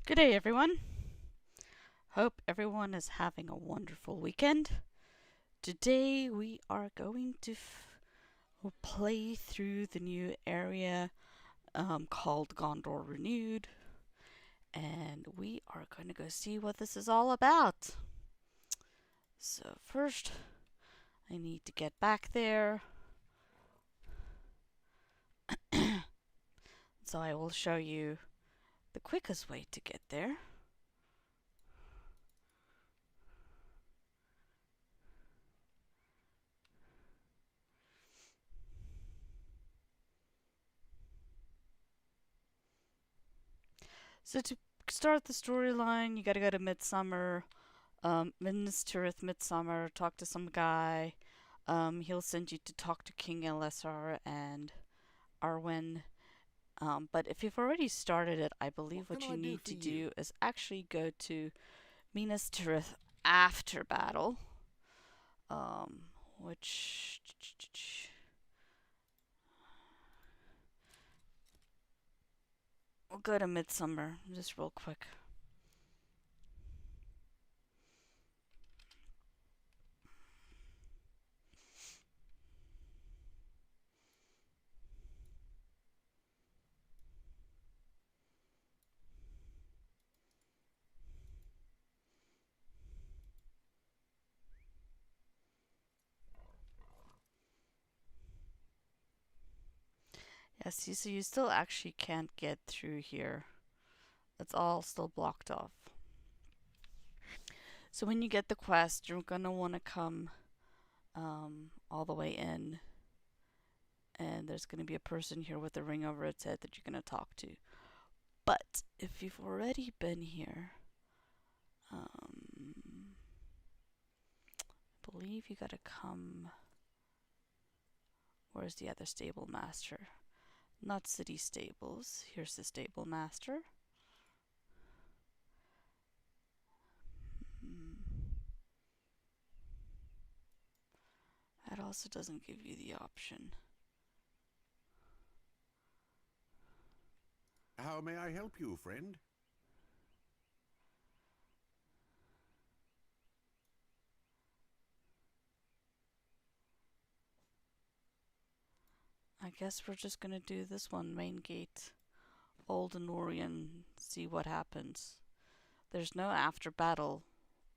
Good day, everyone. Hope everyone is having a wonderful weekend. Today we are going to play through the new area called Gondor Renewed, and we are going to go see what this is all about. So first, I need to get back there. So I will show you the quickest way to get there. So to start the storyline, you gotta go to Midsummer, Minas Tirith Midsummer, talk to some guy. He'll send you to talk to King Elessar and Arwen. But if you've already started it, I believe what you need to do is actually go to Minas Tirith after battle. Which we'll go to Midsummer just real quick. Yeah, see, so you still actually can't get through here. It's all still blocked off. So when you get the quest, you're gonna want to come all the way in, and there's gonna be a person here with a ring over its head that you're gonna talk to. But if you've already been here, I believe you gotta come. Where's the other stable master? Not city stables. Here's the stable master. That also doesn't give you the option. How may I help you, friend? I guess we're just gonna do this one, main gate. Old Anorian, see what happens. There's no after battle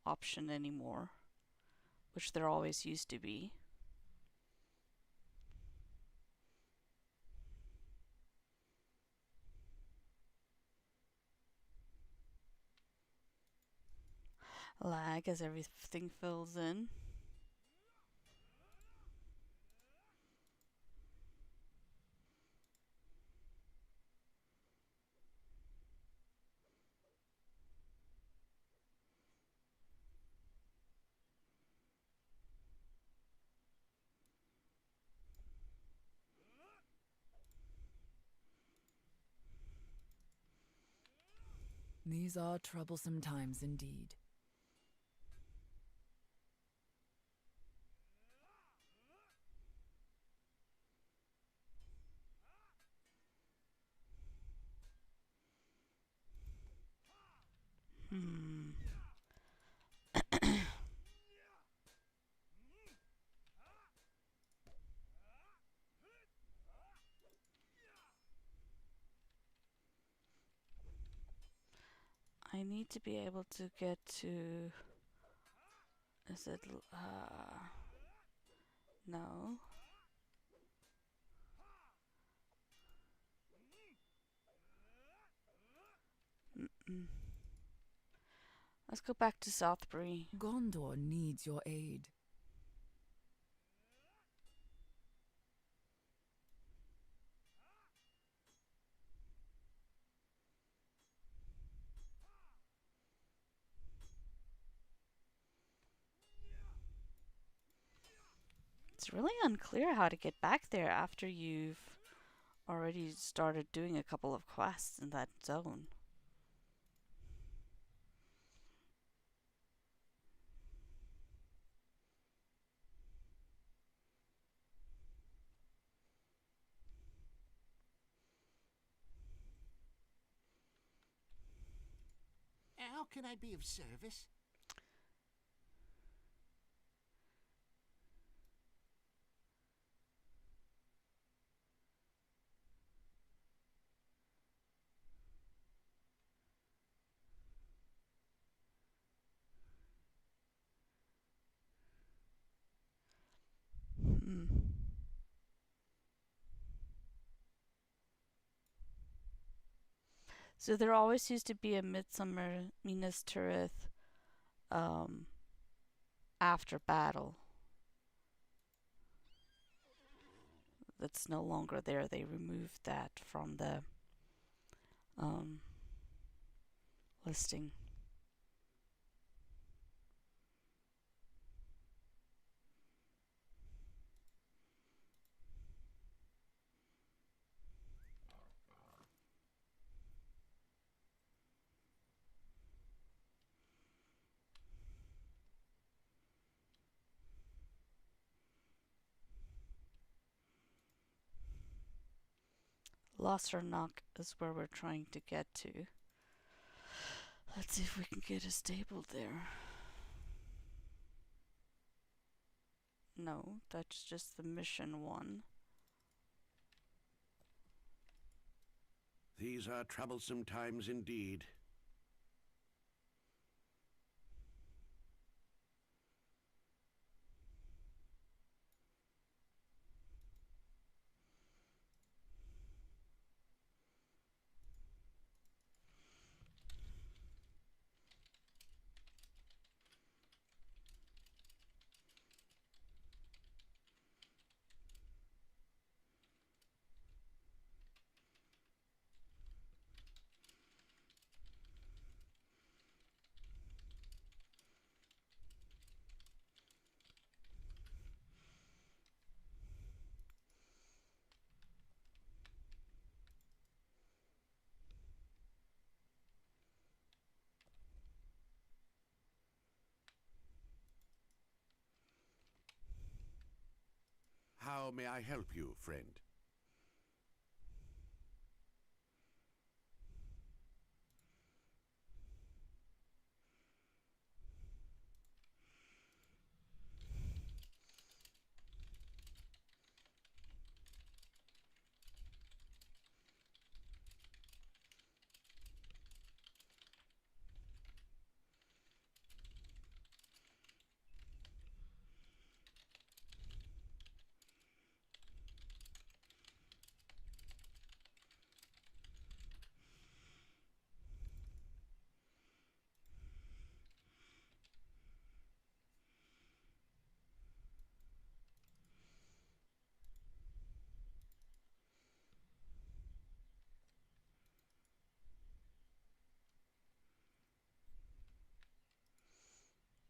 option anymore, which there always used to be. Lag as everything fills in. These are troublesome times indeed. I need to be able to get to. Is it. No. Let's go back to Southbury. Gondor needs your aid. It's really unclear how to get back there after you've already started doing a couple of quests in that zone. How can I be of service? Hmm. So there always used to be a Midsummer Minas Tirith after battle. That's no longer there. They removed that from the listing. Arnach is where we're trying to get to. Let's see if we can get a stable there. No, that's just the mission one. These are troublesome times indeed. How may I help you, friend?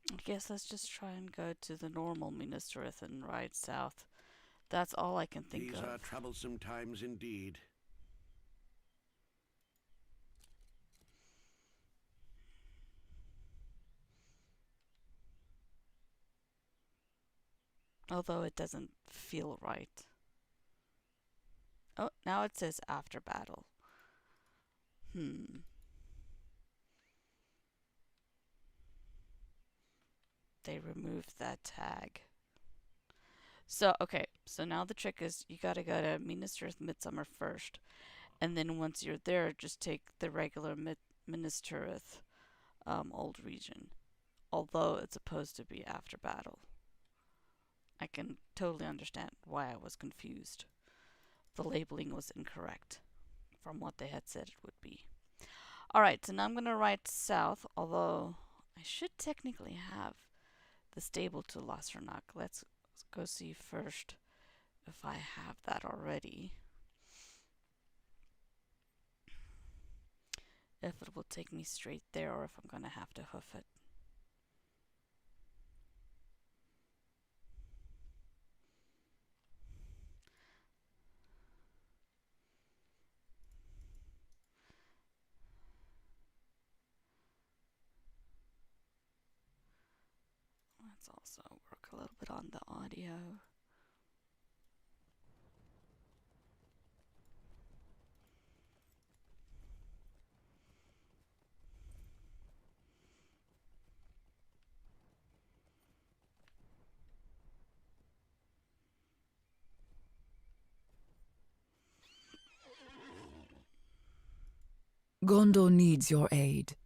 I guess let's just try and go to the normal Minas Tirith and ride south. That's all I can think These of. are troublesome times indeed. Although it doesn't feel right. Oh, now it says after battle. They removed that tag. So, okay, so now the trick is you gotta go to Minas Tirith Midsummer first. And then once you're there, just take the regular Minas Tirith old region. Although it's supposed to be after battle. I can totally understand why I was confused. The labeling was incorrect from what they had said it would be. Alright, so now I'm going to write south, although I should technically have the stable to Arnach. Let's go see first if I have that already. If it will take me straight there or if I'm going to have to hoof it. Let's also work a little bit on the audio. Gondor needs your aid.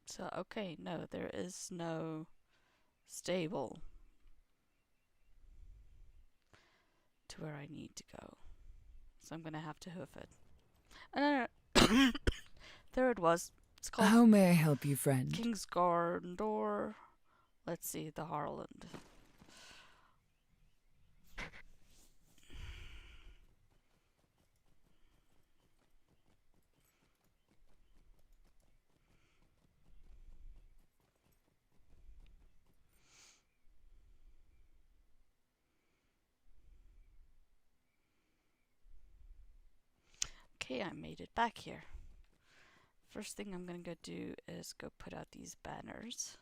So, okay, no, there is no stable to where I need to go. So I'm gonna have to hoof it. No, no. There it was. It's called How may I help you, friend? King's Gondor. Let's see, the Harland. Okay, I made it back here. First thing I'm gonna go do is go put out these banners.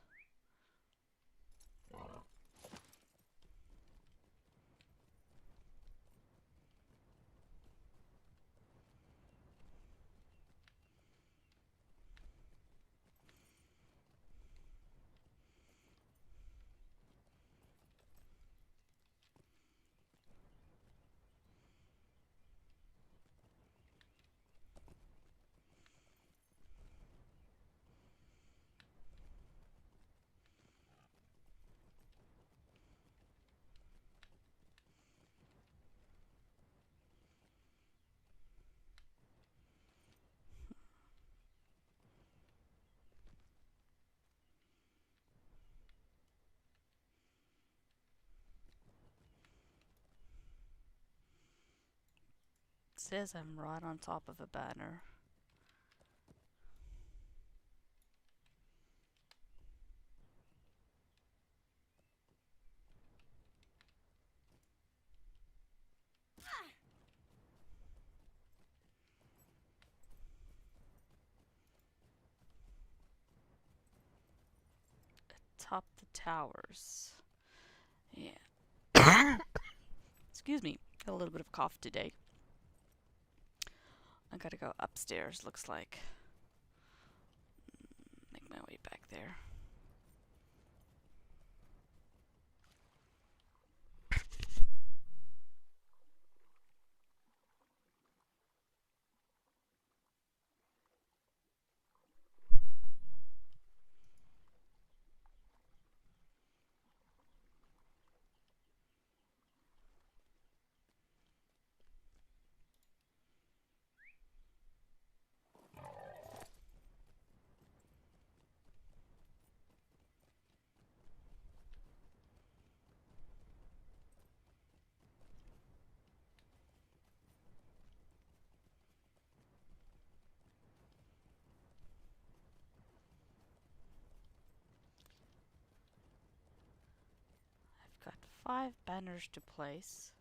It says I'm right on top of a banner. Top the towers. Yeah. Excuse me. Got a little bit of cough today. I gotta go upstairs, looks like. Make my way back there. I've got 5 banners to place.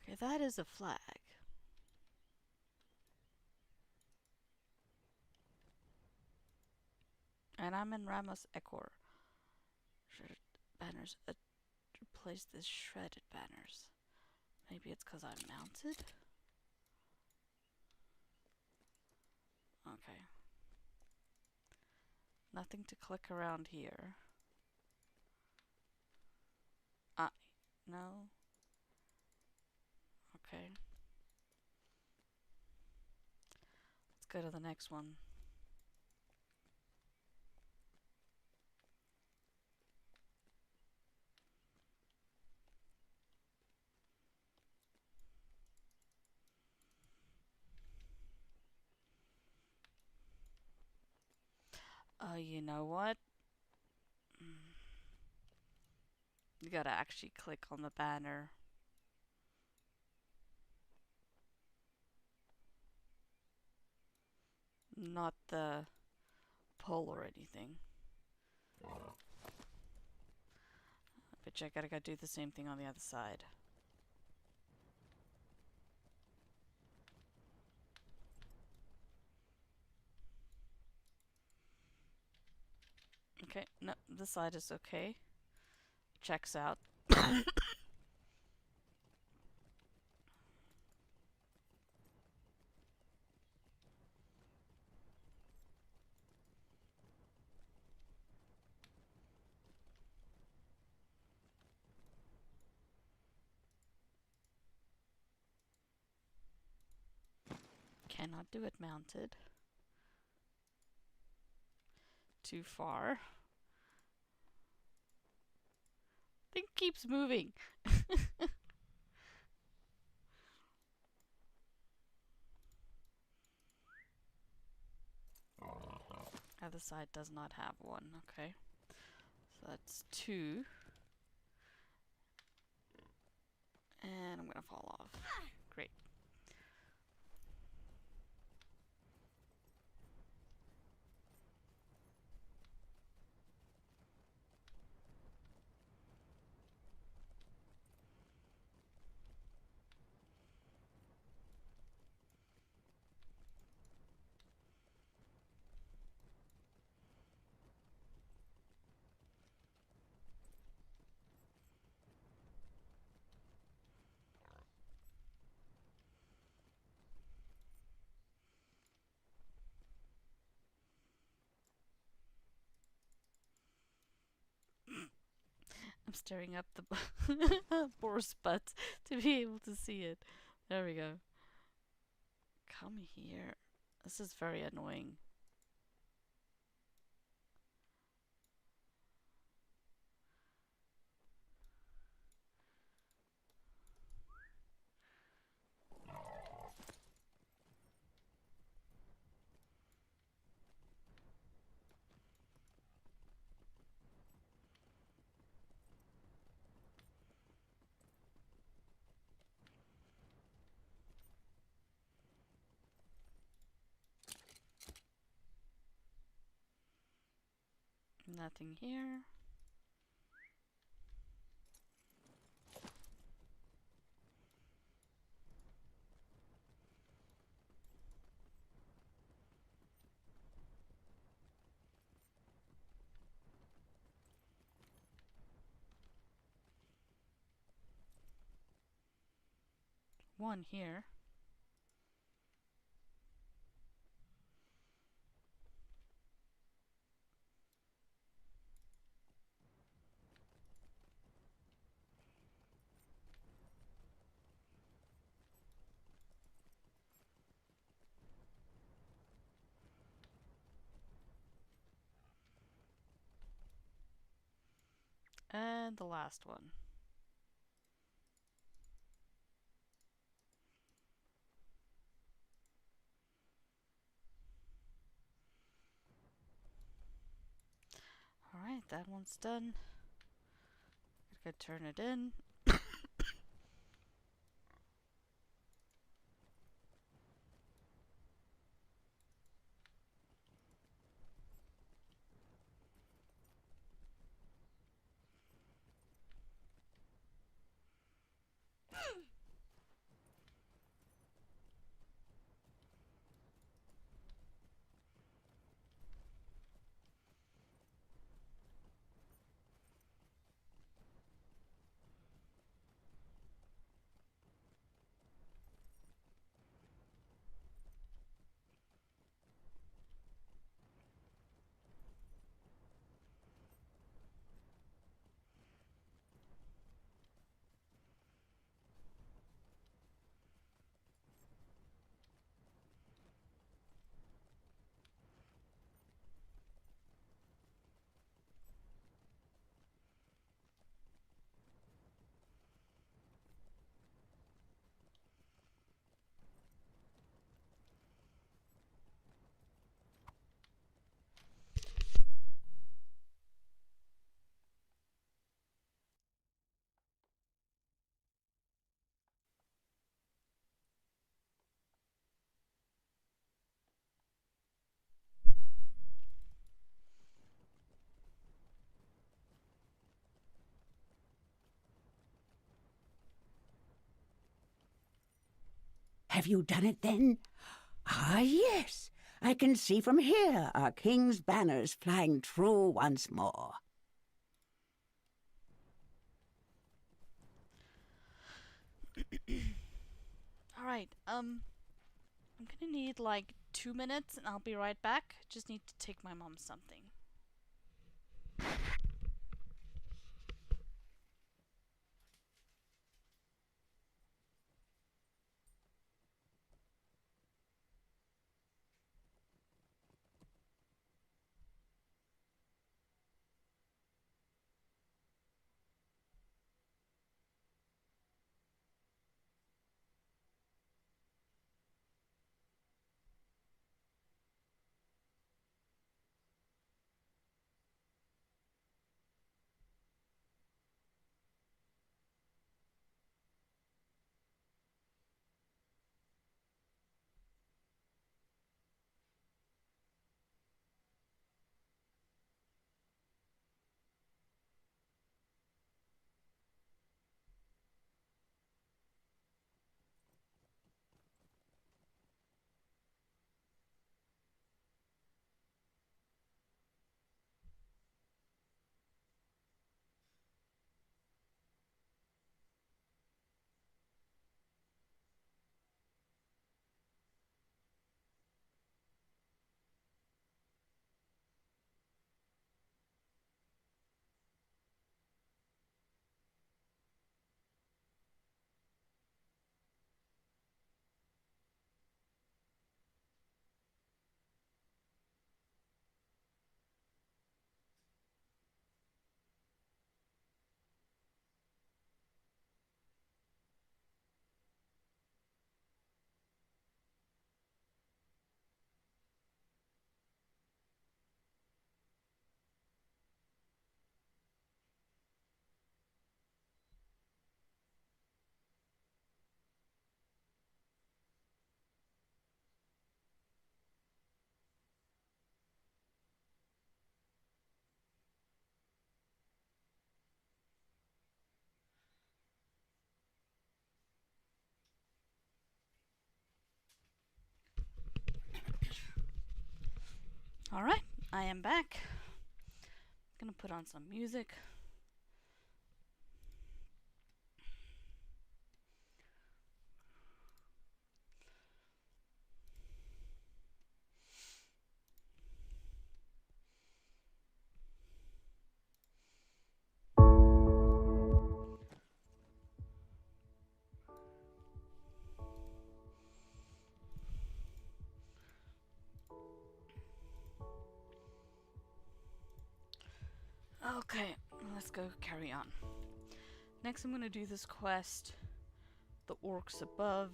Okay, that is a flag. And I'm in Ramos Ekor. Shredded banners. Replace the shredded banners. Maybe it's because I'm mounted? Okay. Nothing to click around here. No. Okay. Let's go to the next one. You know what? You gotta actually click on the banner. Not the poll or anything. But I gotta go do the same thing on the other side. Okay, no, this side is okay. Checks out. Cannot do it mounted. Too far. Thing keeps moving. Other side does not have one. Okay. So that's 2. And I'm gonna fall off. Great. I'm staring up the boar's butt to be able to see it. There we go. Come here. This is very annoying. Nothing here. One here. And the last one. Alright, that one's done. Gotta turn it in. Have you done it then? Ah, yes. I can see from here our king's banners flying true once more. Alright, I'm gonna need like 2 minutes and I'll be right back. Just need to take my mom something. Alright, I am back. Gonna put on some music. Okay, let's go carry on. Next I'm gonna do this quest, the orcs above.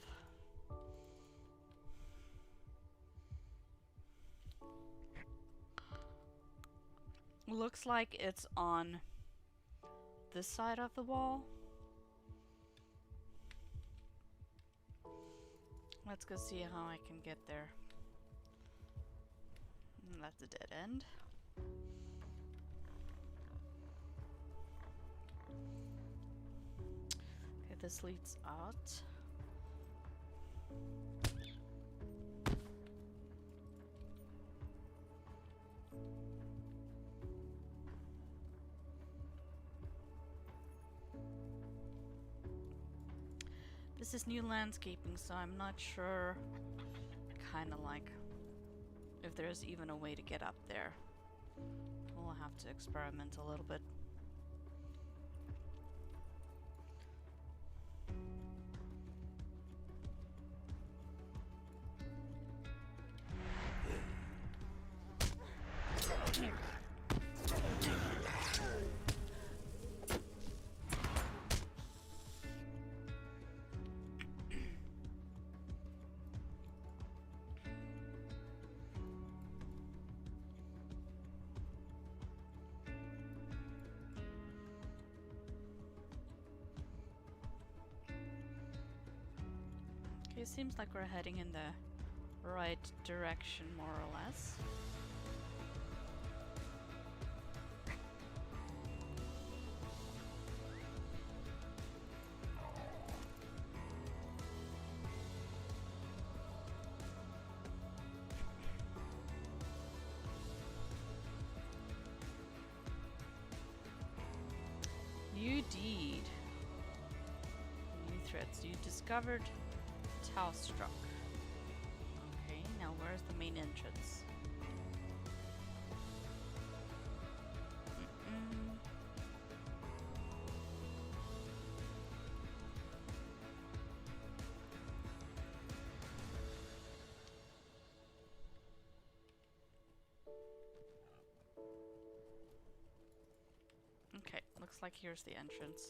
Looks like it's on this side of the wall. Let's go see how I can get there. That's a dead end. Okay, this leads out. This is new landscaping, so I'm not sure, kinda like, if there's even a way to get up there. We'll have to experiment a little bit. Okay, it seems like we're heading in the right direction, more or less. secrets. You discovered Taustruck. Okay, now where's the main entrance? Okay, looks like here's the entrance.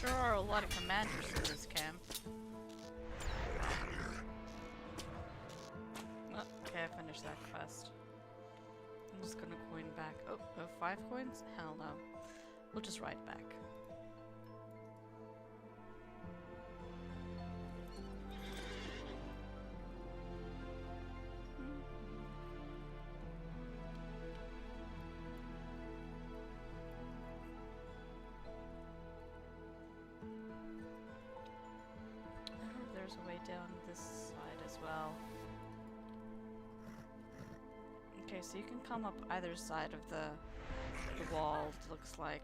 There are a lot of commanders in this camp. Oh, okay, I finished that quest. I'm just gonna coin back. Oh, 5 coins? Hell no. We'll just ride back. There's a way down this side as well. Okay, so you can come up either side of the wall, it looks like.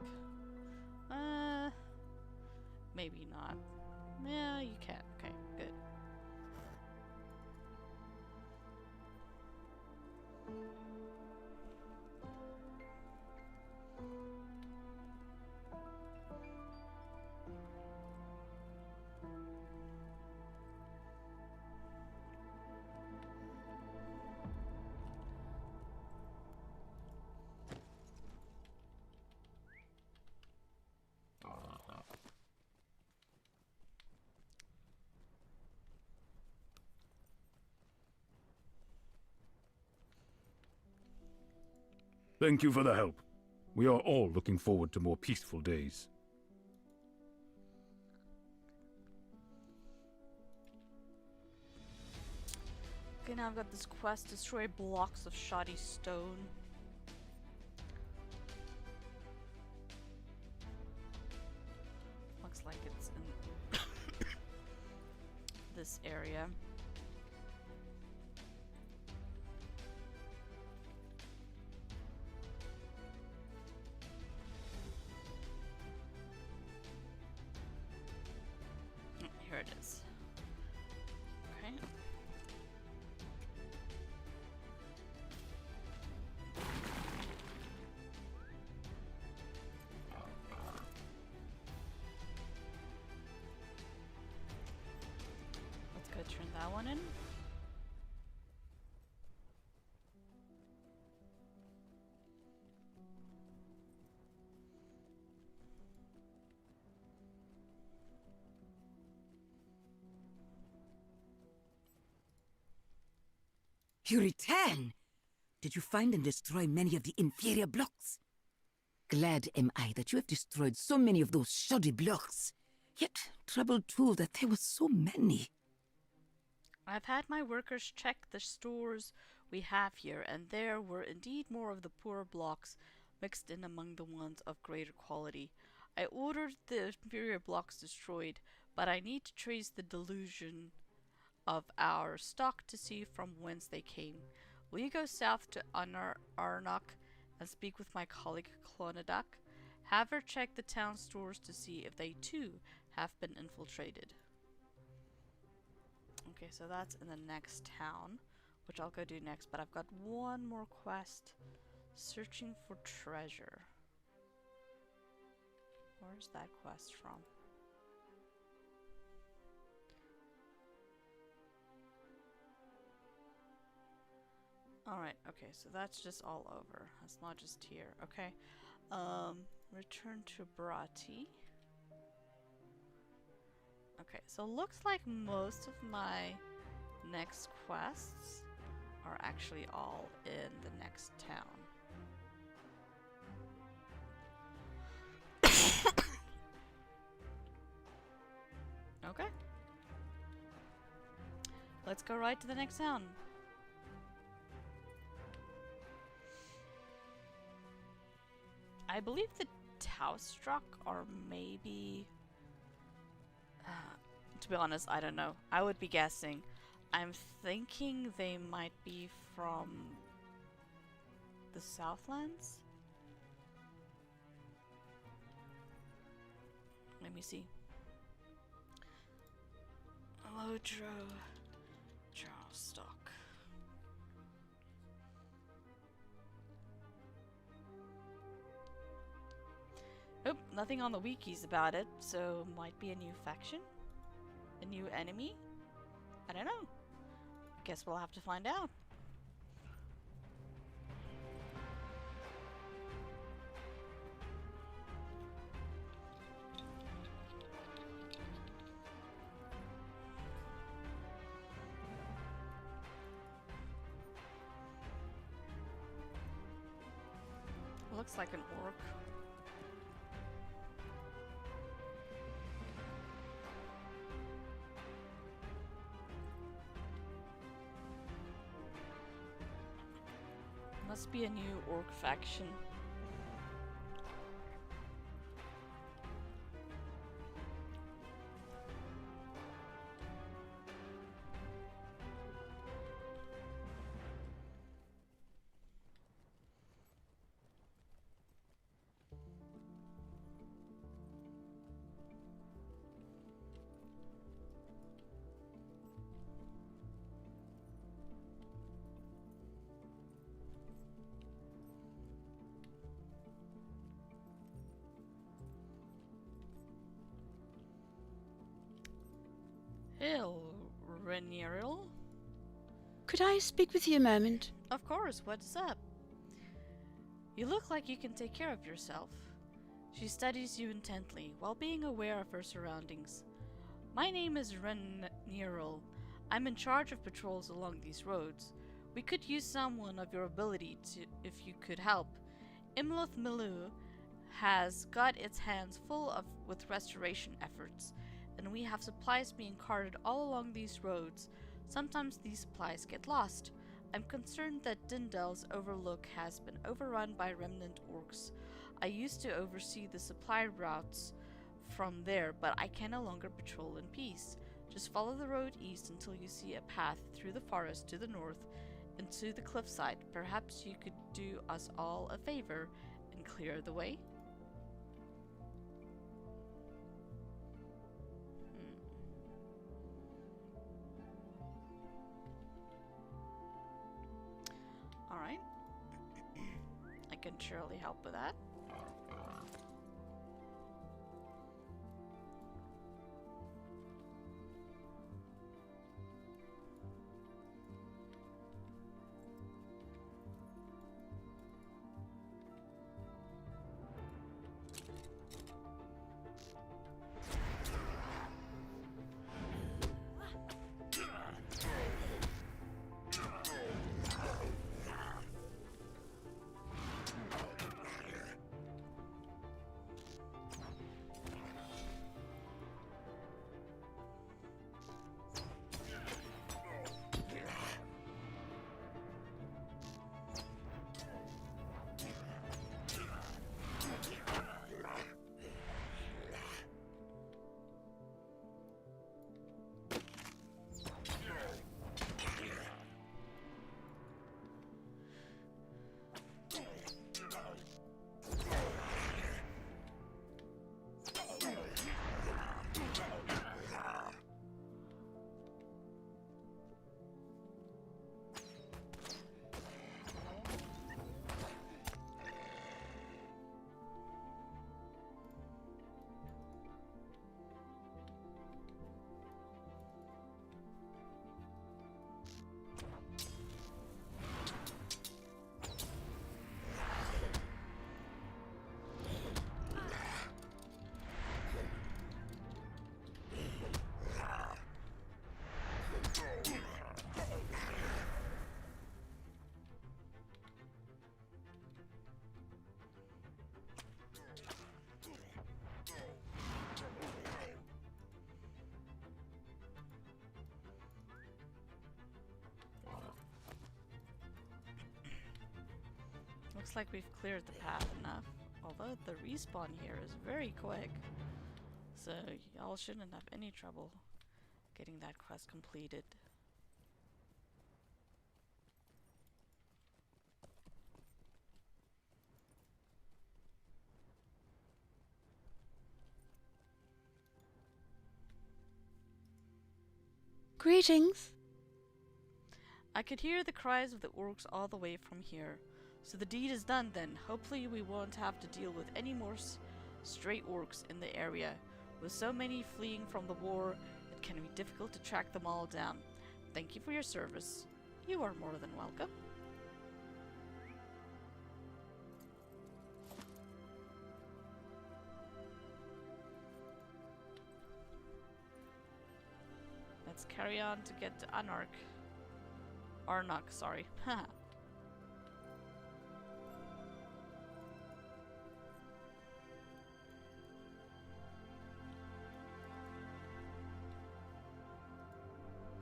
Maybe not. Yeah, you can. Okay, good. Thank you for the help. We are all looking forward to more peaceful days. Okay, now I've got this quest, destroy blocks of shoddy stone. Looks like it's in this area. Here it is. Okay. Let's go turn that one in. You return! Did you find and destroy many of the inferior blocks? Glad am I that you have destroyed so many of those shoddy blocks. Yet troubled too that there were so many. I've had my workers check the stores we have here, and there were indeed more of the poorer blocks mixed in among the ones of greater quality. I ordered the inferior blocks destroyed, but I need to trace the delusion of our stock to see from whence they came. Will you go south to Arnach and speak with my colleague cont'd? Have her check the town stores to see if they too have been infiltrated. Okay, so that's in the next town, which I'll go do next, but I've got one more quest. Searching for treasure. Where's that quest from? Alright, okay, so that's just all over. That's not just here, okay. Return to Brati. Okay, so looks like most of my next quests are actually all in the next town. Okay. Let's go right to the next town. I believe the Taustruck are maybe... to be honest, I don't know. I would be guessing. I'm thinking they might be from the Southlands? Let me see. LOTRO stock. Oh, nothing on the wikis about it, so might be a new faction? A new enemy? I don't know. Guess we'll have to find out. Looks like an orc. Must be a new orc faction. Linhir? Could I speak with you a moment? Of course, what's up? You look like you can take care of yourself. She studies you intently, while being aware of her surroundings. My name is Linhir. I'm in charge of patrols along these roads. We could use someone of your ability if you could help. Miloa has got its hands full with restoration efforts, and we have supplies being carted all along these roads. Sometimes these supplies get lost. I'm concerned that Dell's overlook has been overrun by remnant orcs. I used to oversee the supply routes from there, but I can no longer patrol in peace. Just follow the road east until you see a path through the forest to the north and to the cliffside. Perhaps you could do us all a favor and clear the way? Alright. I can surely help with that. looks like we've cleared the path enough. Although the respawn here is very quick. So y'all shouldn't have any trouble getting that quest completed. Greetings. I could hear the cries of the orcs all the way from here. So the deed is done then. Hopefully we won't have to deal with any more stray orcs in the area. With so many fleeing from the war, it can be difficult to track them all down. Thank you for your service. You are more than welcome. Let's carry on to get to Arnach, sorry. Haha.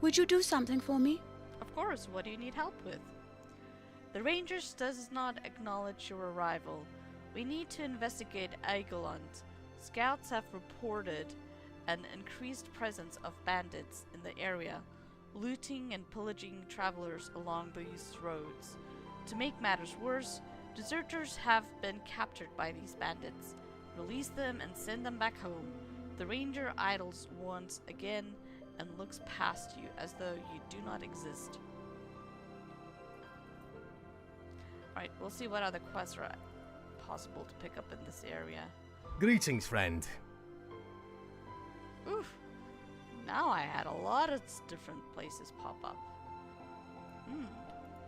Would you do something for me? Of course, what do you need help with? The Rangers does not acknowledge your arrival. We need to investigate Aegeland. Scouts have reported an increased presence of bandits in the area, looting and pillaging travelers along these roads. To make matters worse, deserters have been captured by these bandits. Release them and send them back home. The ranger idles once again and looks past you as though you do not exist. Alright, we'll see what other quests are possible to pick up in this area. Greetings, friend. Oof! Now I had a lot of different places pop up.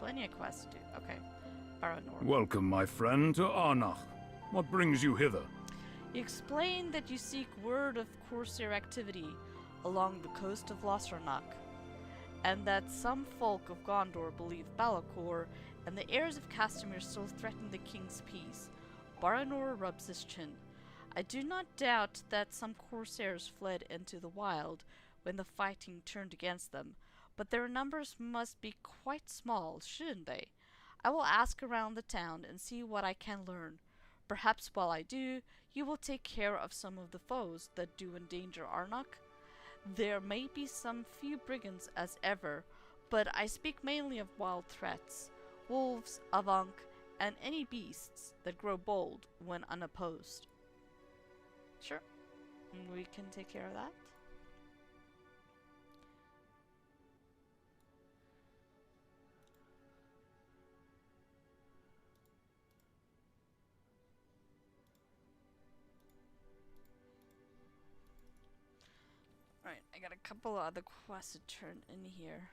Plenty of quests to do. Okay. Baranor. Welcome, my friend, to Arnach. What brings you hither? You explained that you seek word of Corsair activity along the coast of Arnach, and that some folk of Gondor believe Balakor and the heirs of Castamir still threaten the king's peace. Baranor rubs his chin. I do not doubt that some Corsairs fled into the wild when the fighting turned against them, but their numbers must be quite small, shouldn't they? I will ask around the town and see what I can learn. Perhaps while I do, you will take care of some of the foes that do endanger Arnach. There may be some few brigands as ever, but I speak mainly of wild threats, wolves, avank, and any beasts that grow bold when unopposed. Sure, we can take care of that. Right, I got a couple of other quests to turn in here.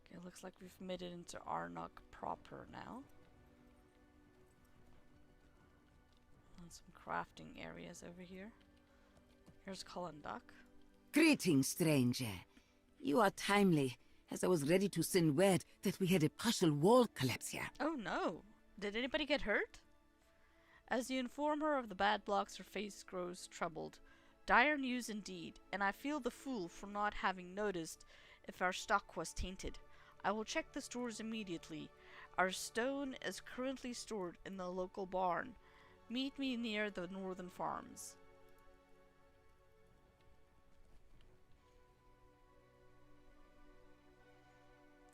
Okay, looks like we've made it into Arnach proper now. And some crafting areas over here. Here's cont'd. Greetings, stranger. You are timely, as I was ready to send word that we had a partial wall collapse here. Oh no! Did anybody get hurt? As you inform her of the bad blocks, her face grows troubled. Dire news indeed, and I feel the fool for not having noticed if our stock was tainted. I will check the stores immediately. Our stone is currently stored in the local barn. Meet me near the northern farms.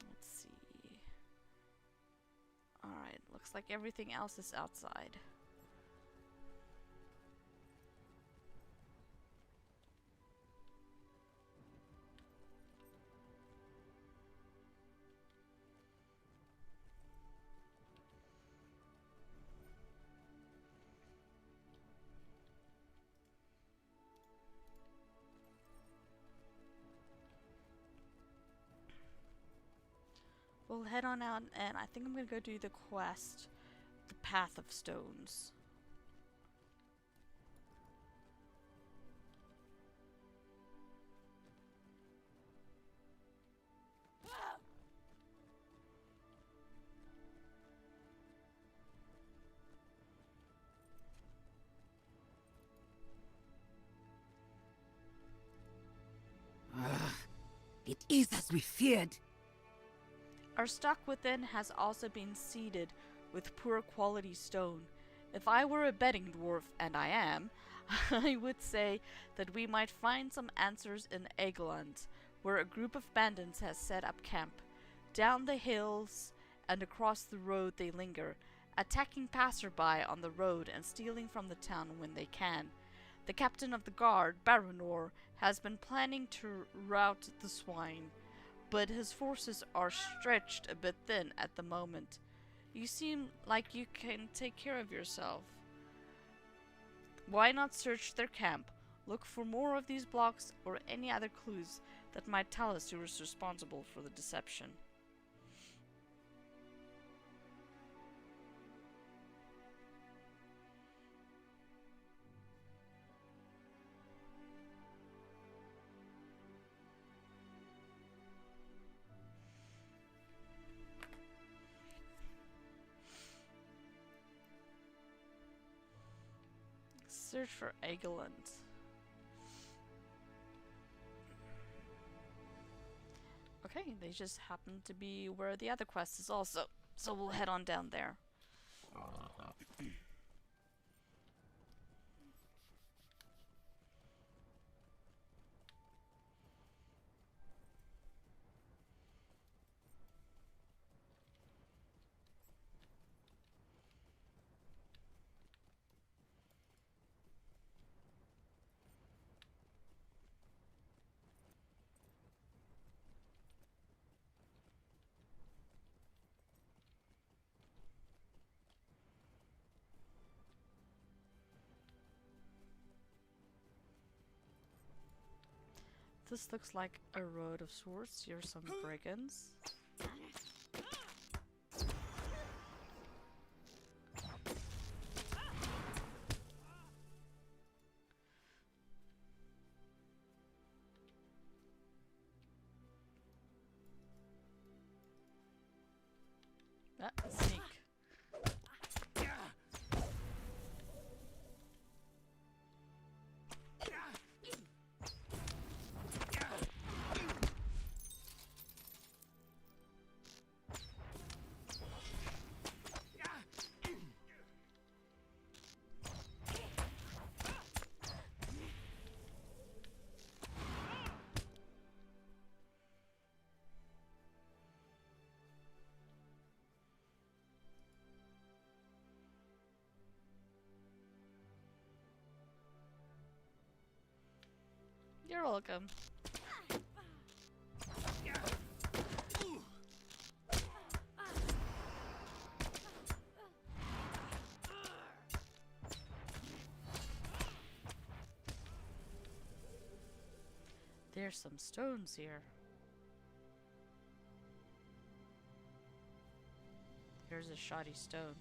Let's see. Alright, looks like everything else is outside. We'll head on out, and I think I'm gonna go do the quest, the Path of Stones. It is as we feared. Our stock within has also been seeded with poor quality stone. If I were a betting dwarf, and I am, I would say that we might find some answers in Egeland, where a group of bandits has set up camp. Down the hills and across the road they linger, attacking passerby on the road and stealing from the town when they can. The captain of the guard, Baronor, has been planning to rout the swine, but his forces are stretched a bit thin at the moment. You seem like you can take care of yourself. Why not search their camp, look for more of these blocks or any other clues that might tell us who is responsible for the deception? Search for Egeland. Okay, they just happen to be where the other quest is also, so we'll head on down there. This looks like a road of sorts. Here's some brigands. Sneak. You're welcome. There's some stones here. Here's a shoddy stone.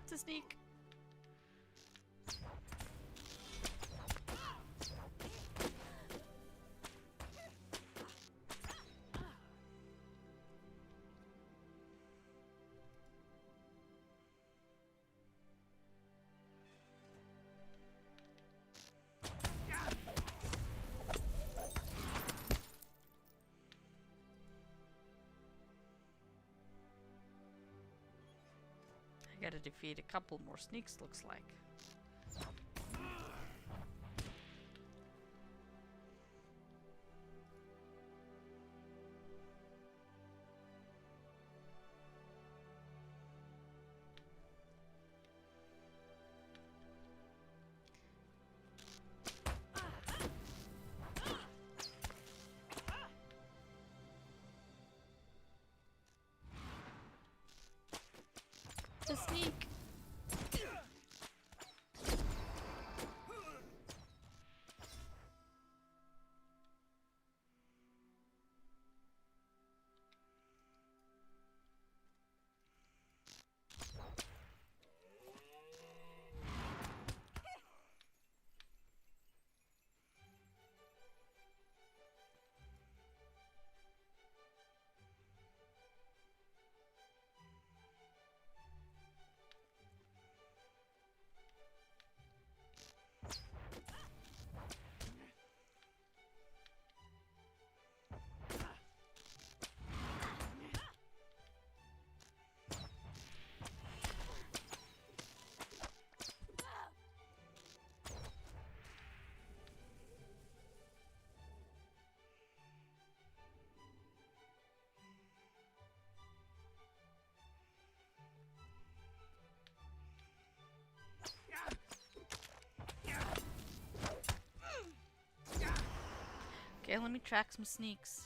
To sneak. I gotta defeat a couple more sneaks, looks like. To sneak. Okay, let me track some sneaks.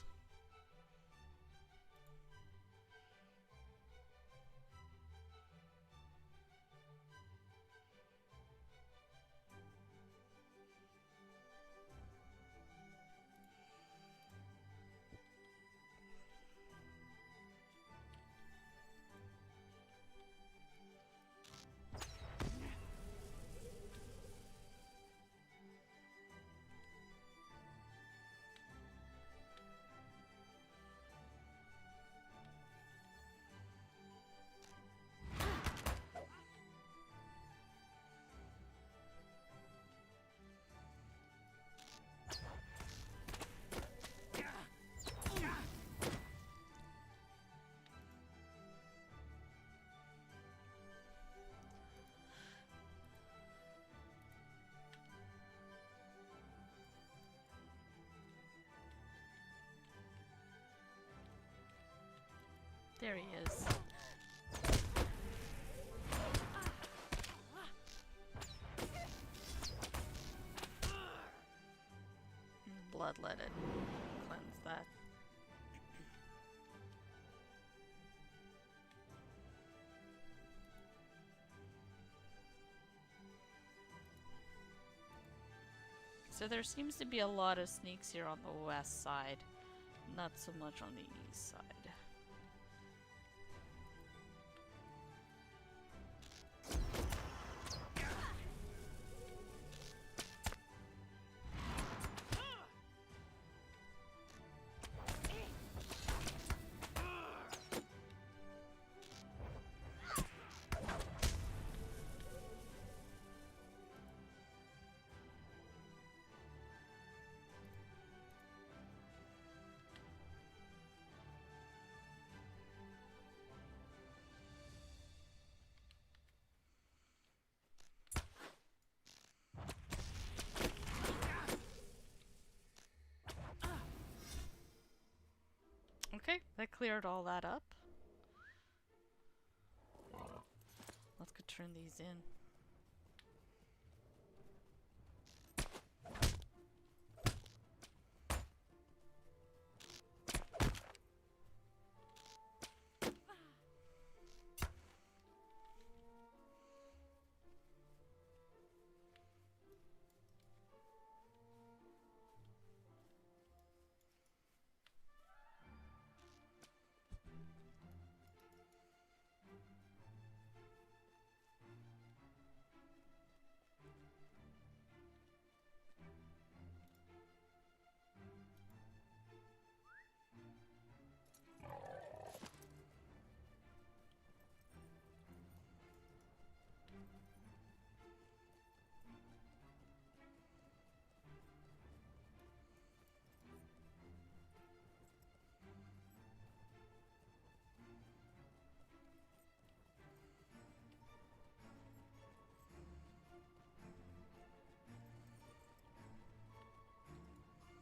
There he is. Bloodletted. Cleanse that. So there seems to be a lot of sneaks here on the west side, not so much on the east side. Okay, that cleared all that up. Let's go turn these in.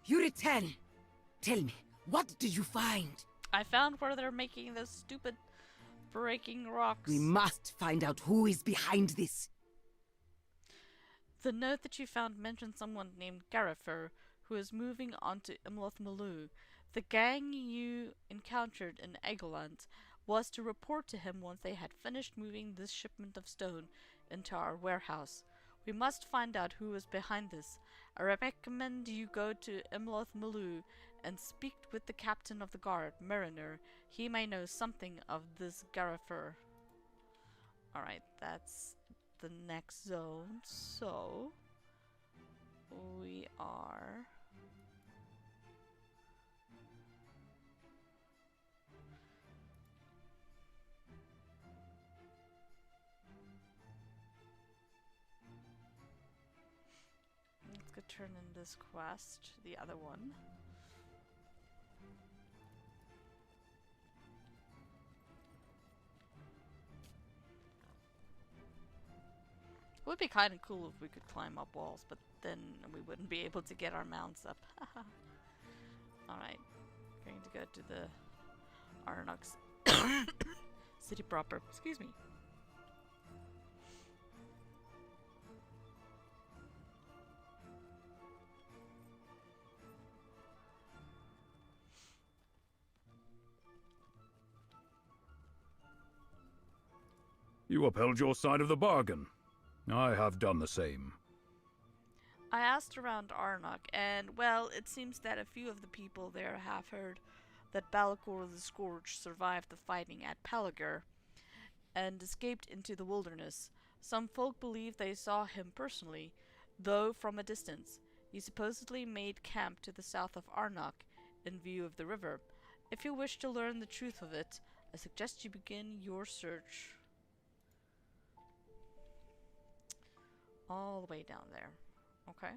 You return. Tell me, what did you find? I found where they're making this stupid breaking rocks. We must find out who is behind this. The note that you found mentioned someone named Garifer, who is moving on to Imloth Malu. The gang you encountered in Egoland was to report to him once they had finished moving this shipment of stone into our warehouse. We must find out who is behind this. I recommend you go to Imloth Malu and speak with the captain of the guard, Mariner. He may know something of this Garifer. Alright, that's the next zone. So, we are... Let's go turn in this quest, the other one. It would be kind of cool if we could climb up walls, but then we wouldn't be able to get our mounts up. Alright, going to go to the Arnach city proper. Excuse me. You upheld your side of the bargain. I have done the same. I asked around Arnach, and, well, it seems that a few of the people there have heard that Balakor the Scourge survived the fighting at Palagur and escaped into the wilderness. Some folk believe they saw him personally, though from a distance. He supposedly made camp to the south of Arnach, in view of the river. If you wish to learn the truth of it, I suggest you begin your search all the way down there. Okay?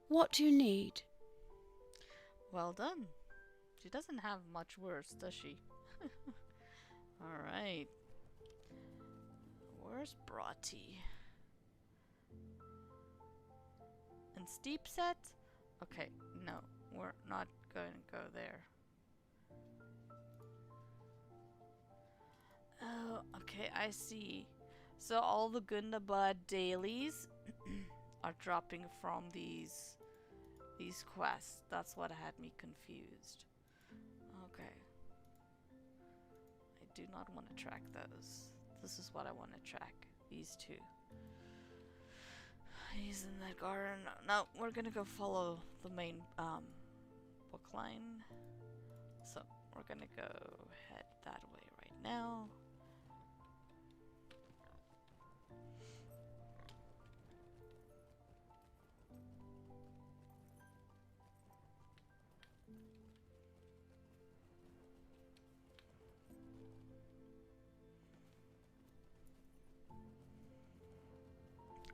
What do you need? Well done. She doesn't have much worse, does she? Alright. Where's Broughty? And Steep Set? Okay, no. We're not going to go there. Oh, okay, I see. So all the Gundabad dailies are dropping from these quests. That's what had me confused. Okay. I do not want to track those. This is what I want to track. These two. He's in that garden. No, we're gonna go follow the main book line. So we're gonna go head that way right now.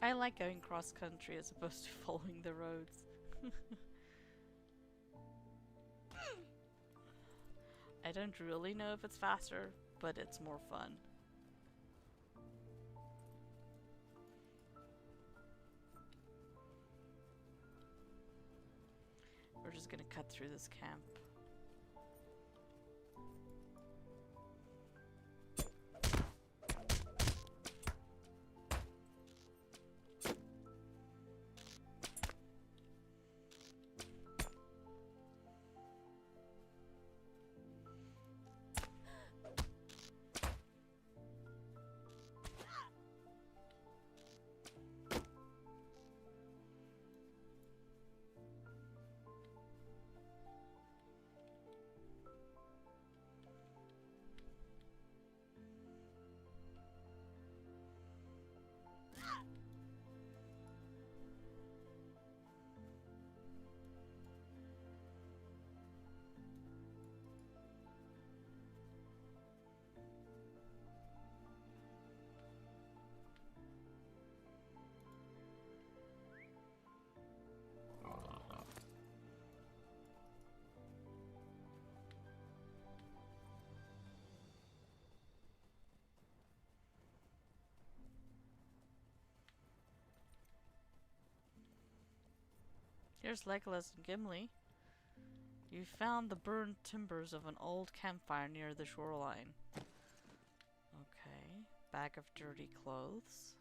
I like going cross country as opposed to following the roads. I don't really know if it's faster, but it's more fun. We're just gonna cut through this camp. Here's Legolas and Gimli. You found the burned timbers of an old campfire near the shoreline. Okay. Bag of dirty clothes.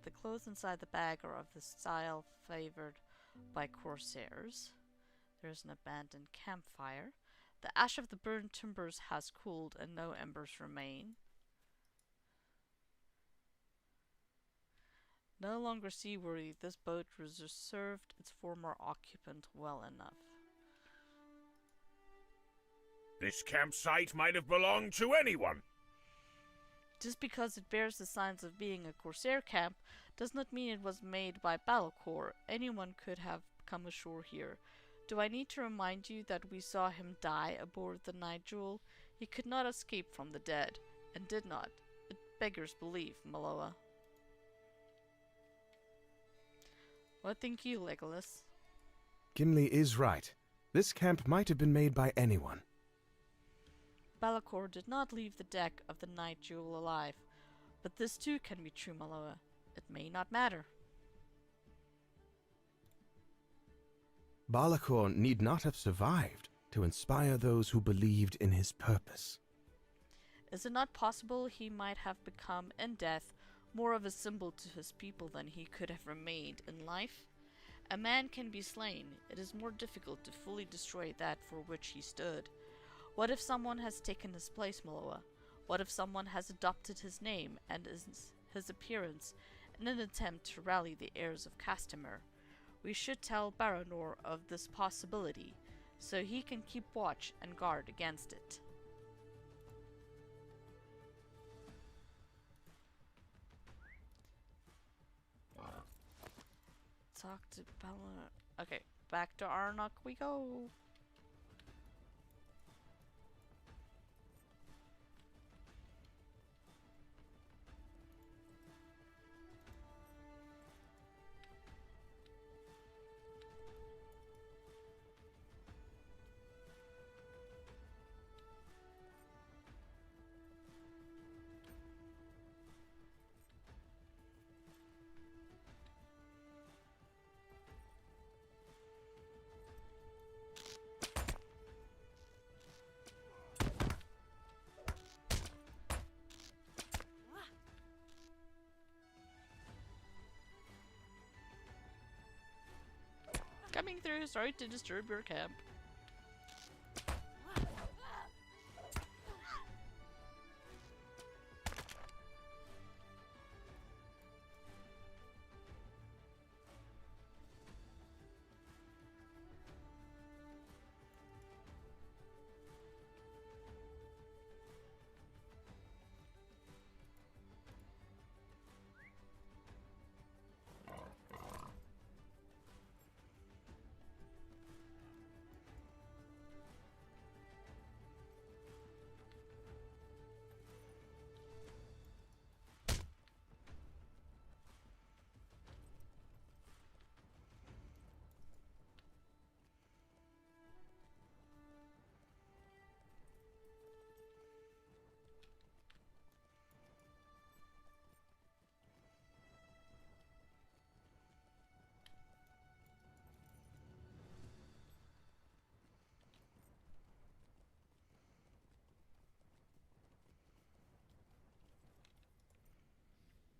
The clothes inside the bag are of the style favored by corsairs. There's an abandoned campfire. The ash of the burned timbers has cooled and no embers remain. No longer seaworthy, this boat served its former occupant well enough. This campsite might have belonged to anyone. Just because it bears the signs of being a corsair camp does not mean it was made by Balakor. Anyone could have come ashore here. Do I need to remind you that we saw him die aboard the Night Jewel? He could not escape from the dead, and did not. It beggars belief, Miloa. What think you, Legolas? Gimli is right. This camp might have been made by anyone. Balakor did not leave the deck of the Night Jewel alive, but this too can be true, Miloa. It may not matter. Balakor need not have survived to inspire those who believed in his purpose. Is it not possible he might have become, in death, more of a symbol to his people than he could have remained in life. A man can be slain. It is more difficult to fully destroy that for which he stood. What if someone has taken his place, Miloa? What if someone has adopted his name and his appearance in an attempt to rally the heirs of Castamir? We should tell Baranor of this possibility, so he can keep watch and guard against it. Talk to Bella. Okay, back to Arnach we go. Coming through, sorry to disturb your camp.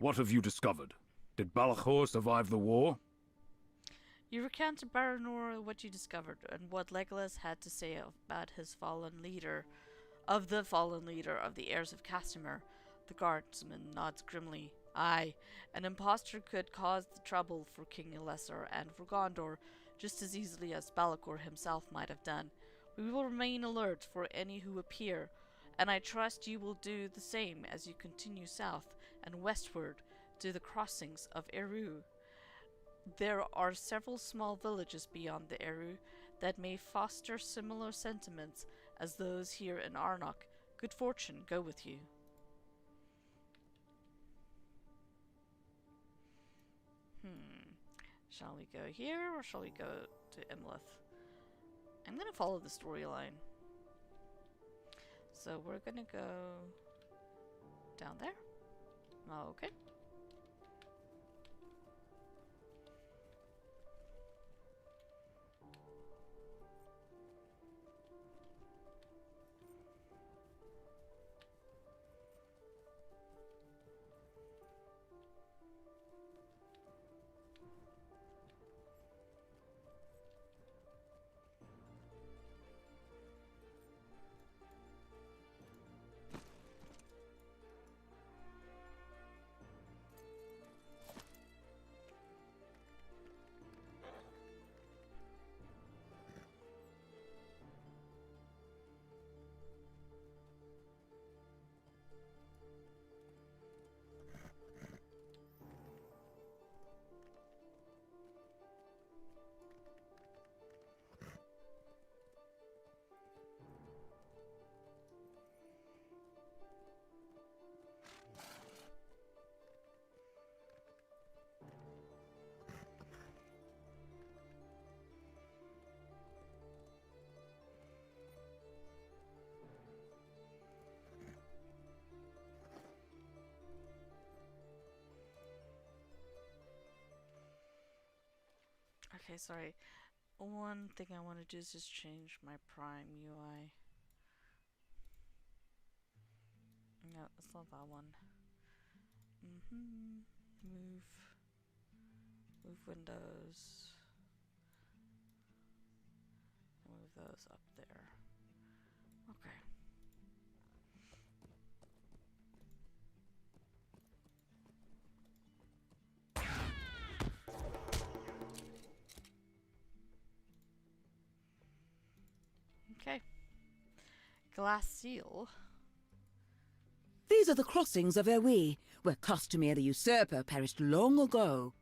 What have you discovered? Did Balachor survive the war? You recount to Baranor what you discovered and what Legolas had to say about his fallen leader, of the heirs of Castamir. The guardsman nods grimly. Aye, an imposter could cause the trouble for King Elessar and for Gondor just as easily as Balakor himself might have done. We will remain alert for any who appear, and I trust you will do the same as you continue south and westward to the crossings of Eru. There are several small villages beyond the Eru that may foster similar sentiments as those here in Arnach. Good fortune go with you. Shall we go here or shall we go to Imlith? I'm gonna follow the storyline. So we're gonna go down there. Okay. Okay, sorry. One thing I want to do is just change my Prime UI. No, it's not that one. Move. Move windows. Move those up there. Okay. Okay. Glass seal. These are the crossings of Erwi, where Castamir the Usurper perished long ago.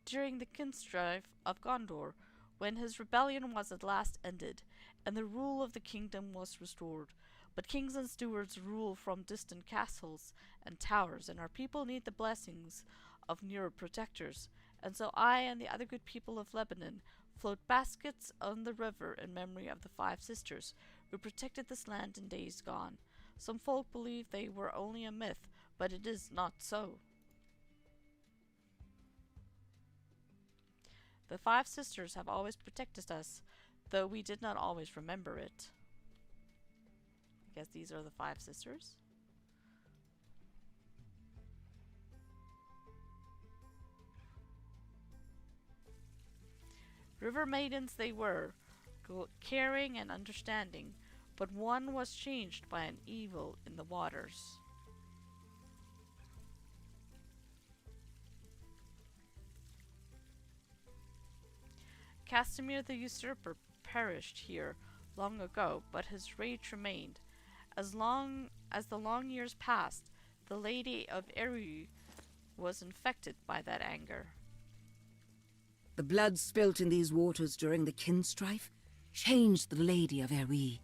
During the Kindred of Gondor, when his rebellion was at last ended, and the rule of the kingdom was restored. But kings and stewards rule from distant castles and towers, and our people need the blessings of nearer protectors. And so I and the other good people of Lebennin float baskets on the river in memory of the 5 sisters who protected this land in days gone. Some folk believe they were only a myth, but it is not so. The 5 sisters have always protected us, though we did not always remember it. I guess these are the 5 sisters. River maidens they were, caring and understanding, but one was changed by an evil in the waters. Castamir the Usurper perished here long ago, but his rage remained. As long as the long years passed, the Lady of Eru was infected by that anger. The blood spilt in these waters during the kin strife changed the Lady of Erwi.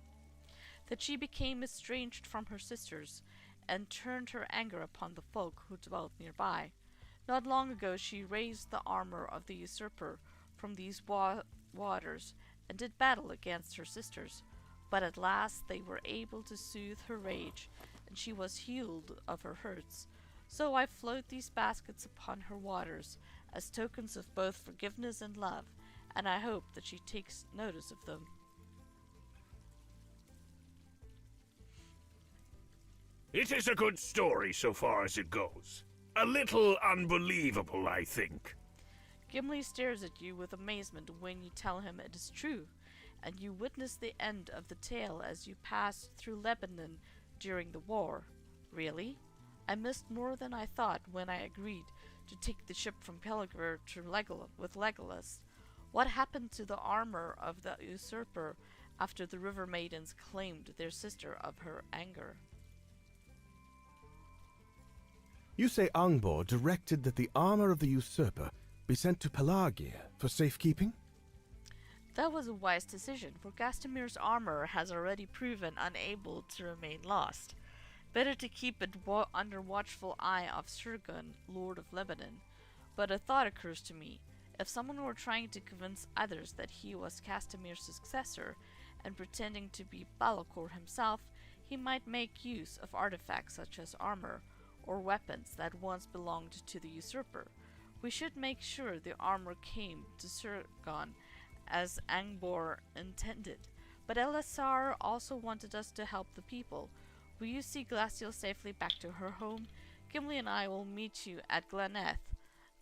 That she became estranged from her sisters, and turned her anger upon the folk who dwelt nearby. Not long ago she raised the armor of the usurper from these waters, and did battle against her sisters. But at last they were able to soothe her rage, and she was healed of her hurts. So I float these baskets upon her waters, as tokens of both forgiveness and love, and I hope that she takes notice of them. It is a good story so far as it goes. A little unbelievable, I think. Gimli stares at you with amazement when you tell him it is true, and you witness the end of the tale as you pass through Lebennin during the war. Really? I missed more than I thought when I agreed to take the ship from Pelagr to with Legolas. What happened to the armor of the usurper after the river maidens claimed their sister of her anger? You say Angbor directed that the armor of the usurper be sent to Pelagr for safekeeping? That was a wise decision, for Castamir's armor has already proven unable to remain lost. Better to keep it under watchful eye of Surgun, Lord of Lebennin. But a thought occurs to me. If someone were trying to convince others that he was Castamir's successor, and pretending to be Balakor himself, he might make use of artifacts such as armor, or weapons that once belonged to the usurper. We should make sure the armor came to Surgun as Angbor intended. But Elisar also wanted us to help the people. Will you see Glacial safely back to her home? Gimli and I will meet you at Gleneth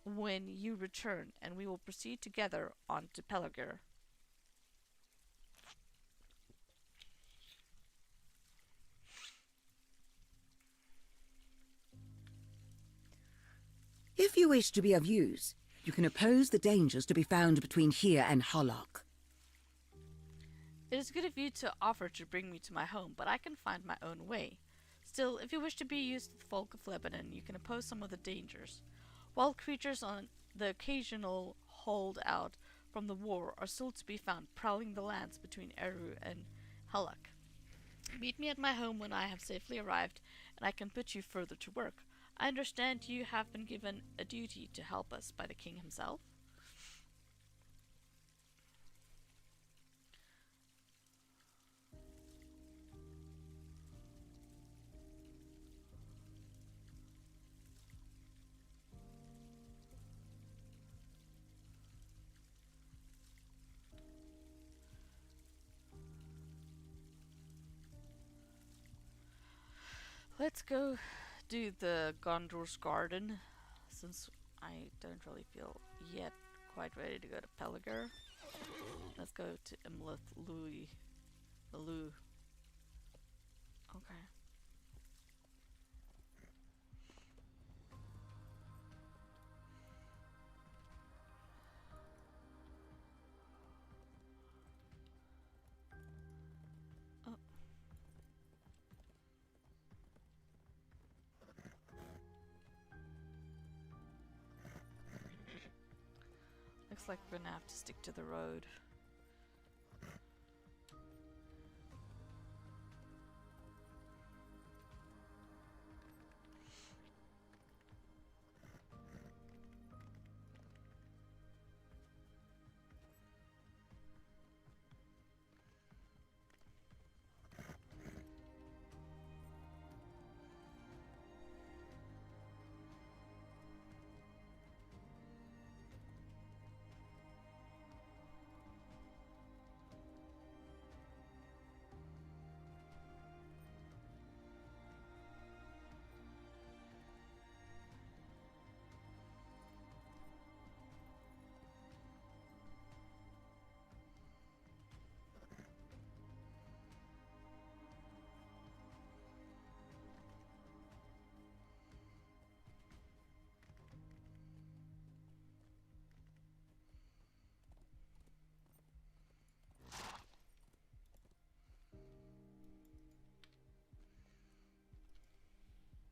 when you return, and we will proceed together on to Pelagr. If you wish to be of use, you can oppose the dangers to be found between here and Halach. It is good of you to offer to bring me to my home, but I can find my own way. Still, if you wish to be used to the folk of Lebennin, you can oppose some of the dangers. Wild creatures on the occasional holdout from the war are still to be found prowling the lands between Eru and Halach. Meet me at my home when I have safely arrived, and I can put you further to work. I understand you have been given a duty to help us by the king himself. Let's go do the Gondor's Garden, since I don't really feel yet quite ready to go to Pelargir. Let's go to Imlith Malu. Okay. Oh. Looks like we're gonna have to stick to the road.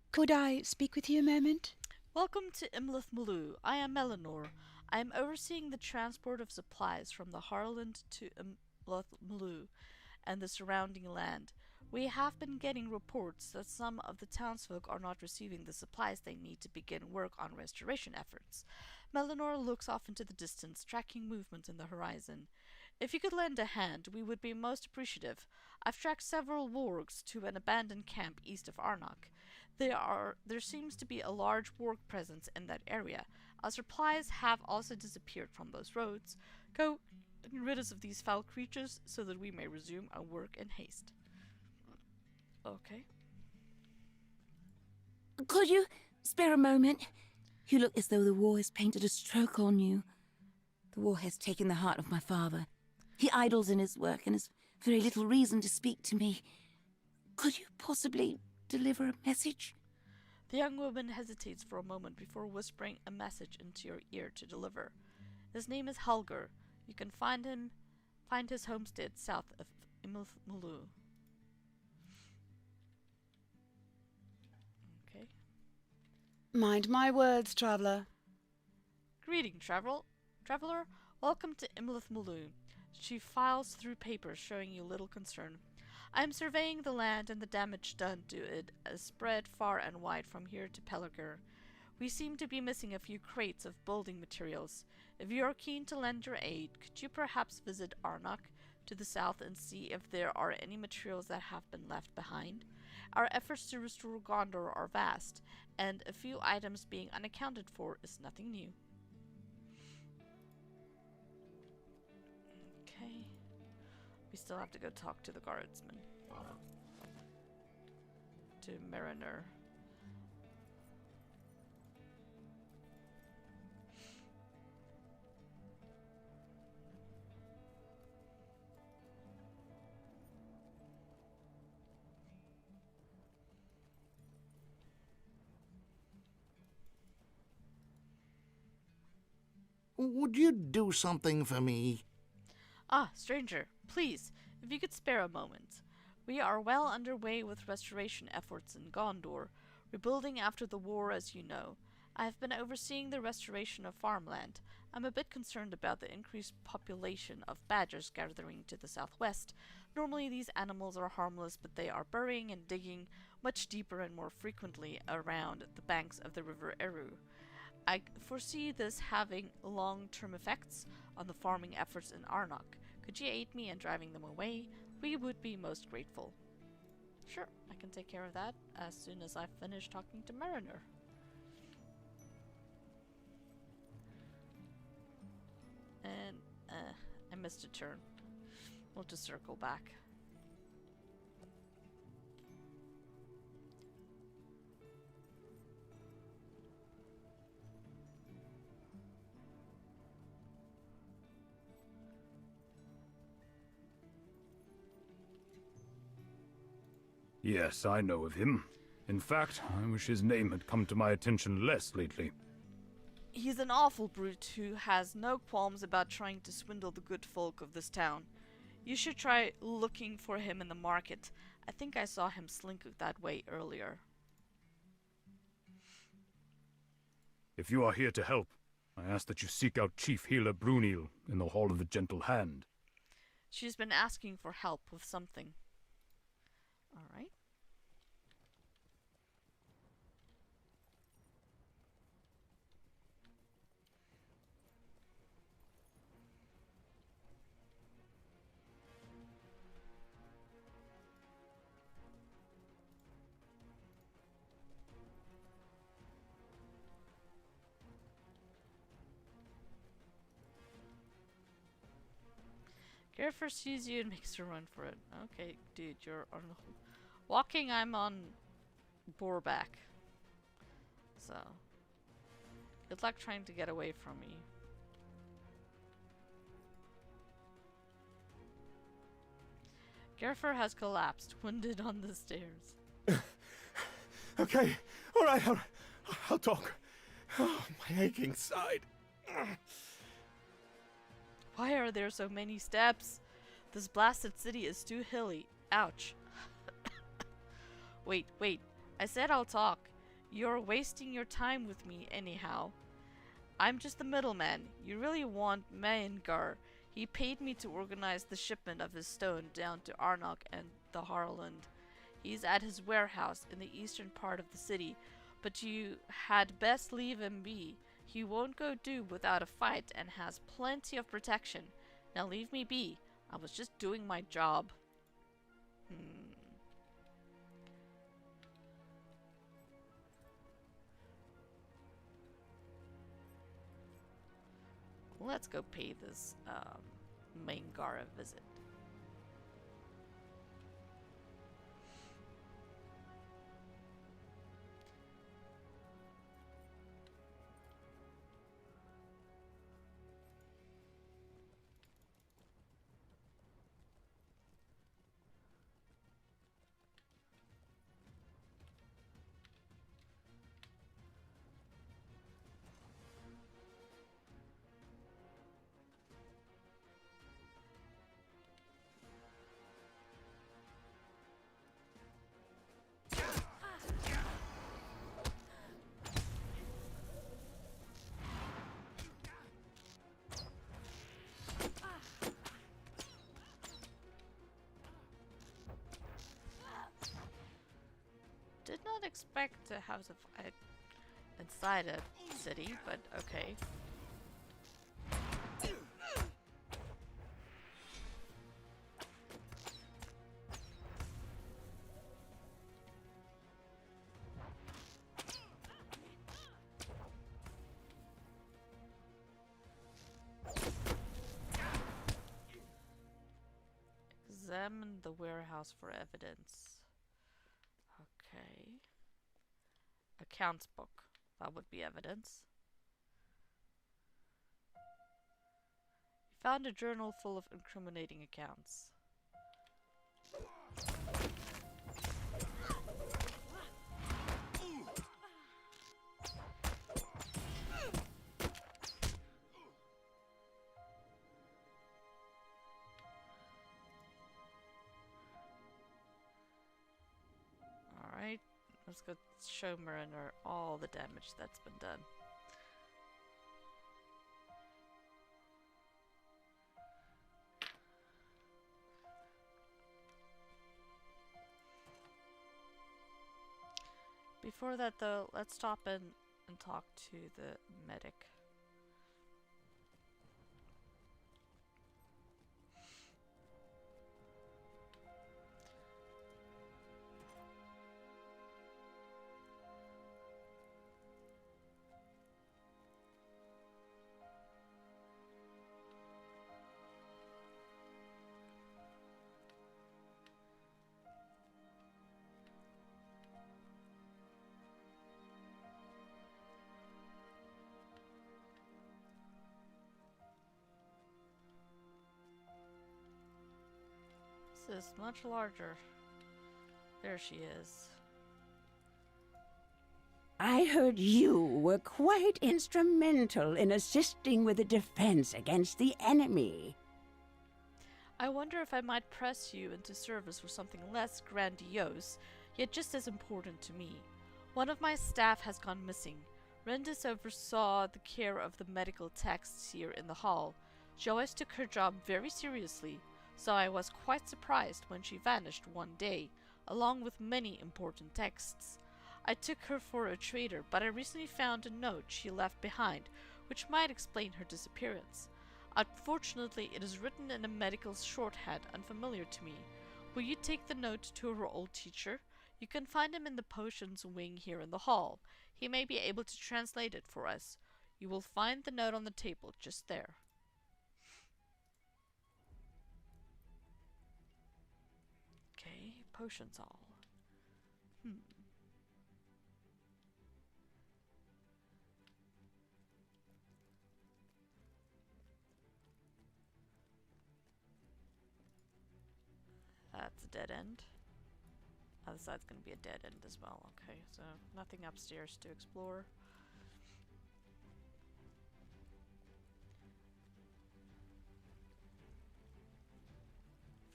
Could I speak with you a moment? Welcome to Imlith Malu. I am Eleanor. I am overseeing the transport of supplies from the Harland to Imlith Malu and the surrounding land. We have been getting reports that some of the townsfolk are not receiving the supplies they need to begin work on restoration efforts. Melanor looks off into the distance, tracking movement in the horizon. If you could lend a hand, we would be most appreciative. I've tracked several wargs to an abandoned camp east of Arnach. There seems to be a large warg presence in that area. Our supplies have also disappeared from those roads. Go and rid us of these foul creatures so that we may resume our work in haste. Okay. Could you spare a moment? You look as though the war has painted a stroke on you. The war has taken the heart of my father. He idles in his work and has very little reason to speak to me. Could you possibly deliver a message? The young woman hesitates for a moment before whispering a message into your ear to deliver. His name is Halgar. You can find his homestead south of Imlith Malu. Okay. Mind my words, traveller. Greeting, traveler. Welcome to Imlith Malu. She files through papers showing you little concern. I am surveying the land and the damage done to it is spread far and wide from here to Pelargir. We seem to be missing a few crates of building materials. If you are keen to lend your aid, could you perhaps visit Arnach to the south and see if there are any materials that have been left behind? Our efforts to restore Gondor are vast, and a few items being unaccounted for is nothing new. Okay. We still have to go talk to the guardsman. To Mariner. Would you do something for me? Ah, stranger, please, if you could spare a moment. We are well underway with restoration efforts in Gondor, rebuilding after the war, as you know. I have been overseeing the restoration of farmland. I'm a bit concerned about the increased population of badgers gathering to the southwest. Normally these animals are harmless, but they are burrowing and digging much deeper and more frequently around the banks of the river Eru. I foresee this having long-term effects on the farming efforts in Arnach. Could you aid me in driving them away? We would be most grateful. Sure, I can take care of that as soon as I finish talking to Mariner. And, I missed a turn. We'll just circle back. Yes, I know of him. In fact, I wish his name had come to my attention less lately. He's an awful brute who has no qualms about trying to swindle the good folk of this town. You should try looking for him in the market. I think I saw him slink that way earlier. If you are here to help, I ask that you seek out Chief Healer Brunil in the Hall of the Gentle Hand. She's been asking for help with something. Alright. Gerfer sees you and makes a run for it. Okay, dude, you're on walking. I'm on boarback. So, good luck trying to get away from me. Gerfer has collapsed, wounded on the stairs. Okay, all right, I'll talk. Oh, my aching side. Why are there so many steps? This blasted city is too hilly. Ouch. Wait. I said I'll talk. You're wasting your time with me anyhow. I'm just the middleman. You really want Maengar. He paid me to organize the shipment of his stone down to Arnach and the Harland. He's at his warehouse in the eastern part of the city, but you had best leave him be. He won't go do without a fight and has plenty of protection. Now leave me be. I was just doing my job. Let's go pay this Maengar a visit. Did not expect to have a fight inside a city, but okay. Examine the warehouse for evidence. Okay. Accounts book. That would be evidence. You found a journal full of incriminating accounts. Alright, let's go show Mariner all the damage that's been done. Before that though, let's stop in and talk to the medic. This is much larger. There she is. I heard you were quite instrumental in assisting with the defense against the enemy. I wonder if I might press you into service for something less grandiose, yet just as important to me. One of my staff has gone missing. Rendis oversaw the care of the medical texts here in the hall. She always took her job very seriously, so I was quite surprised when she vanished one day, along with many important texts. I took her for a traitor, but I recently found a note she left behind, which might explain her disappearance. Unfortunately, it is written in a medical shorthand unfamiliar to me. Will you take the note to her old teacher? You can find him in the potions wing here in the hall. He may be able to translate it for us. You will find the note on the table just there. Okay, potions all. That's a dead end. Other side's gonna be a dead end as well. Okay, so nothing upstairs to explore.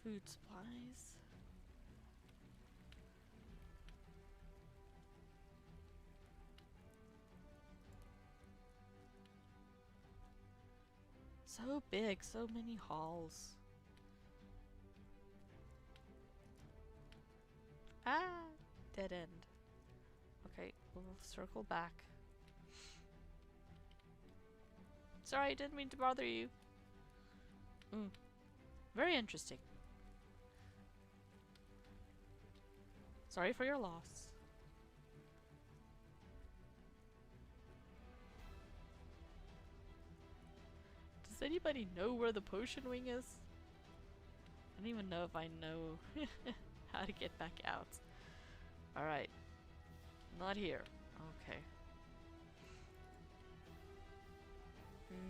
Food supplies. So big, so many halls. Ah, dead end. Okay, we'll circle back. Sorry, didn't mean to bother you. Very interesting. Sorry for your loss. Does anybody know where the potion wing is? I don't even know if I know how to get back out. Alright. Not here. Okay.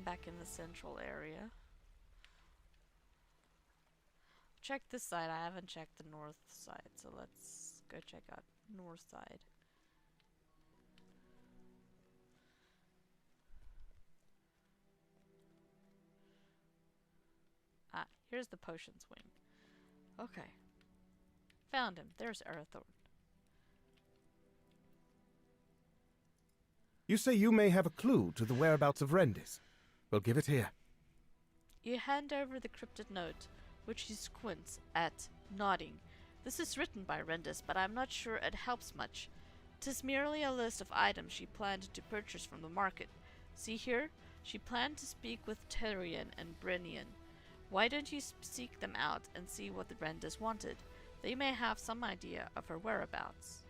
Back in the central area. Check this side. I haven't checked the north side, so let's go check out north side. Ah, here's the potions wing. Okay. Found him. There's Arathorn. You say you may have a clue to the whereabouts of Rendis. Well, give it here. You hand over the cryptid note, which he squints at, nodding. This is written by Rendis, but I'm not sure it helps much. 'Tis merely a list of items she planned to purchase from the market. See here? She planned to speak with Terian and Brennian. Why don't you seek them out and see what the Rendis wanted? They may have some idea of her whereabouts.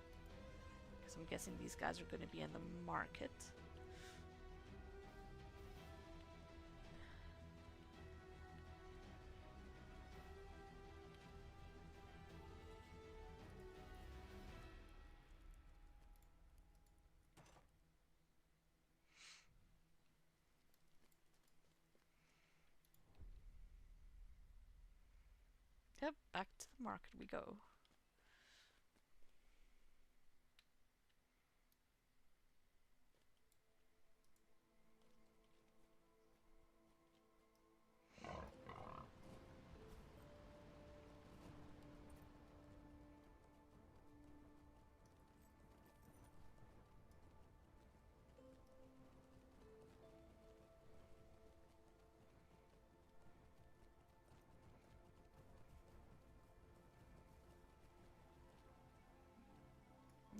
Because I'm guessing these guys are going to be in the market. Yep, back to the market we go.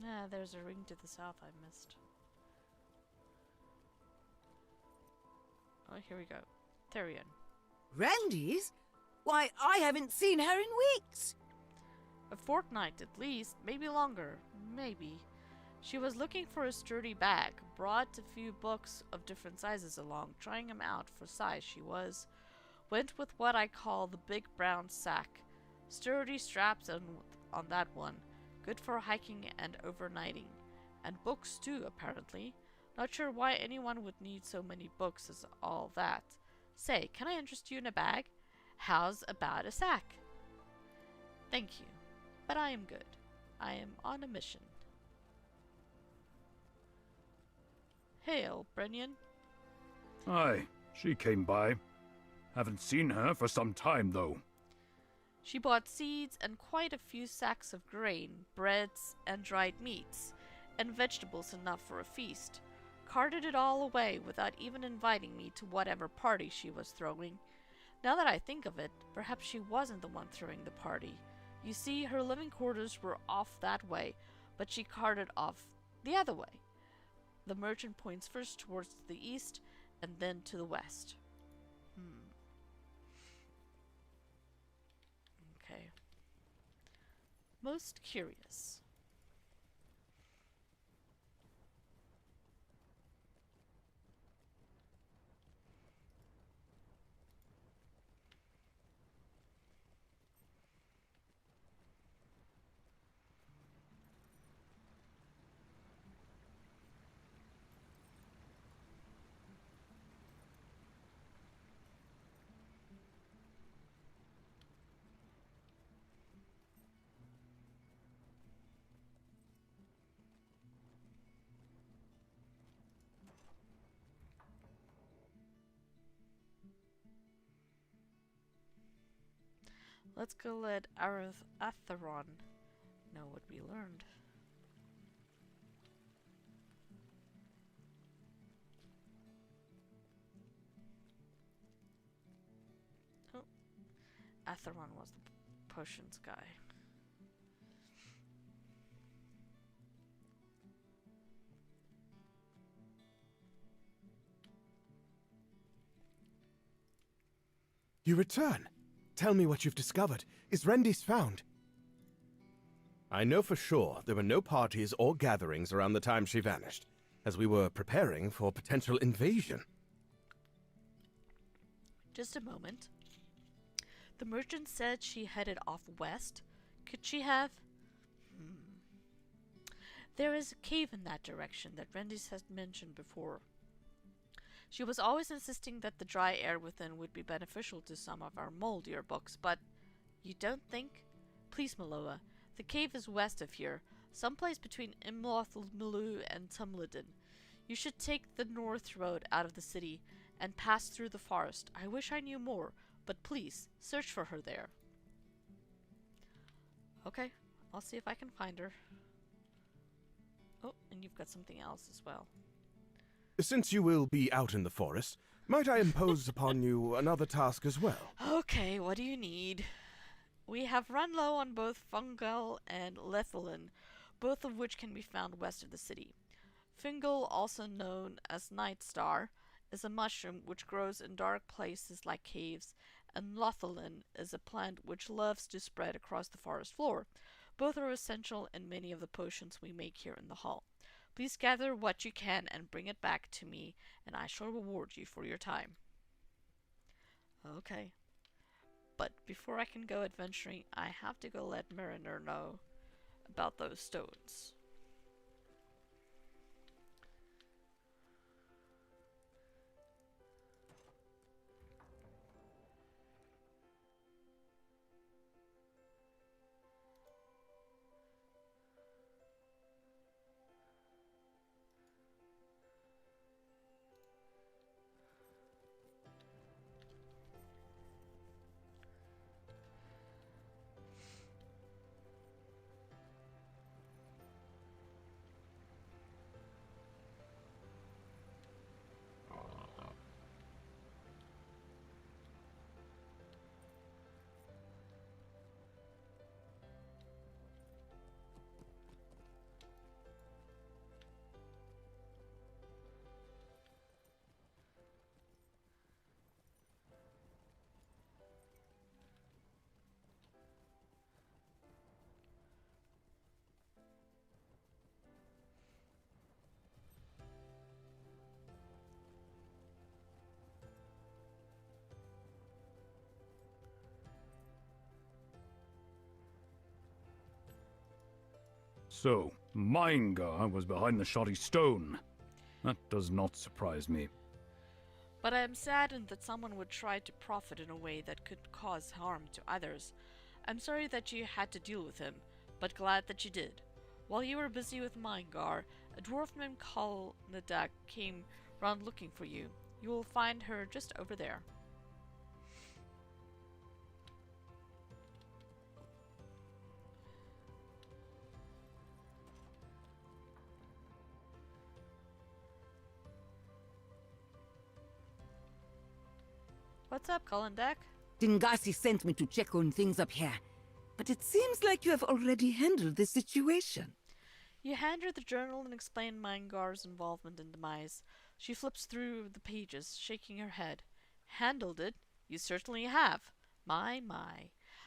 Ah, there's a ring to the south I missed. Oh, here we go. Therian. Randy's? Why, I haven't seen her in weeks. A fortnight at least, maybe longer, maybe. She was looking for a sturdy bag, brought a few books of different sizes along, trying them out for size she was. Went with what I call the big brown sack. Sturdy straps on that one. Good for hiking and overnighting. And books too, apparently. Not sure why anyone would need so many books as all that. Say, can I interest you in a bag? How's about a sack? Thank you, but I am good. I am on a mission. Hail, Brenyan. Aye, she came by. Haven't seen her for some time, though. She bought seeds and quite a few sacks of grain, breads, and dried meats, and vegetables enough for a feast. Carted it all away without even inviting me to whatever party she was throwing. Now that I think of it, perhaps she wasn't the one throwing the party. You see, her living quarters were off that way, but she carted off the other way. The merchant points first towards the east, and then to the west. Okay. Most curious. Let's go let Atheron know what we learned. Oh, Atheron was the potions guy. You return. Tell me what you've discovered. Is Rendis found? I know for sure there were no parties or gatherings around the time she vanished, as we were preparing for potential invasion. Just a moment. The merchant said she headed off west. Could she have? There is a cave in that direction that Rendis has mentioned before. She was always insisting that the dry air within would be beneficial to some of our moldier books, but you don't think? Please, Miloa, the cave is west of here, someplace between Milu and Tumliden. You should take the north road out of the city and pass through the forest. I wish I knew more, but please, search for her there. Okay, I'll see if I can find her. Oh, and you've got something else as well. Since you will be out in the forest, might I impose upon you another task as well? Okay, what do you need? We have run low on both fungal and lethalin, both of which can be found west of the city. Fungal, also known as night star, is a mushroom which grows in dark places like caves, and lethalin is a plant which loves to spread across the forest floor. Both are essential in many of the potions we make here in the hall. Please gather what you can and bring it back to me, and I shall reward you for your time. Okay. But before I can go adventuring, I have to go let Mariner know about those stones. So, Maingar was behind the shoddy stone. That does not surprise me. But I am saddened that someone would try to profit in a way that could cause harm to others. I'm sorry that you had to deal with him. but glad that you did. While you were busy with Mingar, a dwarf named cont'd came round looking for you. You will find her just over there. What's up, cont'd? Dingasi sent me to check on things up here, but it seems like you have already handled the situation. You hand her the journal and explain Mingar's involvement in demise. She flips through the pages, shaking her head. Handled it? You certainly have. My.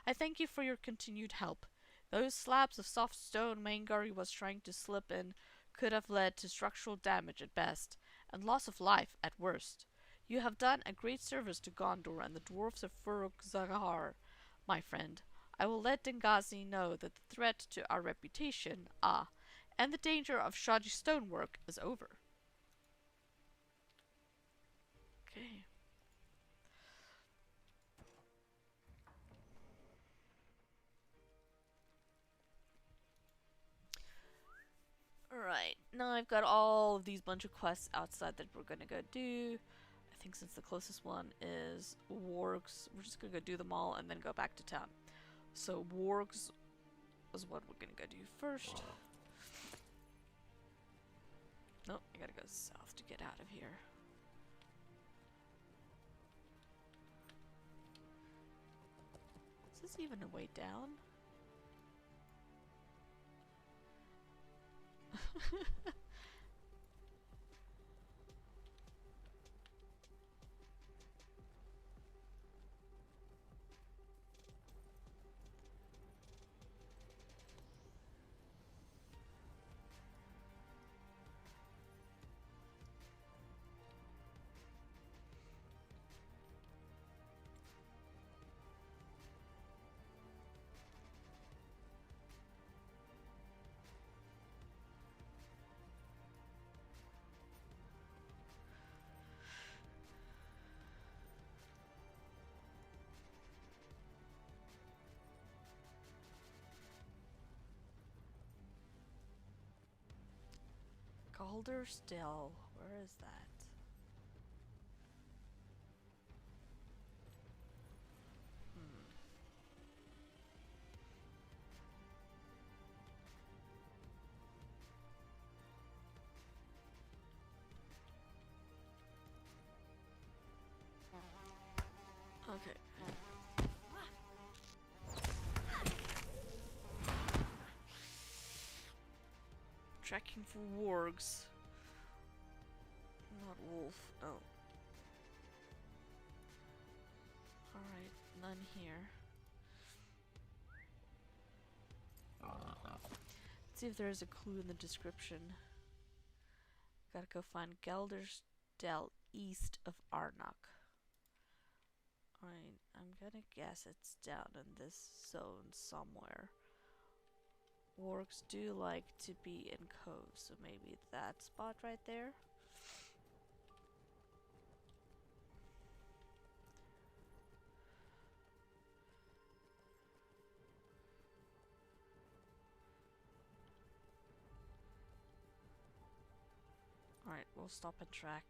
I thank you for your continued help. Those slabs of soft stone Mangari was trying to slip in could have led to structural damage at best, and loss of life at worst. You have done a great service to Gondor and the dwarfs of Furuk-Zaghar, my friend. I will let Dingasi know that the threat to our reputation, and the danger of shoddy stonework is over. Okay. Alright, now I've got all of these bunch of quests outside that we're gonna go do. I think since the closest one is Wargs, we're just gonna go do them all and then go back to town. So Wargs is what we're gonna go do first. Nope, I gotta go south to get out of here. Is this even a way down? Galdir Dell, where is that? Okay. Tracking for wargs. Not wolf. Oh. Alright, none here. Let's see if there's a clue in the description. Gotta go find Galdir Dell east of Arnach. Alright, I'm gonna guess it's down in this zone somewhere. Wargs do like to be in coves, so maybe that spot right there. Alright, we'll stop and track.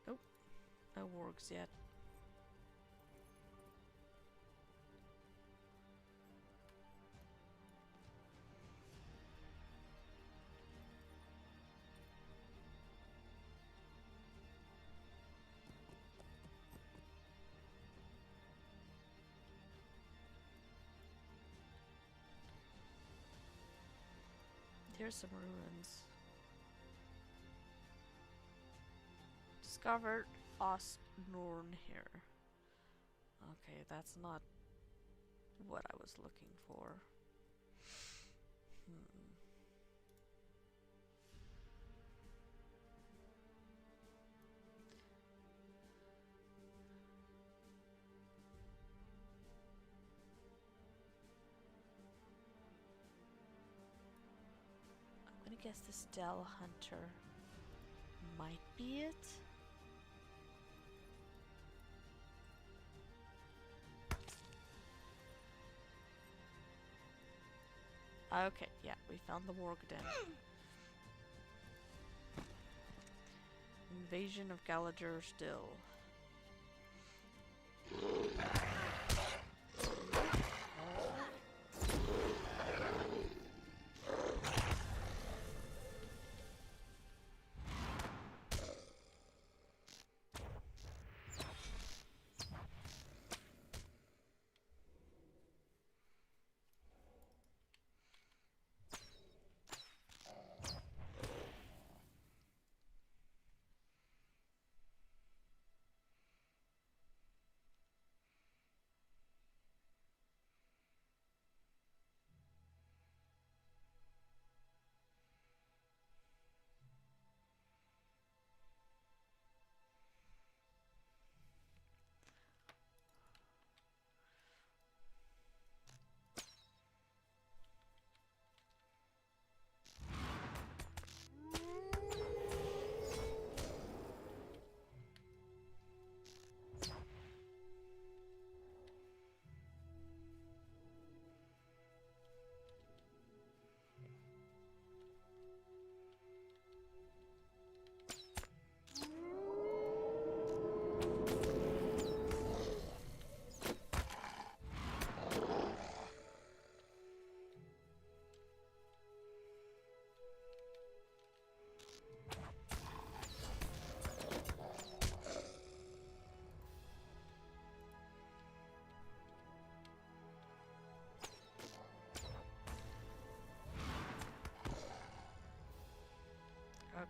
Nope, no wargs yet. Here's some ruins. Discovered Linhir. Okay, that's not what I was looking for. I guess this Dell Hunter might be it. Okay, yeah, we found the Warg den. Invasion of Galdir still.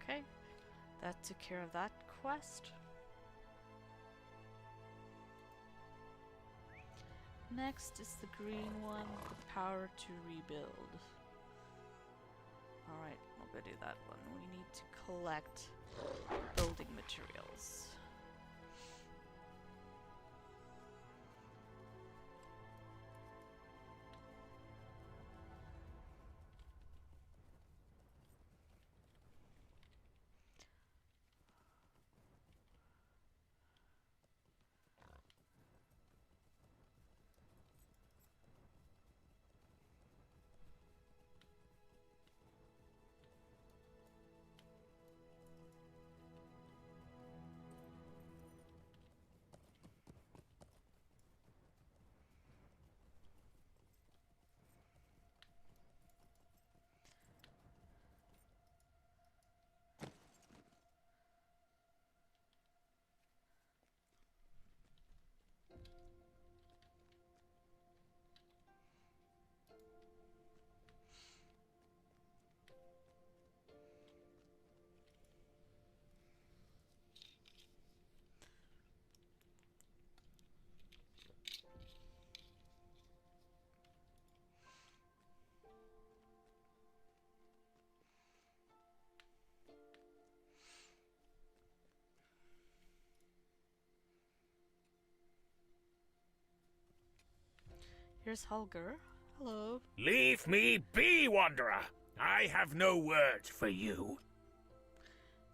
Okay, that took care of that quest. Next is the green one, power to rebuild. Alright, I'll go do that one. We need to collect building materials. Here's Holger. Hello. Leave me be, Wanderer! I have no words for you.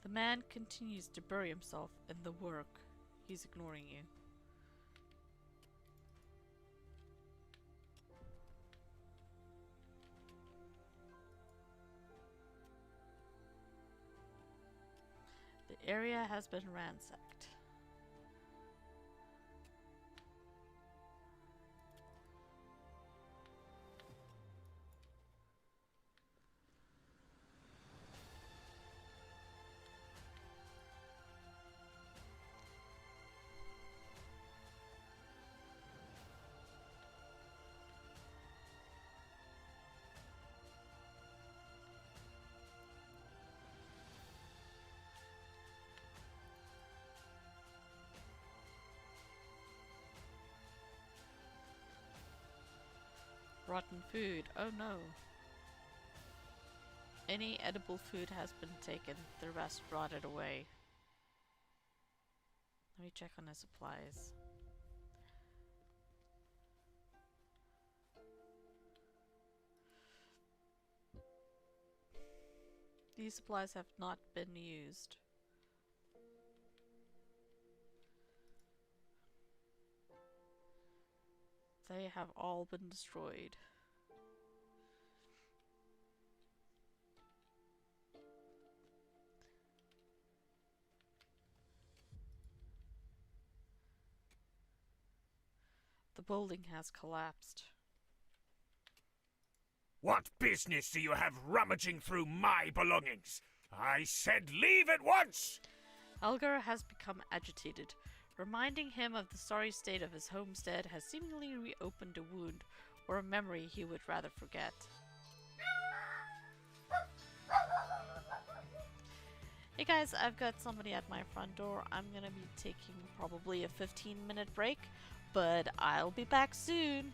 The man continues to bury himself in the work. He's ignoring you. The area has been ransacked. Rotten food. Oh no. Any edible food has been taken. The rest rotted away. Let me check on his supplies. These supplies have not been used. They have all been destroyed. building has collapsed. What business do you have rummaging through my belongings? I said leave at once! Elgar has become agitated. Reminding him of the sorry state of his homestead has seemingly reopened a wound or a memory he would rather forget. Hey guys, I've got somebody at my front door. I'm gonna be taking probably a 15-minute break, but I'll be back soon.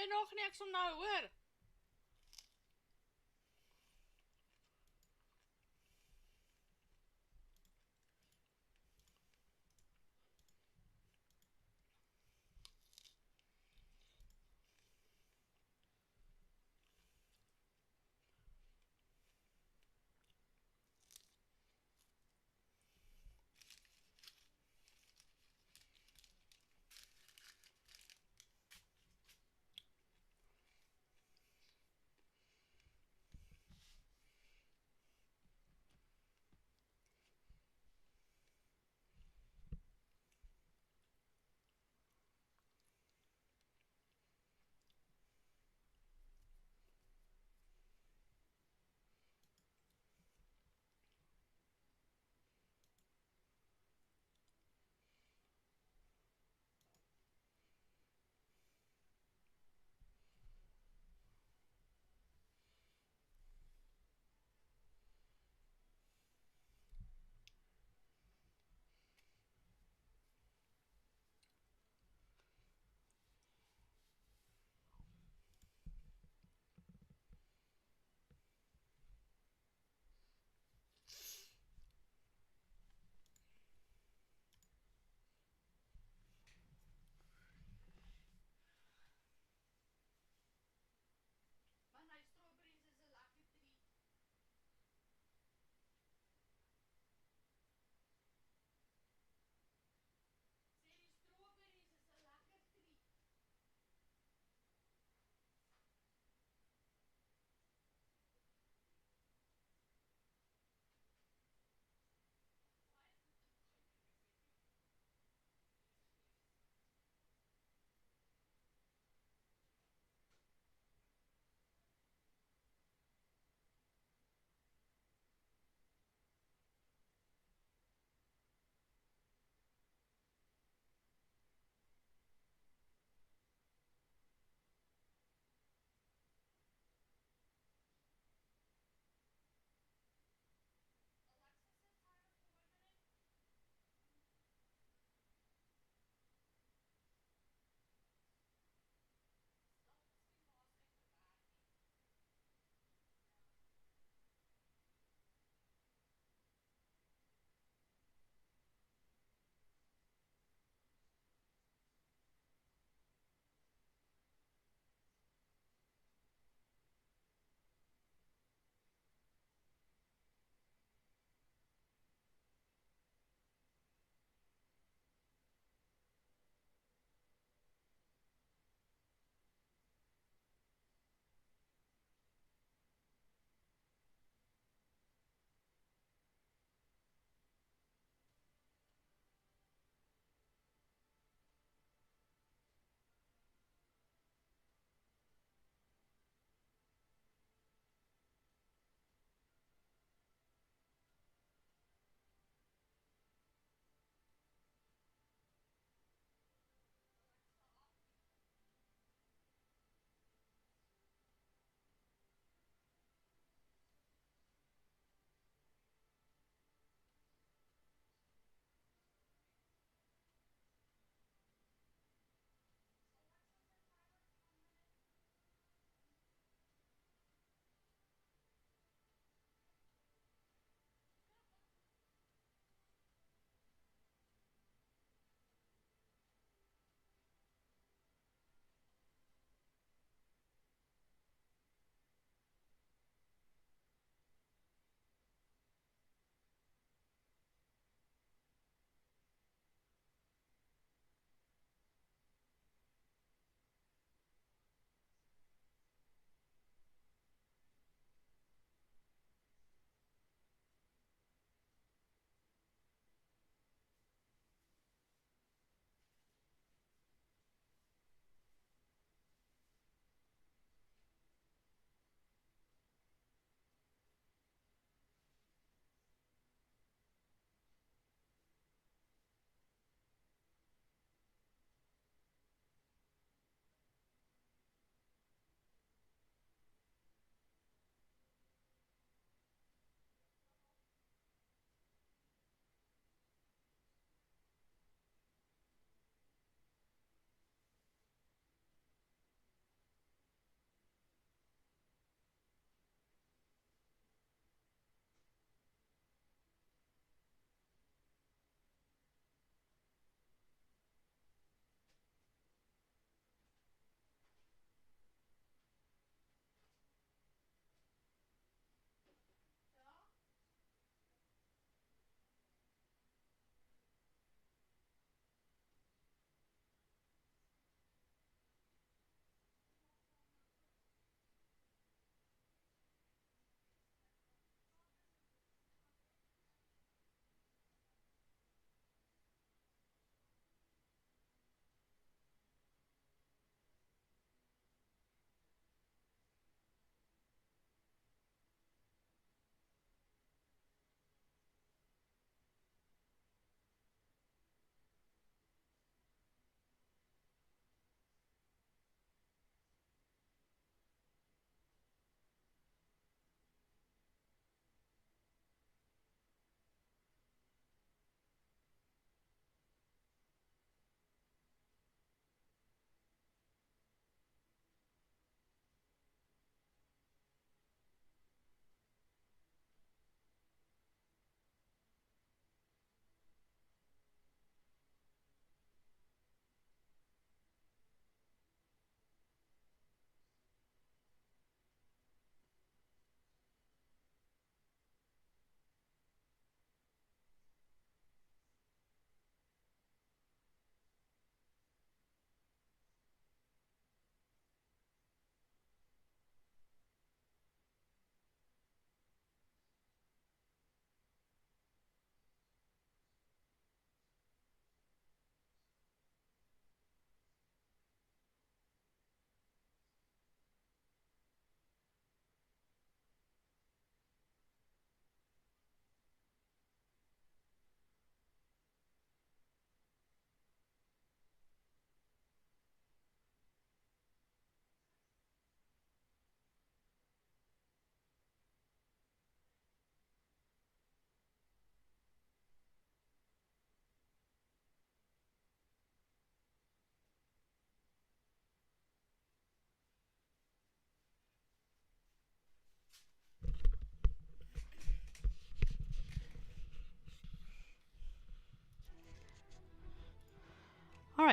je nog niks om nou weer?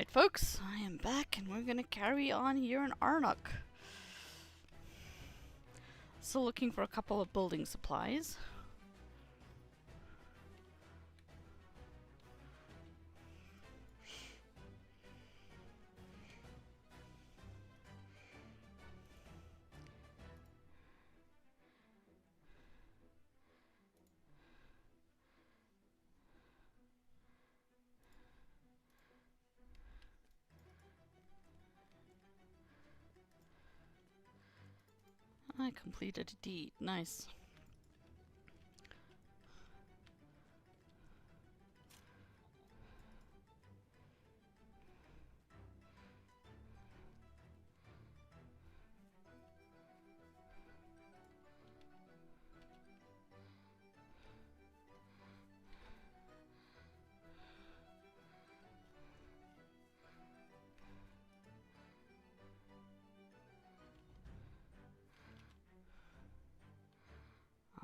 Alright folks, I am back and we're gonna carry on here in Arnach. Still looking for a couple of building supplies. I completed a deed. Nice.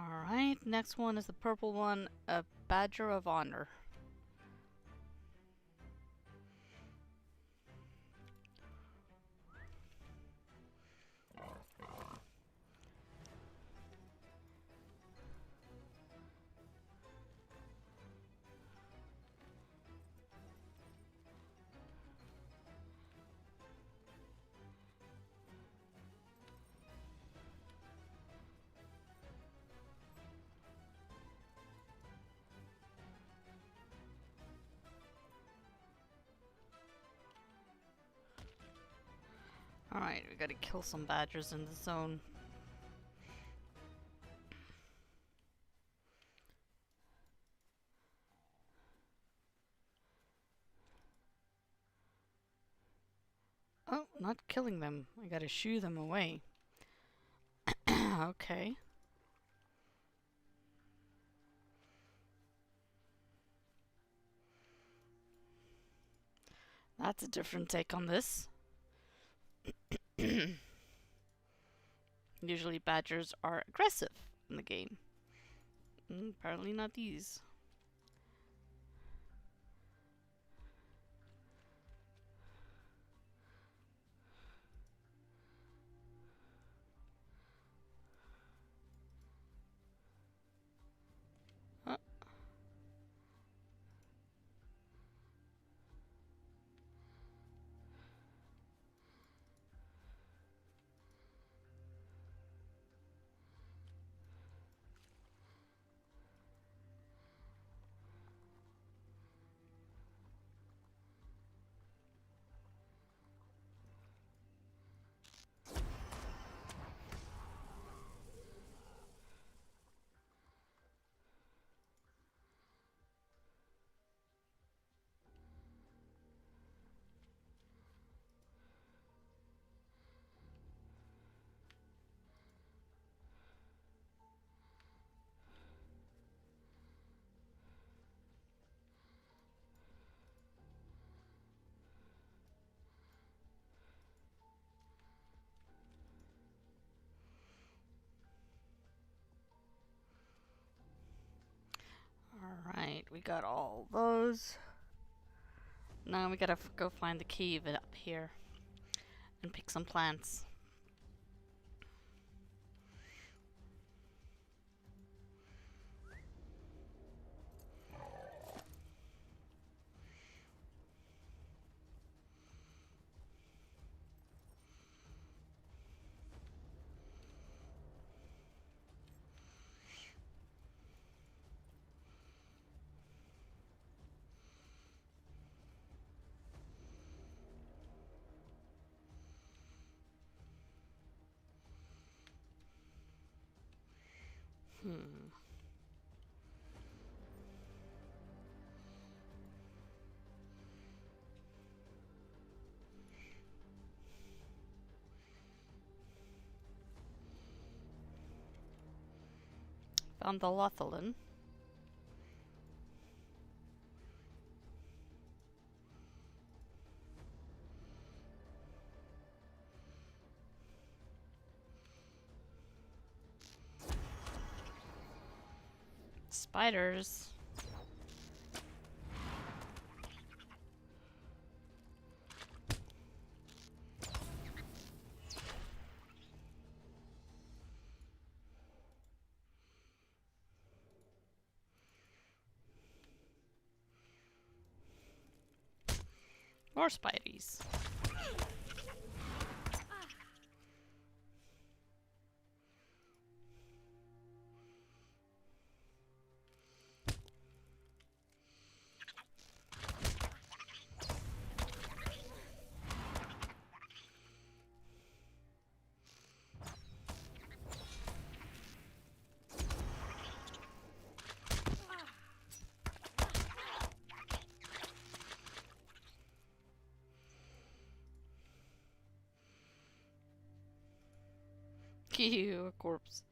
Alright, next one is the purple one, a Badger of Honor. Alright, we gotta kill some badgers in the zone. Oh, not killing them. I gotta shoo them away. Okay. That's a different take on this. Usually badgers are aggressive in the game. Apparently not these. Alright, we got all those. Now we gotta go find the cave up here and pick some plants. Found the Lothlin. Spiders. More spideys. Ew, a corpse.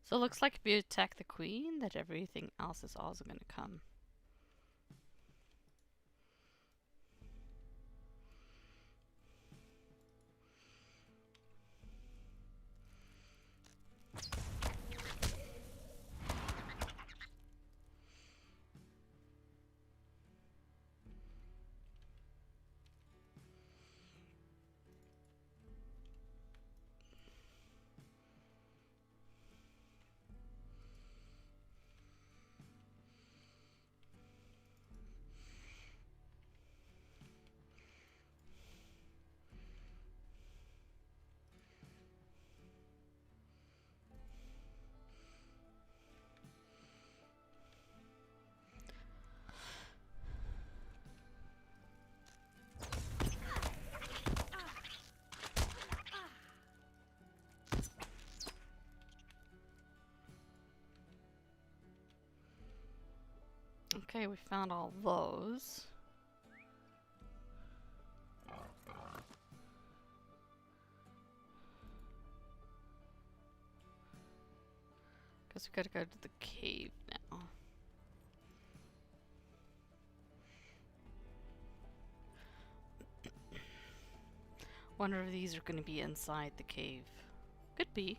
So it looks like if you attack the queen, that everything else is also going to come. Okay, we found all those. Guess we gotta go to the cave now. Wonder if these are gonna be inside the cave. Could be.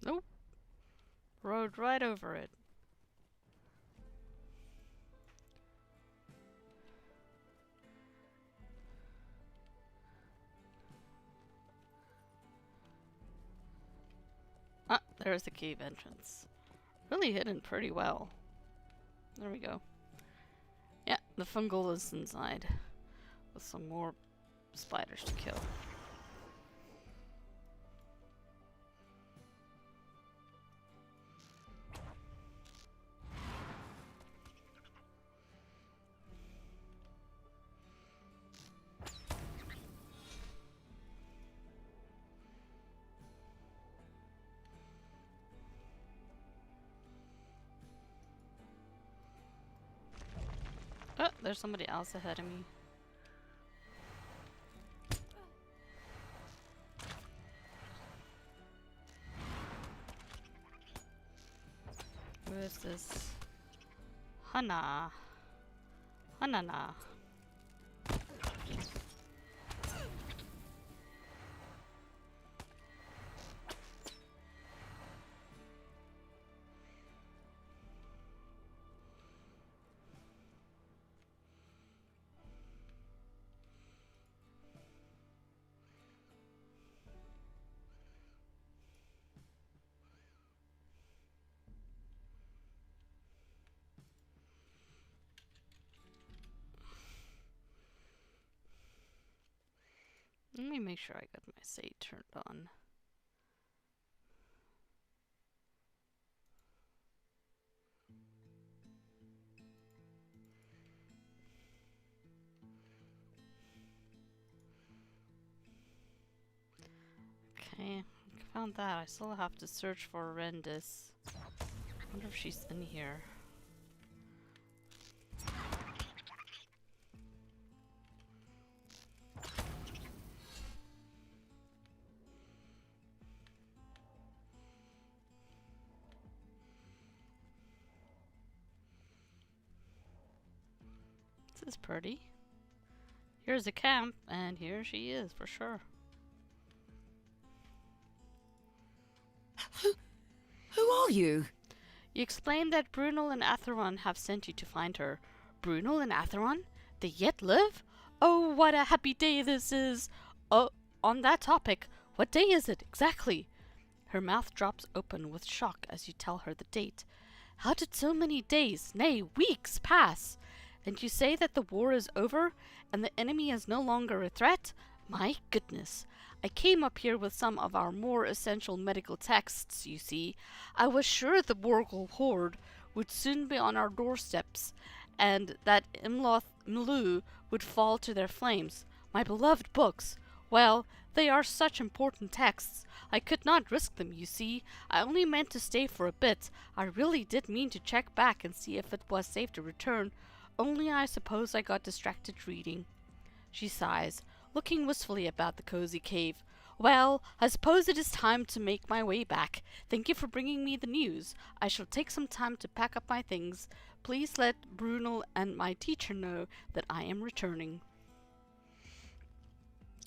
Nope. Rode right over it. Ah, there's the cave entrance. Really hidden pretty well. There we go. Yeah, the fungal is inside. With some more spiders to kill. Oh, there's somebody else ahead of me. Who is this? Hanana. Let me make sure I got my save turned on. Okay, found that. I still have to search for Rendis. Wonder if she's in here. is pretty. Here's a camp, and here she is for sure. Who are you? You explained that Brunel and Atheron have sent you to find her. Brunel and Atheron? They yet live? Oh, what a happy day this is! Oh, on that topic, what day is it exactly? Her mouth drops open with shock as you tell her the date. How did so many days, nay, weeks, pass? And you say that the war is over, and the enemy is no longer a threat? My goodness. I came up here with some of our more essential medical texts, you see. I was sure the Borgul horde would soon be on our doorsteps, and that Miloa would fall to their flames. My beloved books. Well, they are such important texts. I could not risk them, you see. I only meant to stay for a bit. I really did mean to check back and see if it was safe to return. Only I suppose I got distracted reading. She sighs, looking wistfully about the cozy cave. Well, I suppose it is time to make my way back. Thank you for bringing me the news. I shall take some time to pack up my things. Please let Brunel and my teacher know that I am returning.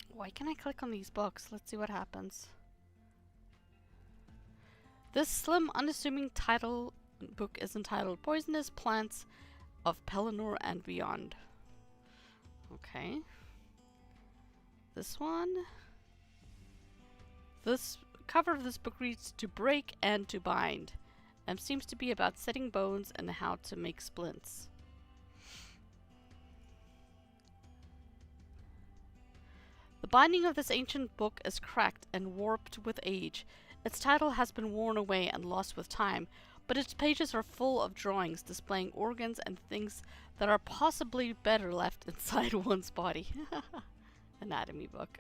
Why can I click on these books? Let's see what happens. This slim, unassuming book is entitled Poisonous Plants of Pelennor and Beyond. Okay. This one. This cover of this book reads To Break and to Bind, and seems to be about setting bones and how to make splints. The binding of this ancient book is cracked and warped with age. Its title has been worn away and lost with time, but its pages are full of drawings displaying organs and things that are possibly better left inside one's body. Anatomy book.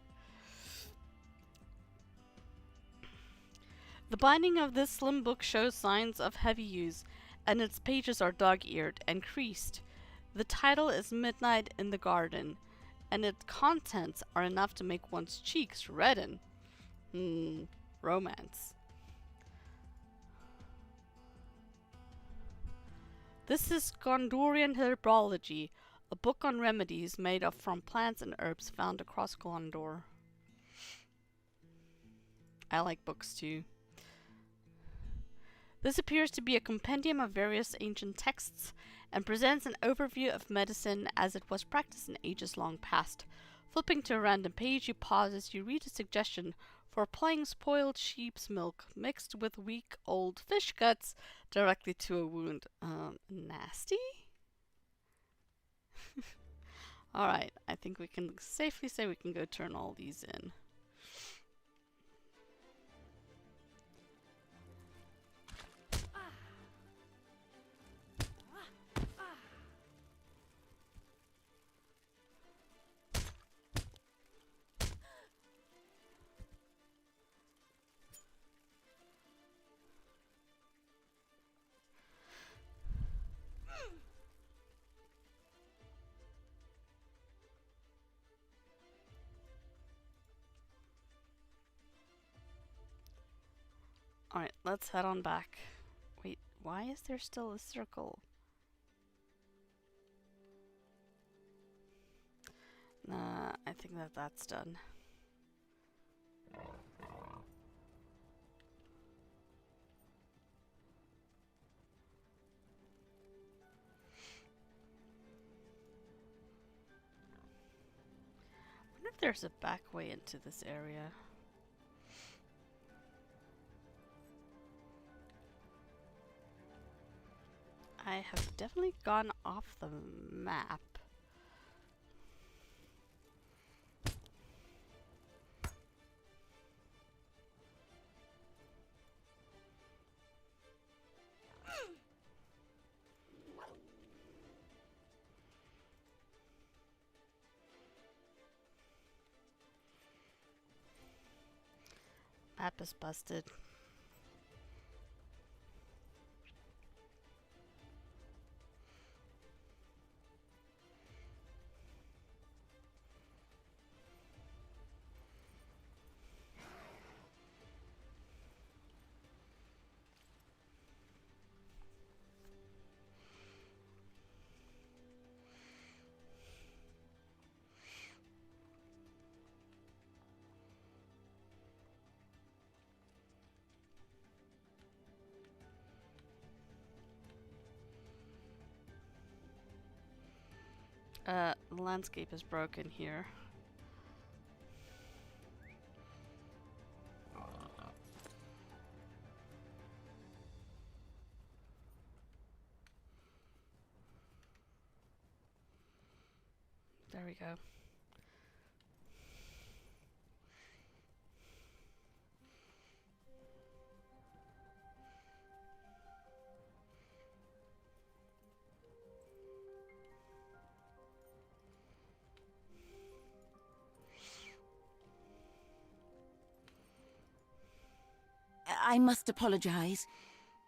The binding of this slim book shows signs of heavy use, and its pages are dog-eared and creased. The title is Midnight in the Garden, and its contents are enough to make one's cheeks redden. Romance. This is Gondorian Herbology, a book on remedies made from plants and herbs found across Gondor. I like books too. This appears to be a compendium of various ancient texts and presents an overview of medicine as it was practiced in ages long past. Flipping to a random page, you pause as you read a suggestion for applying spoiled sheep's milk mixed with weak old fish guts directly to a wound. Nasty? Alright, I think we can safely say we can go turn all these in. Alright, let's head on back. Wait, why is there still a circle? Nah, I think that's done. I wonder if there's a back way into this area. I have definitely gone off the map. Map is busted. The landscape is broken here. There we go. I must apologize.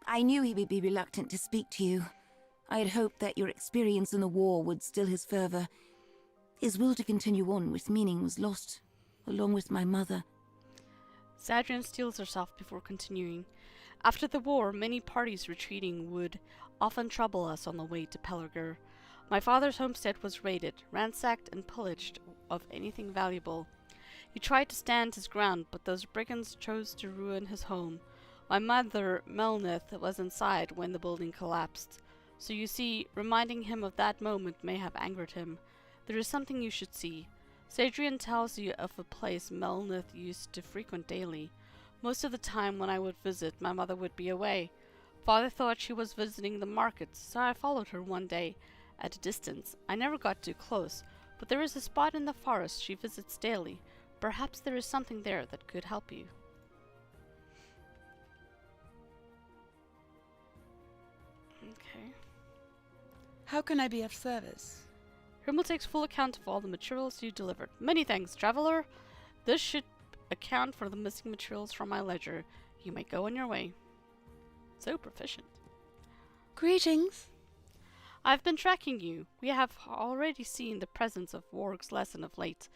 I knew he would be reluctant to speak to you. I had hoped that your experience in the war would still his fervor. His will to continue on with meaning was lost, along with my mother. Zadrian steels herself before continuing. After the war, many parties retreating would often trouble us on the way to Pelargir. My father's homestead was raided, ransacked, and pillaged of anything valuable. He tried to stand his ground, but those brigands chose to ruin his home. My mother, Melnith, was inside when the building collapsed. So you see, reminding him of that moment may have angered him. There is something you should see. Zadrian tells you of a place Melnith used to frequent daily. Most of the time when I would visit, my mother would be away. Father thought she was visiting the markets, so I followed her one day, at a distance. I never got too close, but there is a spot in the forest she visits daily. Perhaps there is something there that could help you. Okay. How can I be of service? Himmel takes full account of all the materials you delivered. Many thanks, traveler. This should account for the missing materials from my ledger. You may go on your way. So proficient. Greetings. I've been tracking you. We have already seen the presence of Wargs lesson of late.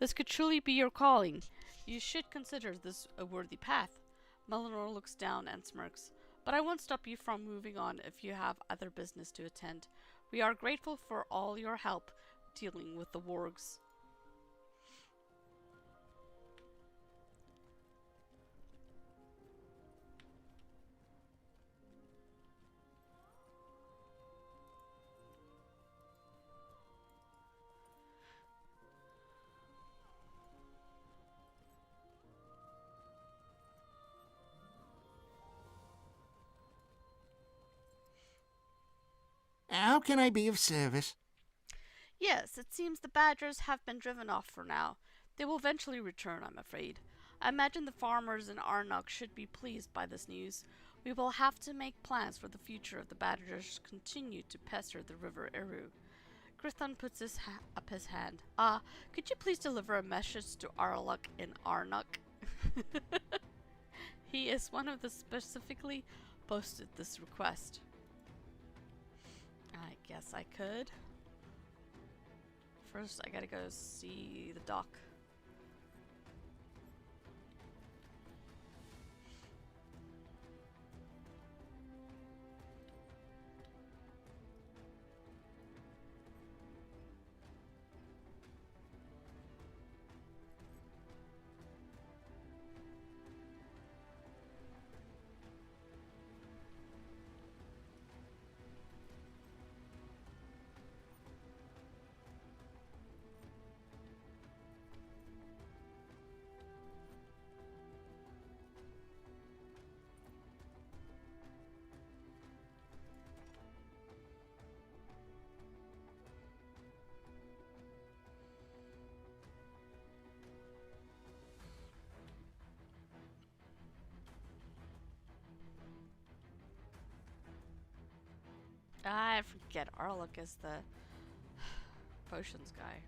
This could truly be your calling. You should consider this a worthy path. Melanor looks down and smirks. But I won't stop you from moving on if you have other business to attend. We are grateful for all your help dealing with the Wargs. How can I be of service? Yes, it seems the badgers have been driven off for now. They will eventually return, I'm afraid. I imagine the farmers in Arnach should be pleased by this news. We will have to make plans for the future if the badgers continue to pester the river Eru. Grithon puts up his hand. Could you please deliver a message to Halach in Arnach? He is one of the specifically posted this request. I guess I could. First, I gotta go see the dock. I forget Arnach is the potions guy.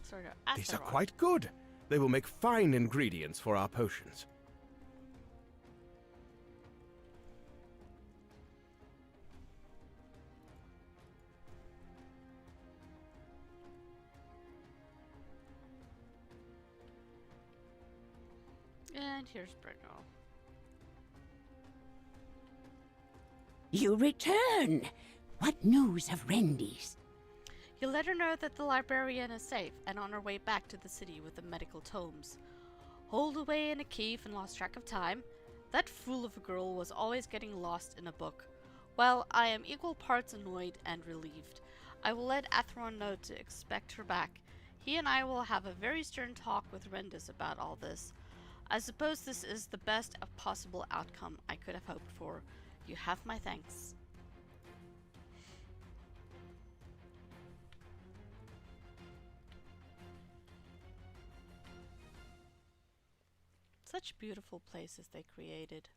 Sort of. These are quite good. They will make fine ingredients for our potions. And here's Bruno. You return! What news of Rendi's? You let her know that the librarian is safe and on her way back to the city with the medical tomes. Holed away in a cave and lost track of time. That fool of a girl was always getting lost in a book. Well, I am equal parts annoyed and relieved. I will let Atheron know to expect her back. He and I will have a very stern talk with Rendis about all this. I suppose this is the best of possible outcome I could have hoped for. You have my thanks. Such beautiful places they created.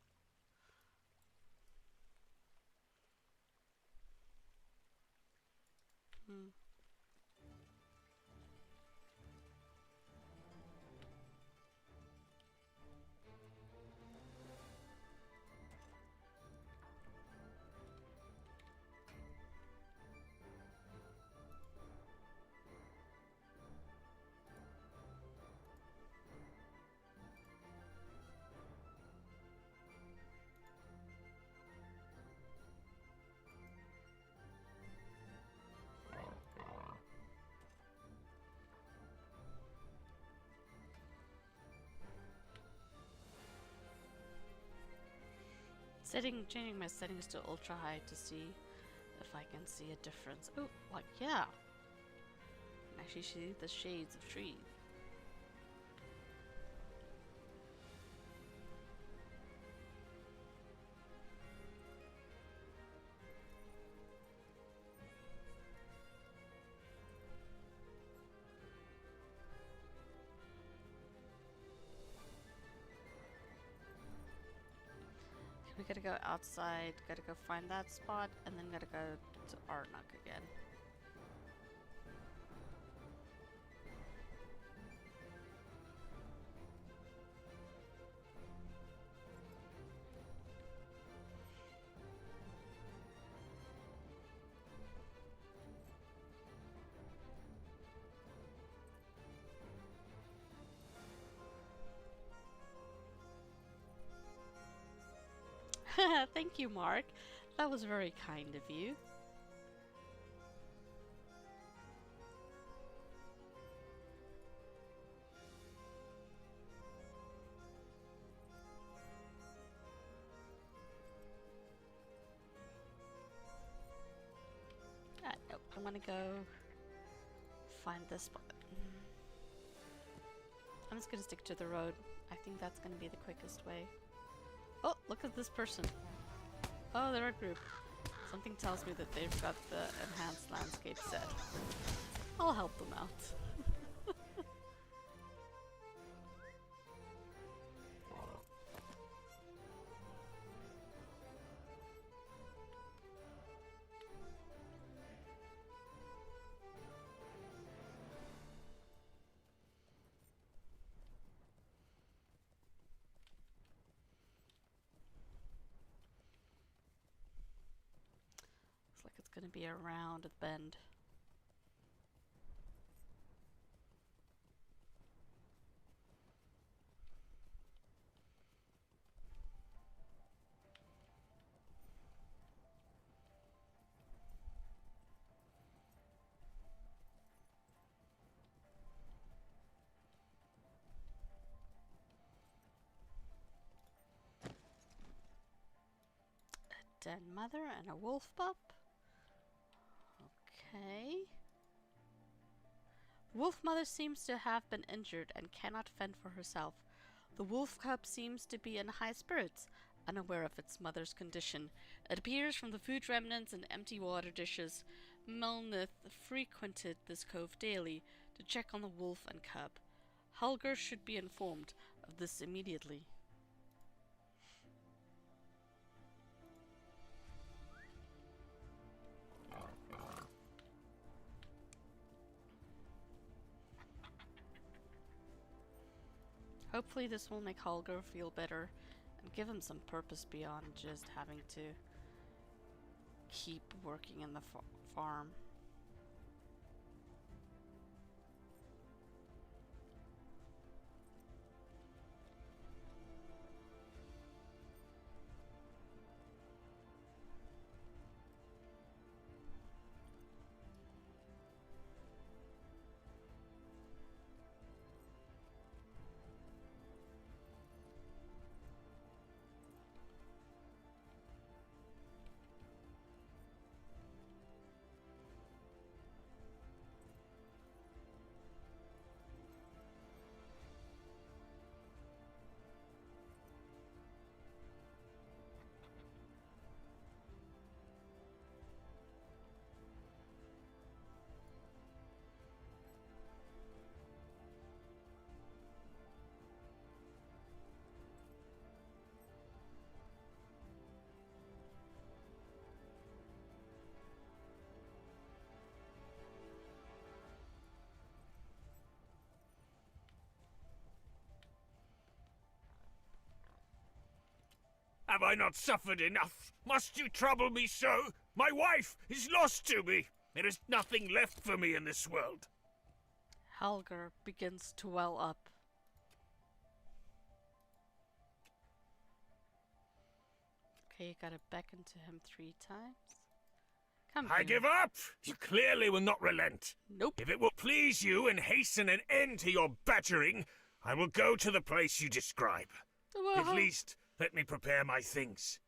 Changing my settings to ultra high to see if I can see a difference. Oh, like, yeah. I can actually see the shades of trees. We gotta go outside, gotta go find that spot, and then gotta go to Arnach again. Thank you, Mark. That was very kind of you. Nope, I'm gonna go find this spot. I'm just gonna stick to the road. I think that's gonna be the quickest way. Oh, look at this person. Oh, they're a group. Something tells me that they've got the enhanced landscape set. I'll help them out. Looks like it's gonna be around the bend. Den mother and a wolf pup. Okay. The wolf mother seems to have been injured and cannot fend for herself. The wolf cub seems to be in high spirits, unaware of its mother's condition. It appears from the food remnants and empty water dishes. Melnith frequented this cove daily to check on the wolf and cub. Halgar should be informed of this immediately. Hopefully this will make Halgar feel better and give him some purpose beyond just having to keep working in the farm. Have I not suffered enough? Must you trouble me so? My wife is lost to me. There is nothing left for me in this world. Halgar begins to well up. Okay, you gotta beckon to him 3 times. Come I here. give up! You clearly will not relent. Nope. If it will please you and hasten an end to your badgering, I will go to the place you describe. At least, let me prepare my things.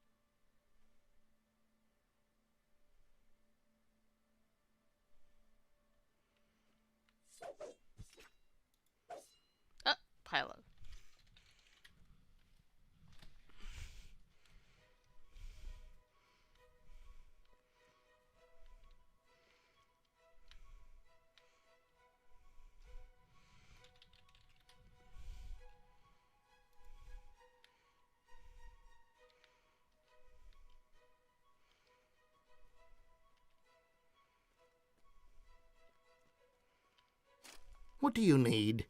Pile up. What do you need?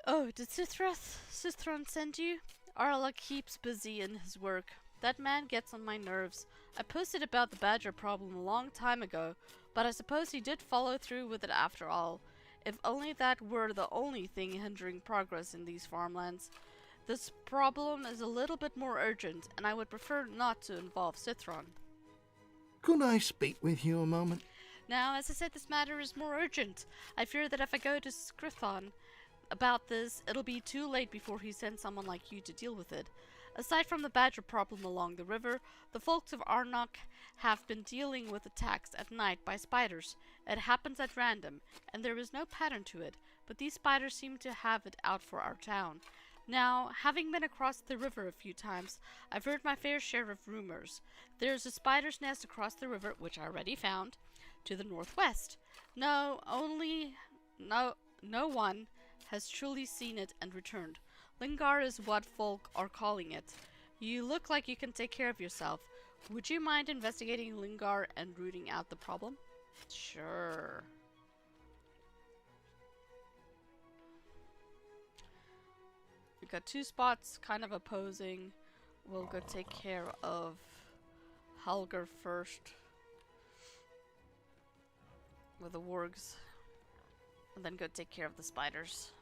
Oh, did Sithron send you? Arnach keeps busy in his work. That man gets on my nerves. I posted about the badger problem a long time ago, but I suppose he did follow through with it after all. If only that were the only thing hindering progress in these farmlands. This problem is a little bit more urgent, and I would prefer not to involve Sithron. Could I speak with you a moment? Now, as I said, this matter is more urgent. I fear that if I go to Scrithon about this, it'll be too late before he sends someone like you to deal with it. Aside from the badger problem along the river, the folks of Arnach have been dealing with attacks at night by spiders. It happens at random, and there is no pattern to it, but these spiders seem to have it out for our town. Now, having been across the river a few times, I've heard my fair share of rumors. There's a spider's nest across the river, which I already found, to the northwest. No one has truly seen it and returned. Linhir is what folk are calling it. You look like you can take care of yourself. Would you mind investigating Linhir and rooting out the problem? Sure. We got 2 spots kind of opposing. We'll go take care of Halgar first with the wargs, and then go take care of the spiders.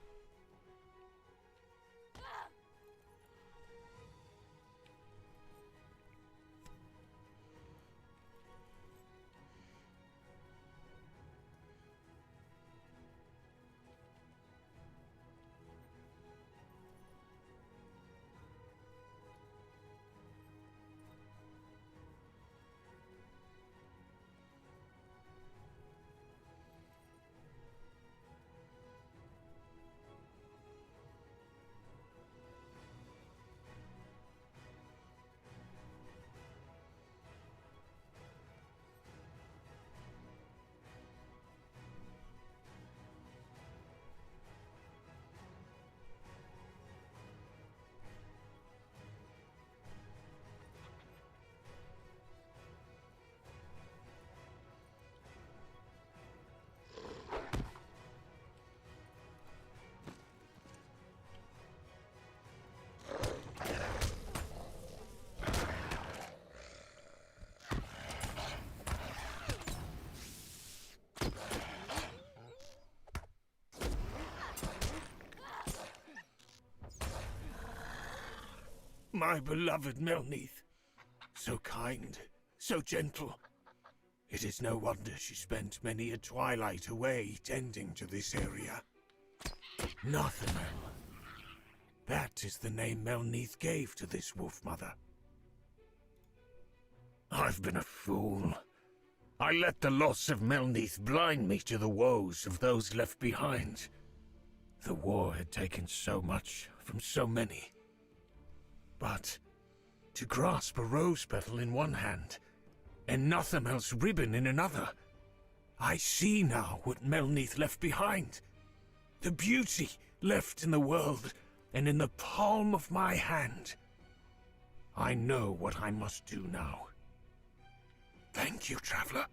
My beloved Melneath. So kind, so gentle. It is no wonder she spent many a twilight away tending to this area. Nothamel. That is the name Melneath gave to this wolf mother. I've been a fool. I let the loss of Melneath blind me to the woes of those left behind. The war had taken so much from so many. But to grasp a rose petal in one hand and Nothamel's ribbon in another, I see now what Melneath left behind. The beauty left in the world and in the palm of my hand. I know what I must do now. Thank you, traveler.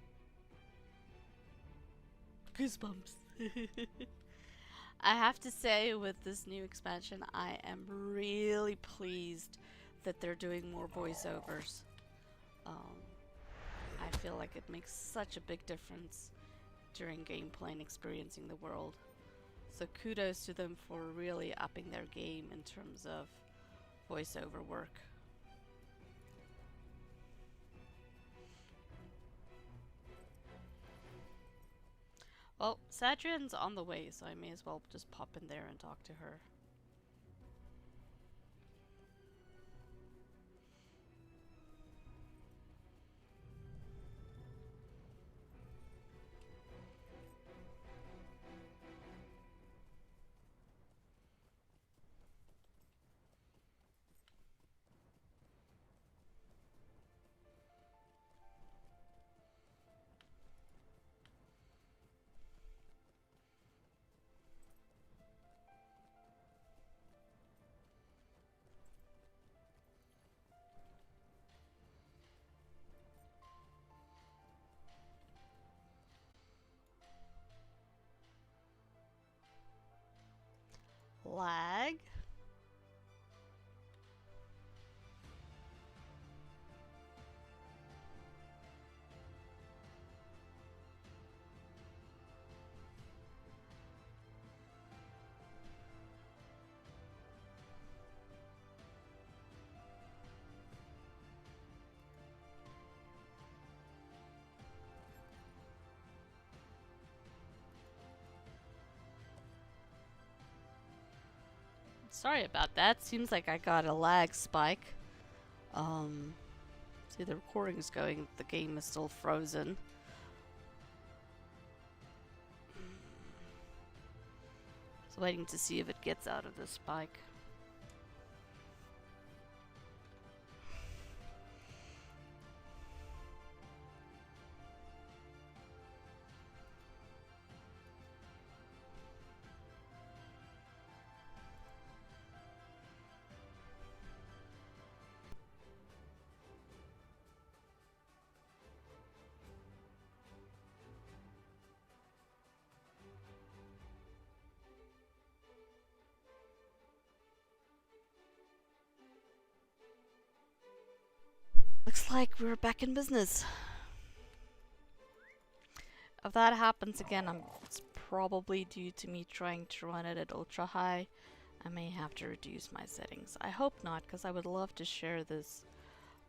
Goosebumps. I have to say, with this new expansion, I am really pleased that they're doing more voiceovers. I feel like it makes such a big difference during gameplay and experiencing the world. So kudos to them for really upping their game in terms of voiceover work. Well, Sadrian's on the way, so I may as well just pop in there and talk to her. Lag? Sorry about that. Seems like I got a lag spike. See, the recording is going. The game is still frozen. Just waiting to see if it gets out of the spike. Looks like we're back in business. If that happens again, it's probably due to me trying to run it at ultra high. I may have to reduce my settings. I hope not, because I would love to share this,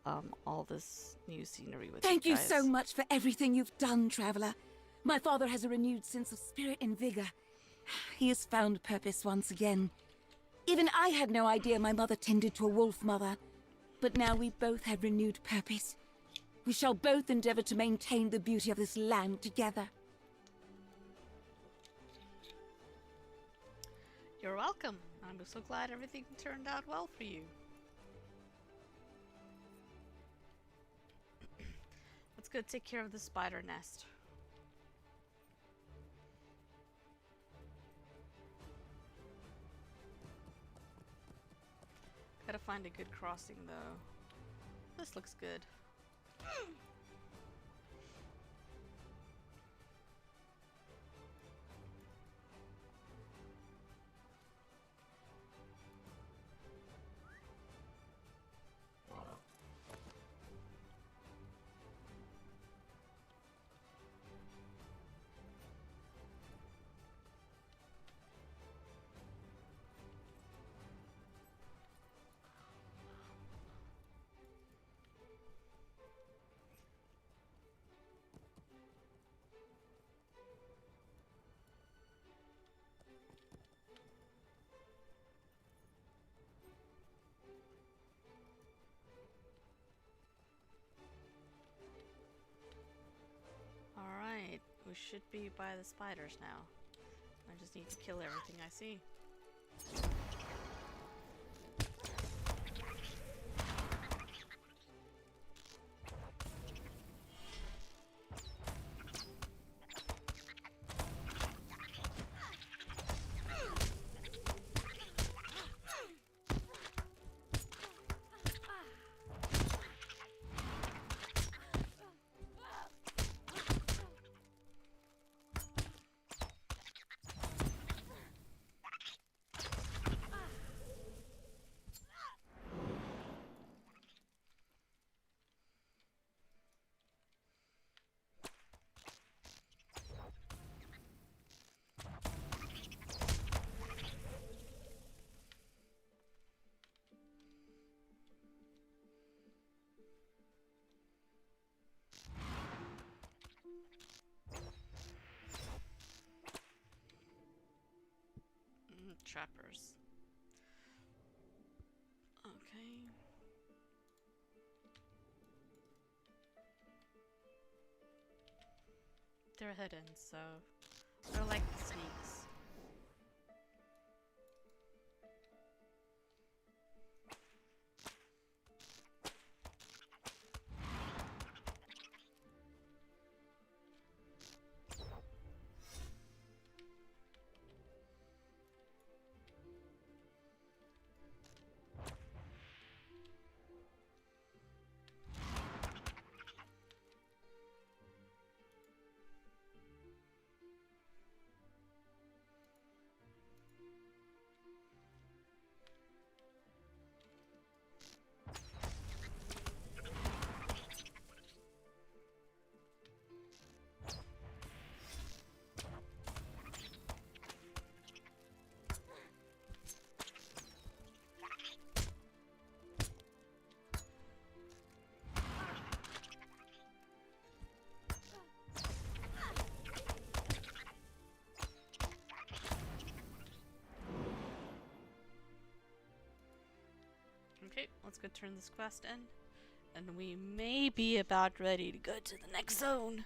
all this new scenery with you guys. Thank you so much for everything you've done, Traveler. My father has a renewed sense of spirit and vigor. He has found purpose once again. Even I had no idea my mother tended to a wolf mother. But now we both have renewed purpose. We shall both endeavor to maintain the beauty of this land together. You're welcome. I'm so glad everything turned out well for you. Let's go take care of the spider nest. Gotta find a good crossing though. This looks good. Alright, we should be by the spiders now. I just need to kill everything I see. trappers. Okay. They're hidden, so they're like sneaks. Okay, let's go turn this quest in. And we may be about ready to go to the next zone.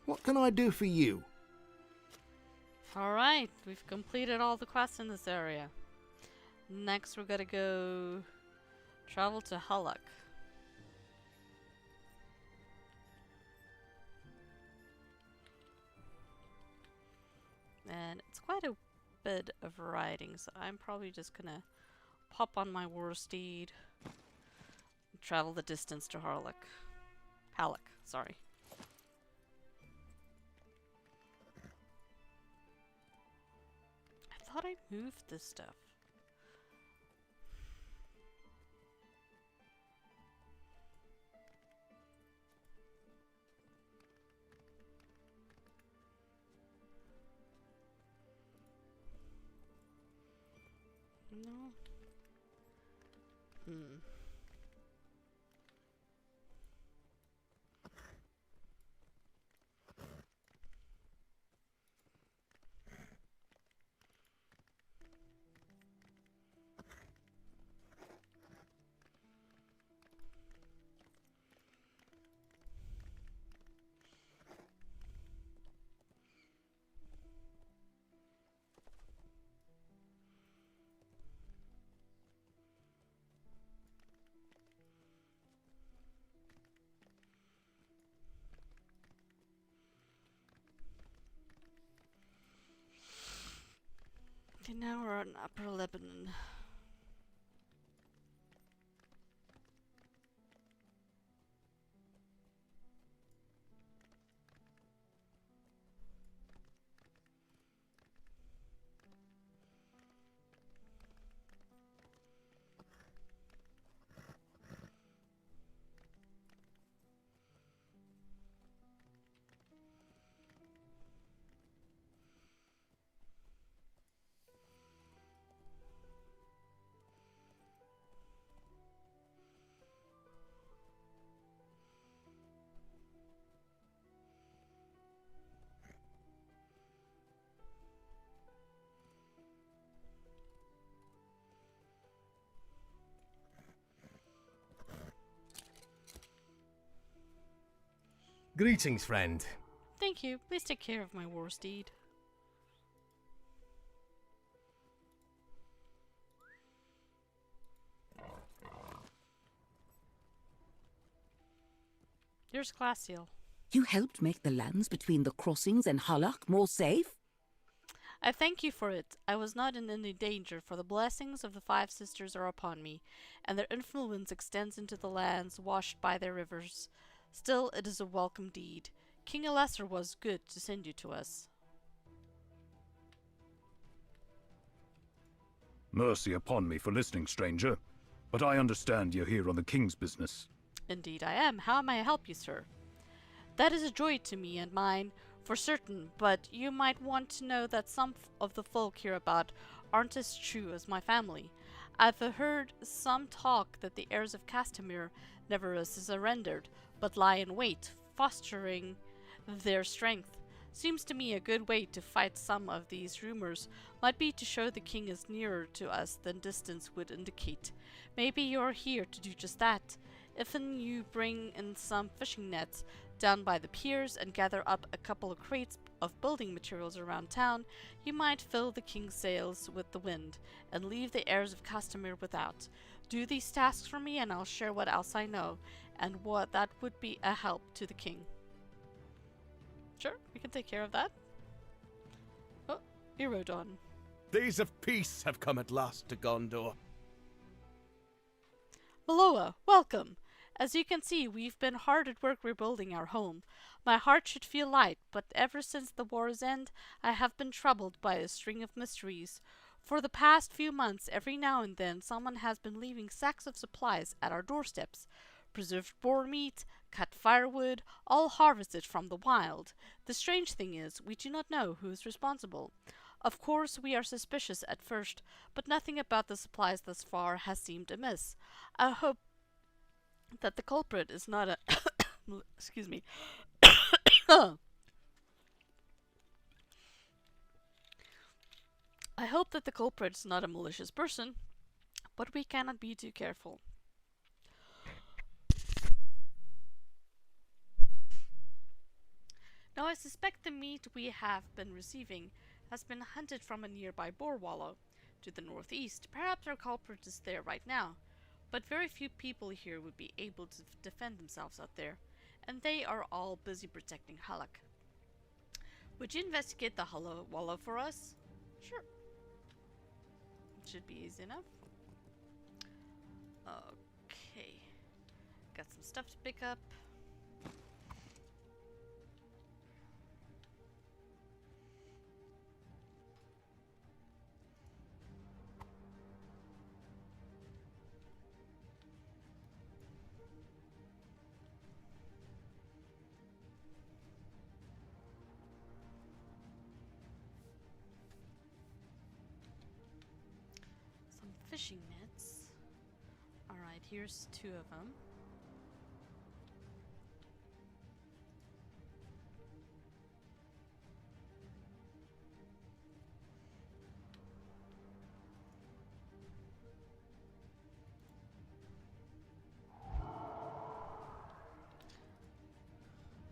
What can I do for you? Alright, we've completed all the quests in this area. Next we're gonna go travel to Halach. And it's quite a bit of riding, so I'm probably just gonna pop on my war steed and travel the distance to Halach. Sorry. I thought I moved this stuff. No. Okay, now we're on Upper Lebennin. Greetings, friend. Thank you. Please take care of my war steed. Here's Glacial. You helped make the lands between the crossings and Halach more safe? I thank you for it. I was not in any danger, for the blessings of the Five Sisters are upon me, and their influence extends into the lands washed by their rivers. Still, it is a welcome deed. King Alesser was good to send you to us. Mercy upon me for listening, stranger. But I understand you're here on the king's business. Indeed I am. How may I help you, sir? That is a joy to me and mine, for certain, but you might want to know that some of the folk hereabout aren't as true as my family. I've heard some talk that the heirs of Castamir never surrendered, but lie in wait, fostering their strength. Seems to me a good way to fight some of these rumors might be to show the king is nearer to us than distance would indicate. Maybe you're here to do just that. If you bring in some fishing nets down by the piers and gather up a couple of crates of building materials around town, you might fill the king's sails with the wind and leave the heirs of Castamir without. Do these tasks for me and I'll share what else I know, and what that would be a help to the king. Sure, we can take care of that. Oh, Irodon. Days of peace have come at last to Gondor. Miloa, welcome! As you can see, we've been hard at work rebuilding our home. My heart should feel light, but ever since the war's end, I have been troubled by a string of mysteries. For the past few months, every now and then, someone has been leaving sacks of supplies at our doorsteps. Preserved boar meat, cut firewood, all harvested from the wild. The strange thing is, we do not know who is responsible. Of course, we are suspicious at first, but nothing about the supplies thus far has seemed amiss. I hope that the culprit is not a excuse me. I hope that the culprit is not a malicious person, but we cannot be too careful. Now I suspect the meat we have been receiving has been hunted from a nearby boar wallow to the northeast. Perhaps our culprit is there right now, but very few people here would be able to defend themselves out there, and they are all busy protecting Halach. Would you investigate the wallow for us? Sure. Should be easy enough. Okay. Got some stuff to pick up. Fishing nets. Alright, here's 2 of them.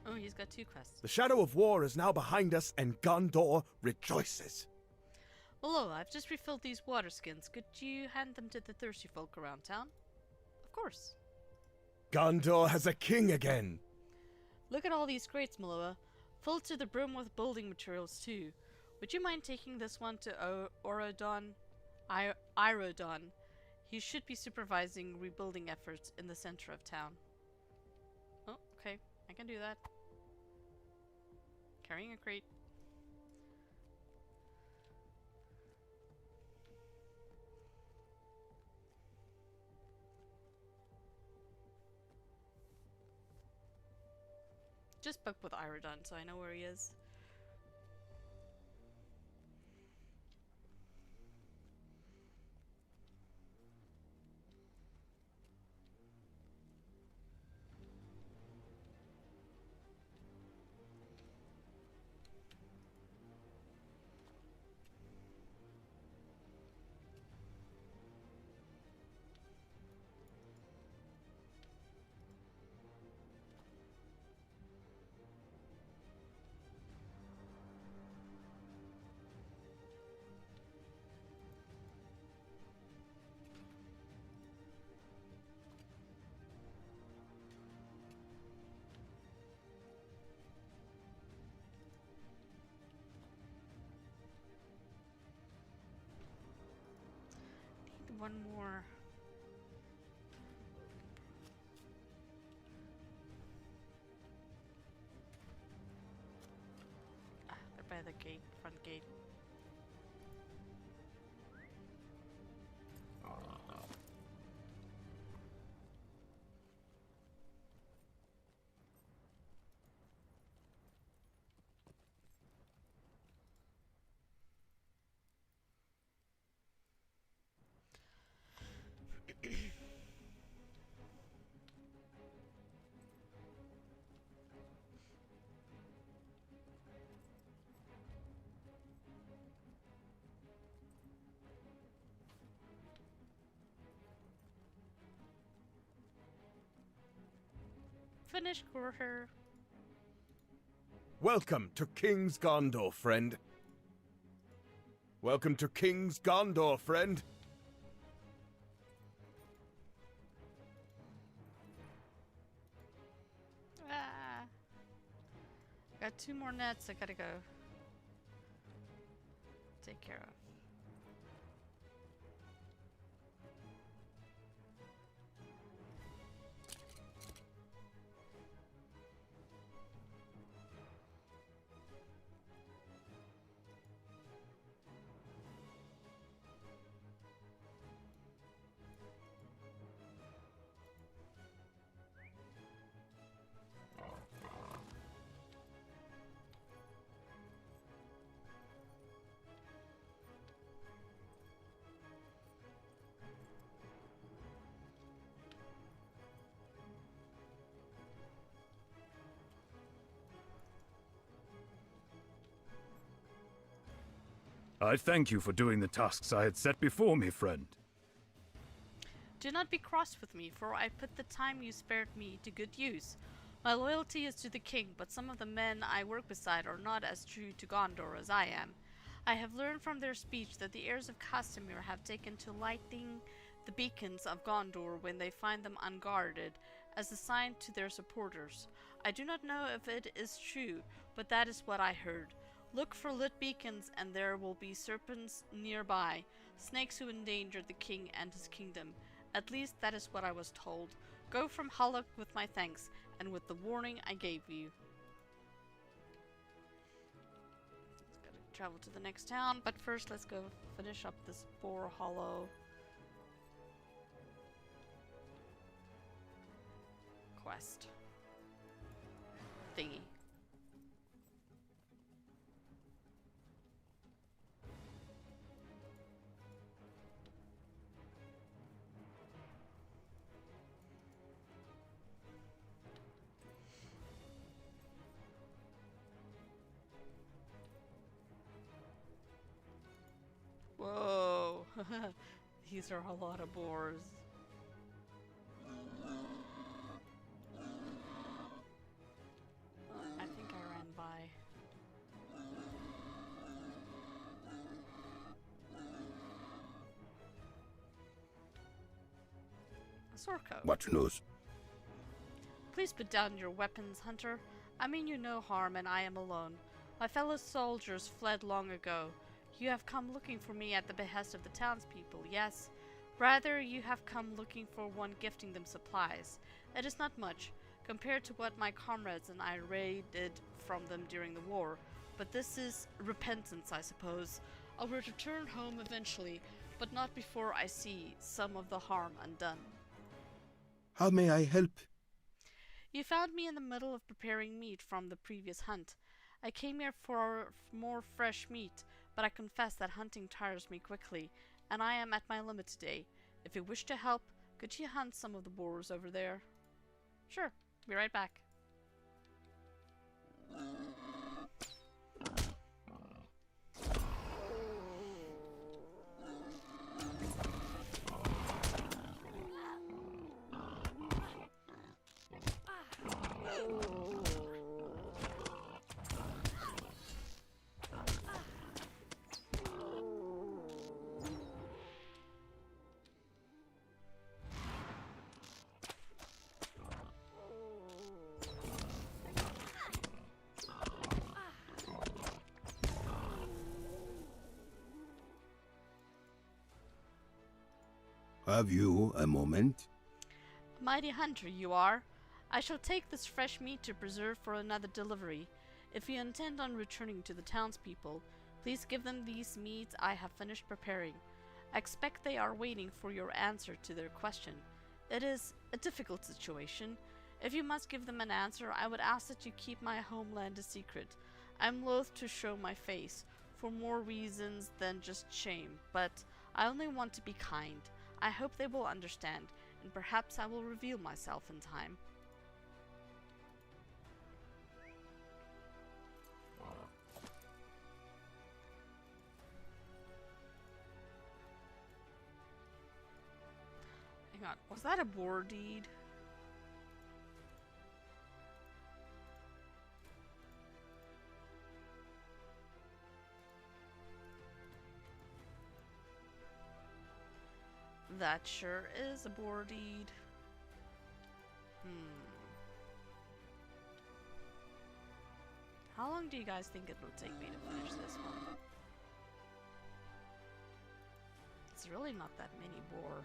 Oh, he's got 2 quests. The shadow of war is now behind us, and Gondor rejoices. Hello, I've just refilled these water skins. Could you hand them to the thirsty folk around town? Of course. Gondor has a king again. Look at all these crates, Miloa. Filled to the brim with building materials, too. Would you mind taking this one to Irodon? He should be supervising rebuilding efforts in the center of town. Oh, okay. I can do that. Carrying a crate. Just spoke with Irodon, so I know where he is. one more. They're by the gate, front gate. Finish quarter. Welcome to King's Gondor, friend. Welcome to King's Gondor, friend. Ah. Got 2 more nets I gotta go take care of. I thank you for doing the tasks I had set before me, friend. Do not be cross with me, for I put the time you spared me to good use. My loyalty is to the king, but some of the men I work beside are not as true to Gondor as I am. I have learned from their speech that the heirs of Castamir have taken to lighting the beacons of Gondor when they find them unguarded, as a sign to their supporters. I do not know if it is true, but that is what I heard. Look for lit beacons, and there will be serpents nearby, snakes who endanger the king and his kingdom. At least that is what I was told. Go from Halach with my thanks, and with the warning I gave you. Let's gotta travel to the next town, but first let's go finish up this Boar Hollow quest thingy. Whoa! These are a lot of boars. I think I ran by. A Sorko. What news? Please put down your weapons, Hunter. I mean you no harm, and I am alone. My fellow soldiers fled long ago. You have come looking for me at the behest of the townspeople, yes? Rather, you have come looking for one gifting them supplies. It is not much, compared to what my comrades and I raided from them during the war. But this is repentance, I suppose. I will return home eventually, but not before I see some of the harm undone. How may I help? You found me in the middle of preparing meat from the previous hunt. I came here for more fresh meat, but I confess that hunting tires me quickly, and I am at my limit today. If you wish to help, could you hunt some of the boars over there? Sure, be right back. Have you a moment? A mighty hunter you are. I shall take this fresh meat to preserve for another delivery. If you intend on returning to the townspeople, please give them these meats I have finished preparing. I expect they are waiting for your answer to their question. It is a difficult situation. If you must give them an answer, I would ask that you keep my homeland a secret. I am loath to show my face, for more reasons than just shame, but I only want to be kind. I hope they will understand, and perhaps I will reveal myself in time. Hang on, was that a war deed? That sure is a war deed. How long do you guys think it will take me to finish this one? It's really not that many war.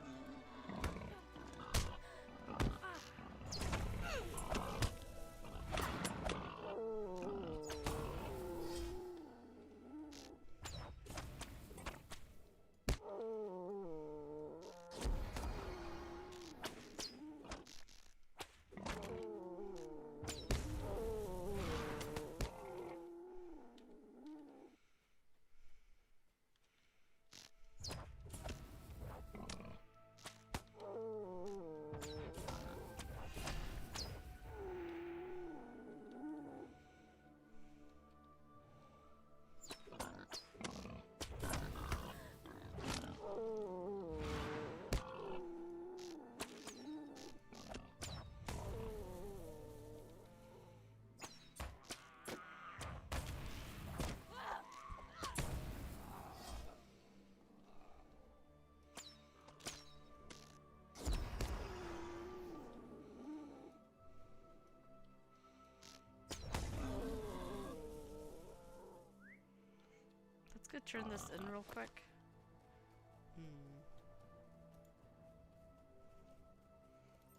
Let's go turn this in real quick.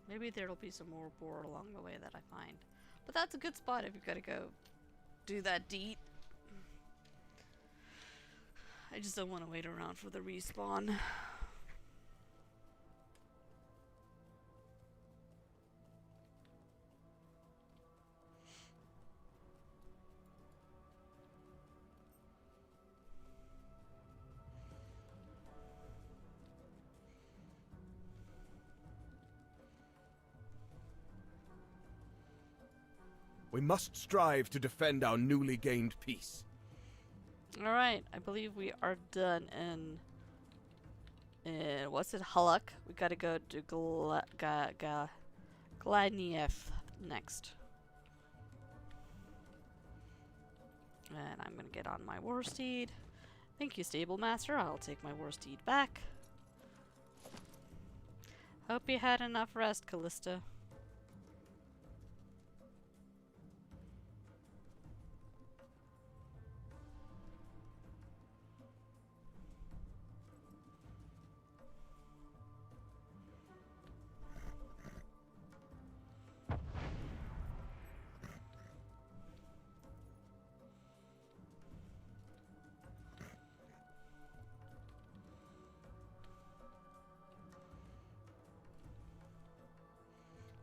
Maybe there'll be some more boar along the way that I find. But that's a good spot if you've got to go do that deed. I just don't want to wait around for the respawn. We must strive to defend our newly gained peace. Alright, I believe we are done in what's it, Halach? We gotta go to Gladnief next. And I'm gonna get on my war steed. Thank you, stable master. I'll take my war steed back. Hope you had enough rest, Callista.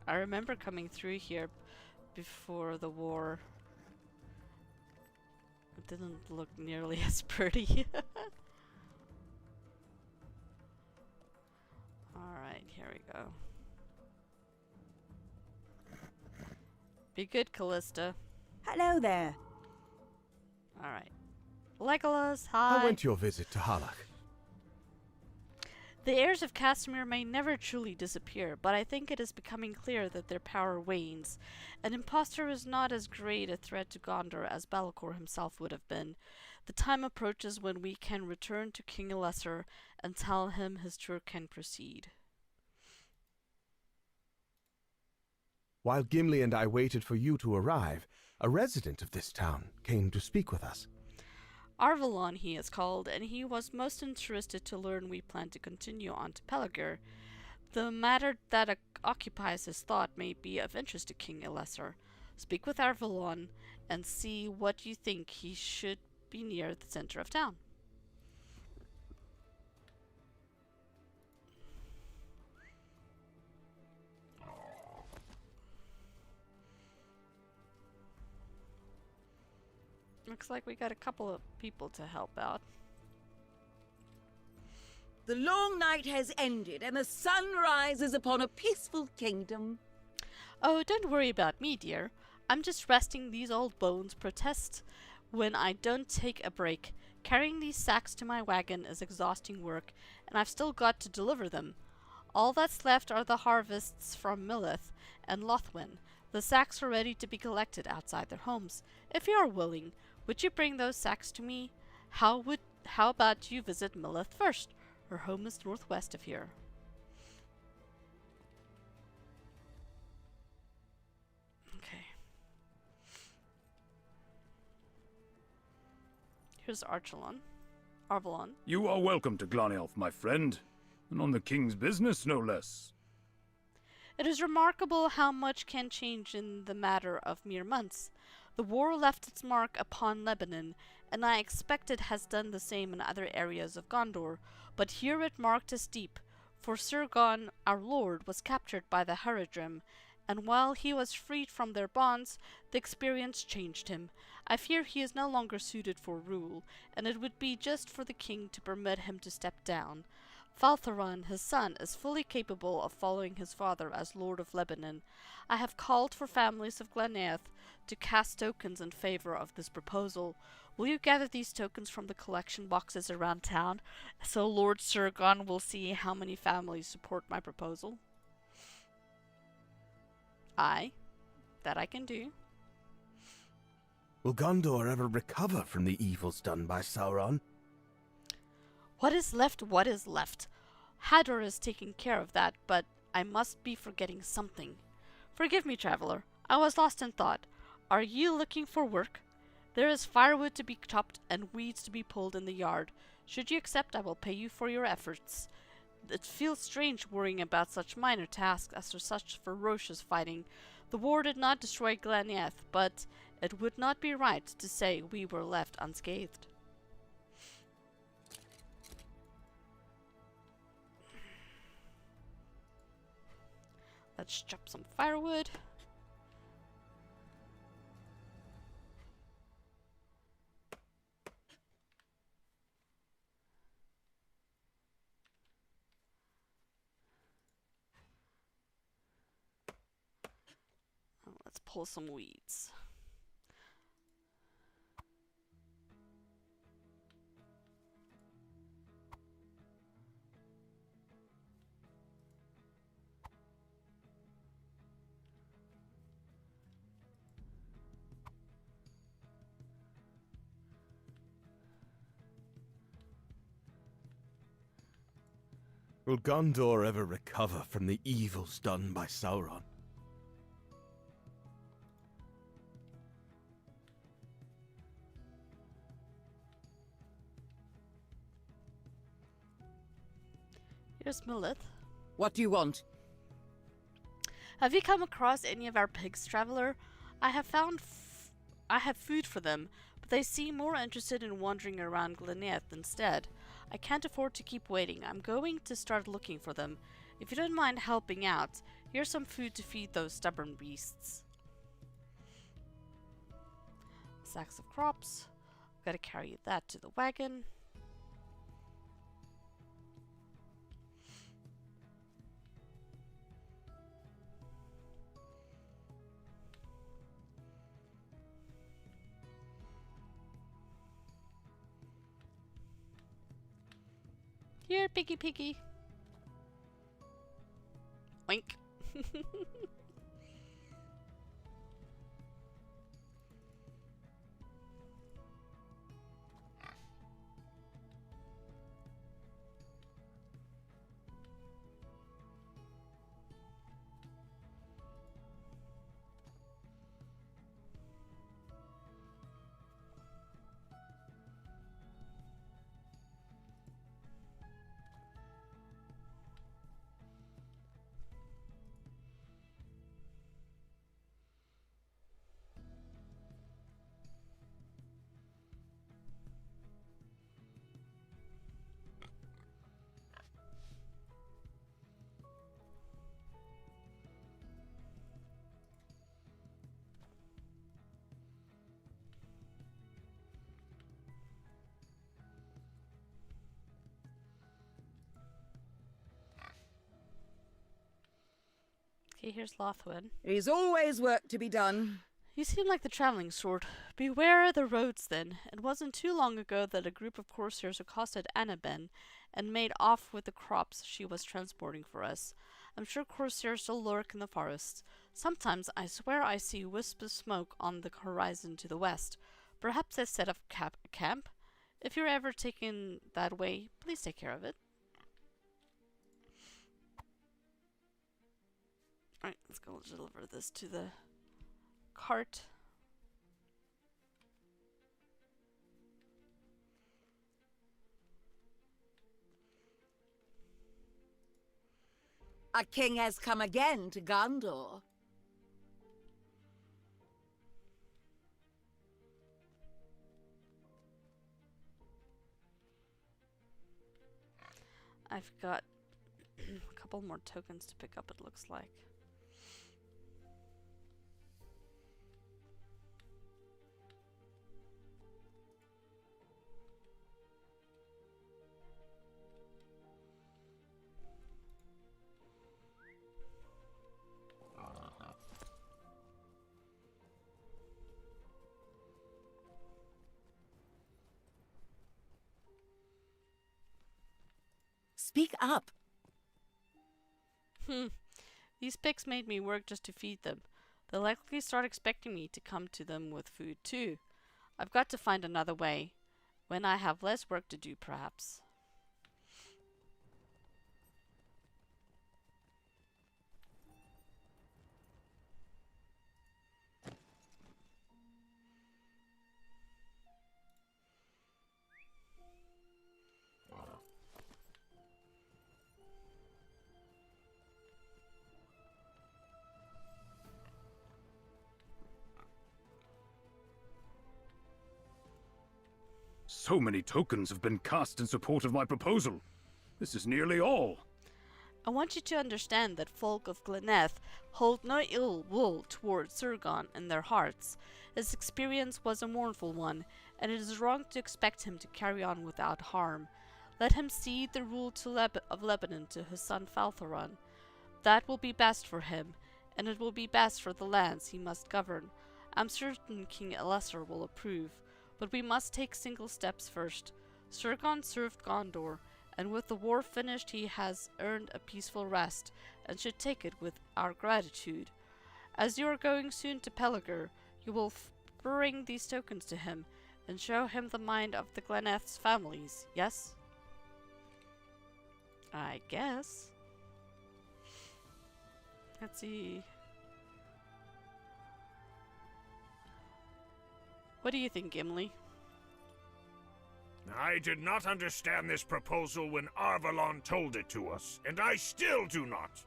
I remember coming through here before the war. It didn't look nearly as pretty. Alright, here we go. Be good, Callista. Hello there. Alright. Legolas, hi. How went your visit to Halach? The heirs of Castamir may never truly disappear, but I think it is becoming clear that their power wanes. An imposter is not as great a threat to Gondor as Balakor himself would have been. The time approaches when we can return to King Lesser and tell him his tour can proceed. While Gimli and I waited for you to arrive, a resident of this town came to speak with us. Arvelon he is called, and he was most interested to learn we plan to continue on to Pelargir. The matter that occupies his thought may be of interest to King Elessar. Speak with Arvelon and see what you think. He should be near the center of town. Looks like we got a couple of people to help out. The long night has ended, and the sun rises upon a peaceful kingdom. Oh, don't worry about me, dear. I'm just resting. These old bones protest when I don't take a break. Carrying these sacks to my wagon is exhausting work, and I've still got to deliver them. All that's left are the harvests from Milith and Lothwin. The sacks are ready to be collected outside their homes. If you are willing, would you bring those sacks to me? How about you visit Milith first? Her home is northwest of here. Okay. Here's Arvelon. You are welcome to Glanelf, my friend, and on the king's business, no less. It is remarkable how much can change in the matter of mere months. The war left its mark upon Lebennin, and I expect it has done the same in other areas of Gondor, but here it marked us deep, for Sirgon, our lord, was captured by the Haradrim, and while he was freed from their bonds, the experience changed him. I fear he is no longer suited for rule, and it would be just for the king to permit him to step down. Faltharan, his son, is fully capable of following his father as Lord of Lebennin. I have called for families of Gleneth to cast tokens in favor of this proposal. Will you gather these tokens from the collection boxes around town, so Lord Sirgon will see how many families support my proposal? Aye, that I can do. Will Gondor ever recover from the evils done by Sauron? What is left, what is left? Hador is taking care of that, but I must be forgetting something. Forgive me, traveler. I was lost in thought. Are you looking for work? There is firewood to be chopped and weeds to be pulled in the yard. Should you accept, I will pay you for your efforts. It feels strange worrying about such minor tasks after such ferocious fighting. The war did not destroy Glaneth, but it would not be right to say we were left unscathed. Let's chop some firewood. Let's pull some weeds. Will Gondor ever recover from the evils done by Sauron? Here's Milith. What do you want? Have you come across any of our pigs, traveler? I have food for them, but they seem more interested in wandering around Gleneth instead. I can't afford to keep waiting. I'm going to start looking for them. If you don't mind helping out, here's some food to feed those stubborn beasts. Sacks of crops. Gotta carry that to the wagon. Here, piggy piggy. Oink. Okay, here's Lothwin. There's always work to be done. You seem like the traveling sort. Beware the roads, then. It wasn't too long ago that a group of corsairs accosted Annaben and made off with the crops she was transporting for us. I'm sure corsairs still lurk in the forests. Sometimes I swear I see wisps of smoke on the horizon to the west. Perhaps they set up camp? If you're ever taken that way, please take care of it. Alright, let's go deliver this to the cart. A king has come again to Gondor. I've got a couple more tokens to pick up, it looks like. Speak up. These pigs made me work just to feed them. They'll likely start expecting me to come to them with food too. I've got to find another way. When I have less work to do, perhaps. So many tokens have been cast in support of my proposal. This is nearly all. I want you to understand that folk of Gleneth hold no ill will towards Surgon in their hearts. His experience was a mournful one, and it is wrong to expect him to carry on without harm. Let him cede the rule of Lebennin to his son Faltharan. That will be best for him, and it will be best for the lands he must govern. I'm certain King Elessar will approve, but we must take single steps first. Surgon served Gondor, and with the war finished he has earned a peaceful rest, and should take it with our gratitude. As you are going soon to Peligr, you will bring these tokens to him, and show him the mind of the Gleneth's families, yes? I guess. Let's see. What do you think, Gimli? I did not understand this proposal when Arvalon told it to us, and I still do not.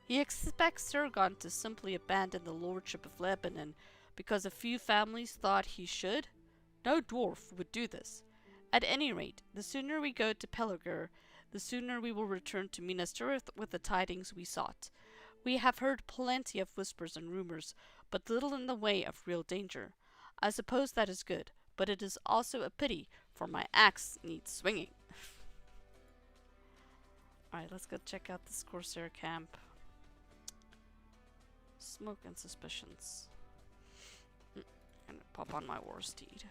He expects Surgon to simply abandon the lordship of Lebennin because a few families thought he should? No dwarf would do this. At any rate, the sooner we go to Peligr, the sooner we will return to Minas Tirith with the tidings we sought. We have heard plenty of whispers and rumors, but little in the way of real danger. I suppose that is good, but it is also a pity, for my axe needs swinging. Alright, let's go check out this Corsair camp. Smoke and suspicions. And pop on my war steed.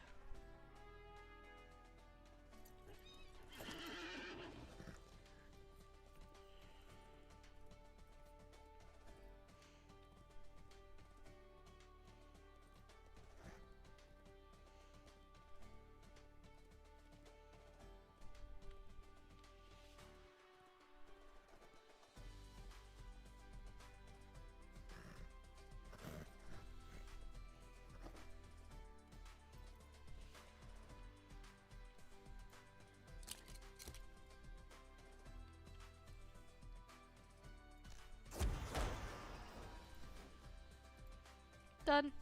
Done.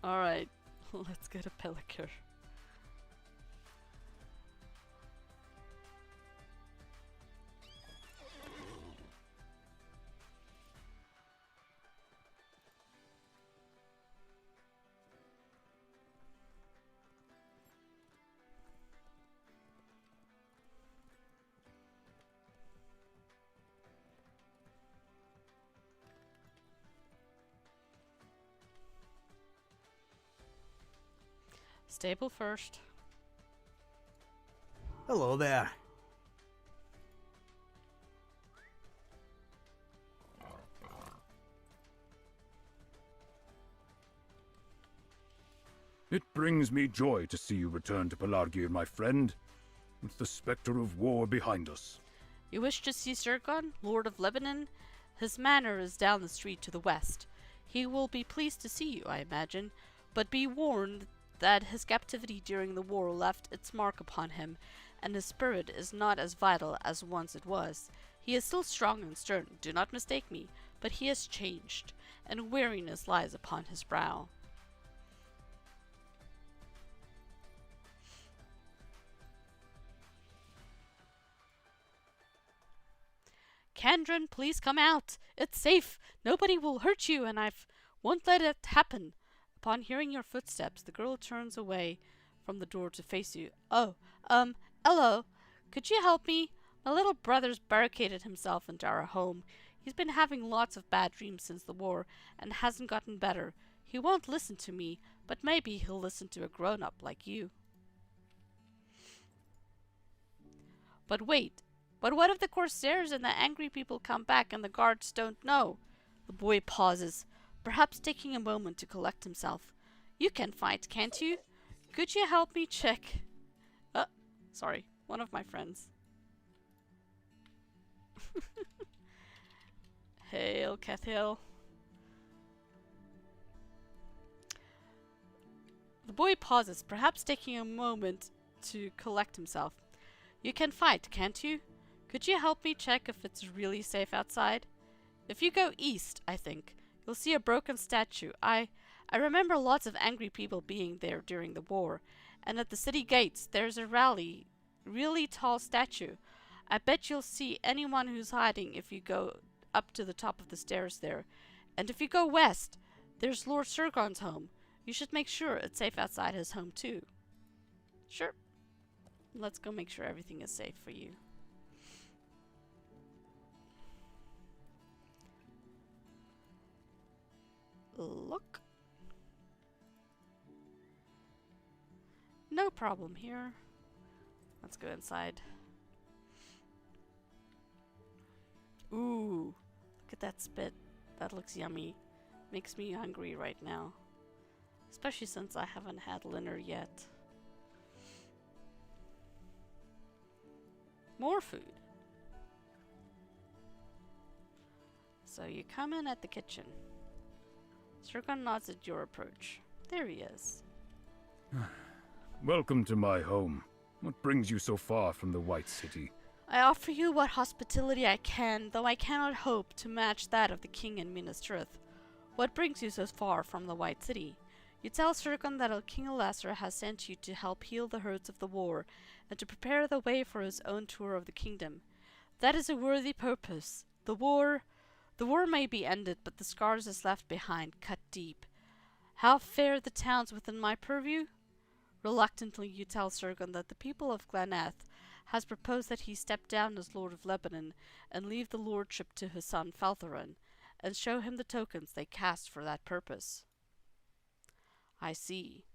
Alright, let's go to Peligr. Stable first. Hello there. It brings me joy to see you return to Pelargir, my friend. With the specter of war behind us. You wish to see Zircon, Lord of Lebennin? His manor is down the street to the west. He will be pleased to see you, I imagine, but be warned that his captivity during the war left its mark upon him, and his spirit is not as vital as once it was. He is still strong and stern, do not mistake me, but he has changed, and weariness lies upon his brow. Kindred, please come out. It's safe. Nobody will hurt you, and I won't let it happen. Upon hearing your footsteps, the girl turns away from the door to face you. Oh, hello. Could you help me? My little brother's barricaded himself into our home. He's been having lots of bad dreams since the war, and hasn't gotten better. He won't listen to me, but maybe he'll listen to a grown-up like you. But wait. But what if the corsairs and the angry people come back and the guards don't know? The boy pauses, perhaps taking a moment to collect himself. You can fight, can't you? Could you help me check? Sorry, one of my friends. Hail, Cathil. The boy pauses, perhaps taking a moment to collect himself. You can fight, can't you? Could you help me check if it's really safe outside? If you go east, I think, you'll see a broken statue. I remember lots of angry people being there during the war, and at the city gates there's a really tall statue. I bet you'll see anyone who's hiding if you go up to the top of the stairs there. And if you go west, there's Lord Surgon's home. You should make sure it's safe outside his home too. Sure. Let's go make sure everything is safe for you. Look. No problem here. Let's go inside. Ooh, look at that spit. That looks yummy. Makes me hungry right now. Especially since I haven't had Linhir yet. More food. So you come in at the kitchen. Zircon nods at your approach. There he is. Welcome to my home. What brings you so far from the White City? I offer you what hospitality I can, though I cannot hope to match that of the king in Minas Tirith. What brings you so far from the White City? You tell Zircon that King Lesser has sent you to help heal the hurts of the war, and to prepare the way for his own tour of the kingdom. That is a worthy purpose. The war may be ended, but the scars is left behind, cut deep. How fare the towns within my purview? Reluctantly you tell Zircon that the people of Glanath has proposed that he step down as Lord of Lebennin and leave the lordship to his son Faltheron, and show him the tokens they cast for that purpose. I see.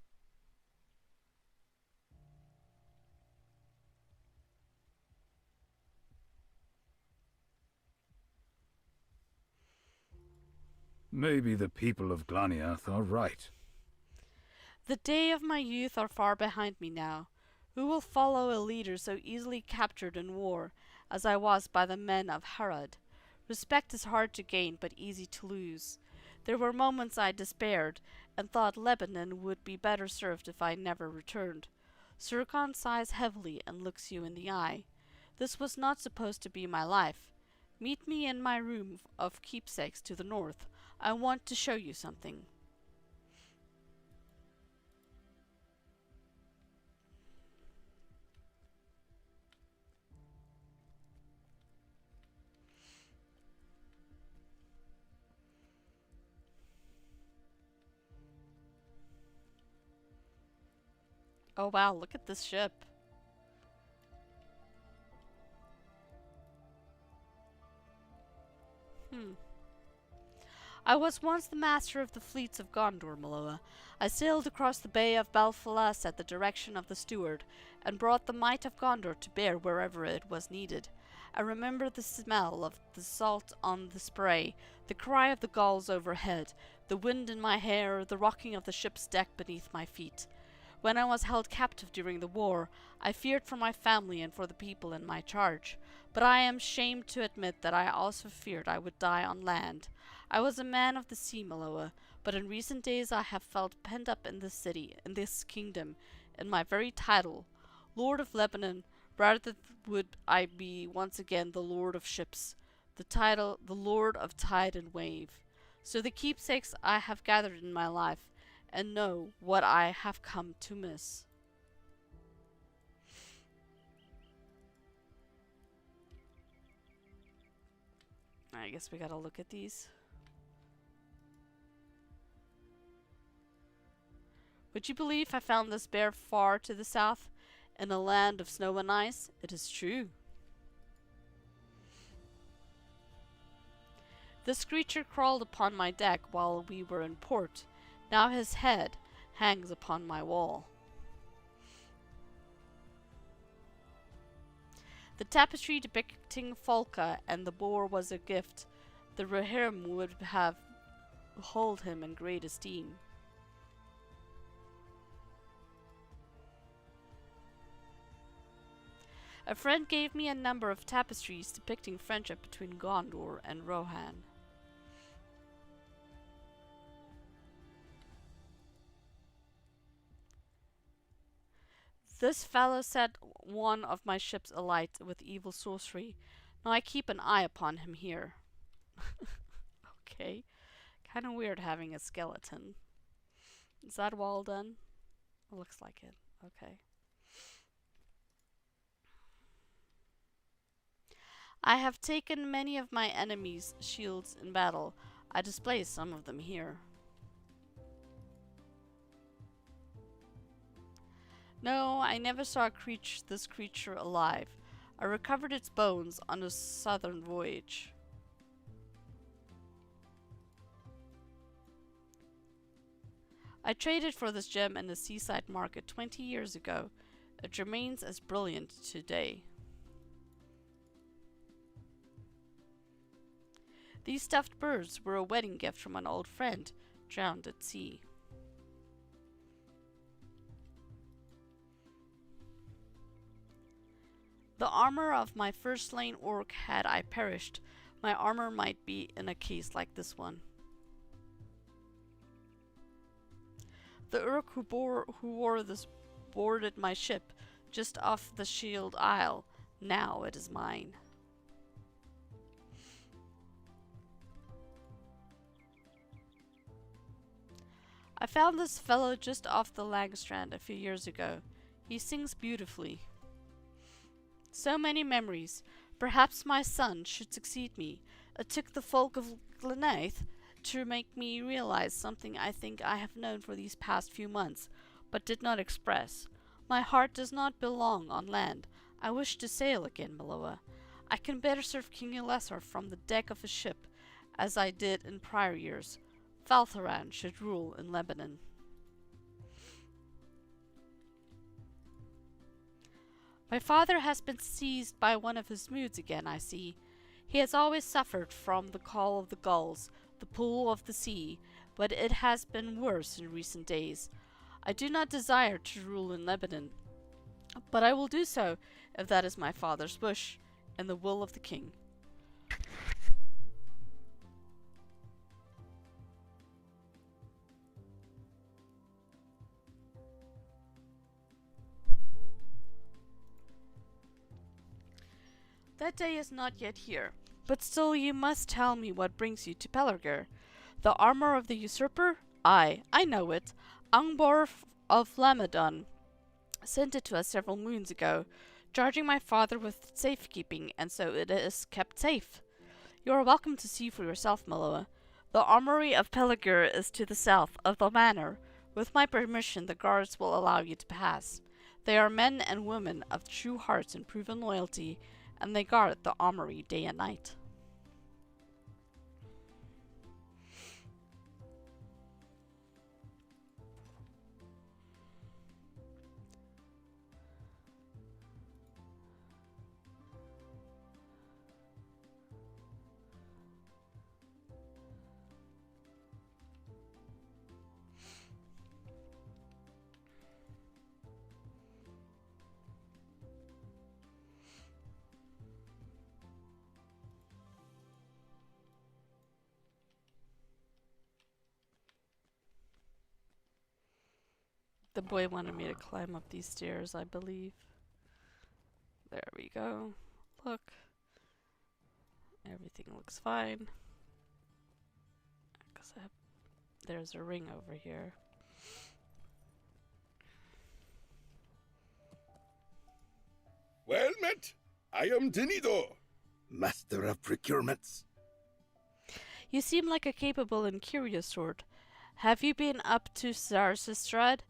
Maybe the people of Glaniath are right. The day of my youth are far behind me now. Who will follow a leader so easily captured in war as I was by the men of Harad? Respect is hard to gain, but easy to lose. There were moments I despaired, and thought Lebennin would be better served if I never returned. Zircon sighs heavily and looks you in the eye. This was not supposed to be my life. Meet me in my room of keepsakes to the north. I want to show you something. Oh wow, look at this ship. I was once the master of the fleets of Gondor, Miloa. I sailed across the Bay of Balfalas at the direction of the steward, and brought the might of Gondor to bear wherever it was needed. I remember the smell of the salt on the spray, the cry of the gulls overhead, the wind in my hair, the rocking of the ship's deck beneath my feet. When I was held captive during the war, I feared for my family and for the people in my charge. But I am ashamed to admit that I also feared I would die on land. I was a man of the sea, Miloa, but in recent days I have felt pent up in this city, in this kingdom, in my very title, Lord of Lebennin. Rather would I be once again the Lord of Ships, the title, the Lord of Tide and Wave. So the keepsakes I have gathered in my life, and know what I have come to miss. I guess we gotta look at these. Would you believe I found this bear far to the south, in a land of snow and ice? It is true. This creature crawled upon my deck while we were in port. Now his head hangs upon my wall. The tapestry depicting Folka and the boar was a gift. The Rohirrim would have hold him in great esteem. A friend gave me a number of tapestries depicting friendship between Gondor and Rohan. This fellow set one of my ships alight with evil sorcery. Now I keep an eye upon him here. Okay. Kinda weird having a skeleton. Is that wall done? It looks like it. Okay. I have taken many of my enemies' shields in battle. I display some of them here. No, I never saw this creature alive. I recovered its bones on a southern voyage. I traded for this gem in a seaside market 20 years ago. It remains as brilliant today. These stuffed birds were a wedding gift from an old friend, drowned at sea. The armor of my first slain orc had I perished, my armor might be in a case like this one. The orc who wore this boarded my ship just off the Shield Isle. Now it is mine. I found this fellow just off the Langstrand a few years ago. He sings beautifully. So many memories. Perhaps my son should succeed me. It took the folk of Glenaith to make me realize something I think I have known for these past few months, but did not express. My heart does not belong on land. I wish to sail again, Miloa. I can better serve King Elessar from the deck of a ship, as I did in prior years. Faltharan should rule in Lebennin. My father has been seized by one of his moods again, I see. He has always suffered from the call of the gulls, the pull of the sea, but it has been worse in recent days. I do not desire to rule in Lebennin, but I will do so if that is my father's wish, and the will of the king. That day is not yet here, but still you must tell me what brings you to Pelargir. The armor of the usurper? Aye, I know it. Angbor of Lamadon sent it to us several moons ago, charging my father with safekeeping, and so it is kept safe. You are welcome to see for yourself, Miloa. The armory of Pelargir is to the south of the manor. With my permission, the guards will allow you to pass. They are men and women of true hearts and proven loyalty, and they guard the armory day and night. The boy wanted me to climb up these stairs, I believe. There we go. Look. Everything looks fine. There's a ring over here. Well met. I am Tenido, Master of Procurements. You seem like a capable and curious sort. Have you been up to Zarsatrad?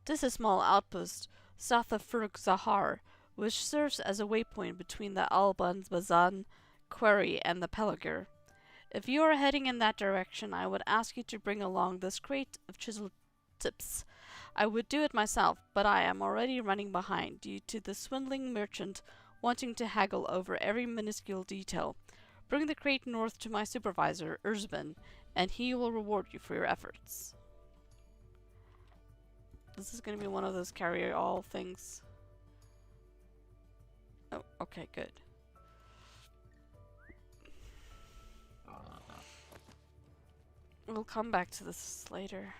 This is a small outpost south of Zahar, which serves as a waypoint between the Alban's Bazan quarry and the Pelagar. If you are heading in that direction, I would ask you to bring along this crate of chisel tips. I would do it myself, but I am already running behind due to the swindling merchant wanting to haggle over every minuscule detail. Bring the crate north to my supervisor, Urzban, and he will reward you for your efforts. This is going to be one of those carry-all things. Oh, okay, good. We'll come back to this later.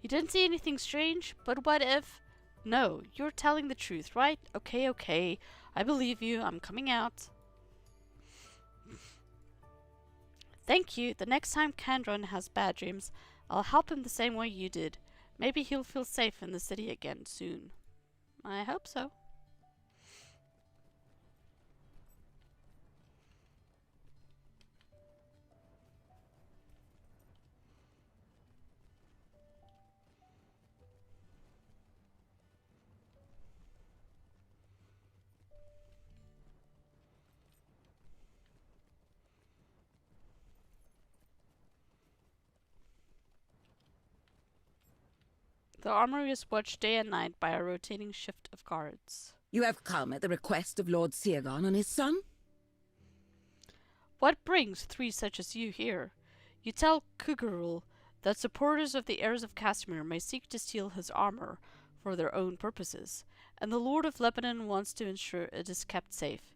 You didn't see anything strange, but what if... No, you're telling the truth, right? Okay, okay. I believe you. I'm coming out. Thank you. The next time Kandron has bad dreams, I'll help him the same way you did. Maybe he'll feel safe in the city again soon. I hope so. The armory is watched day and night by a rotating shift of guards. You have come at the request of Lord Sirgon and his son? What brings three such as you here? You tell Kugarul that supporters of the heirs of Castamir may seek to steal his armor for their own purposes, and the Lord of Lebennin wants to ensure it is kept safe.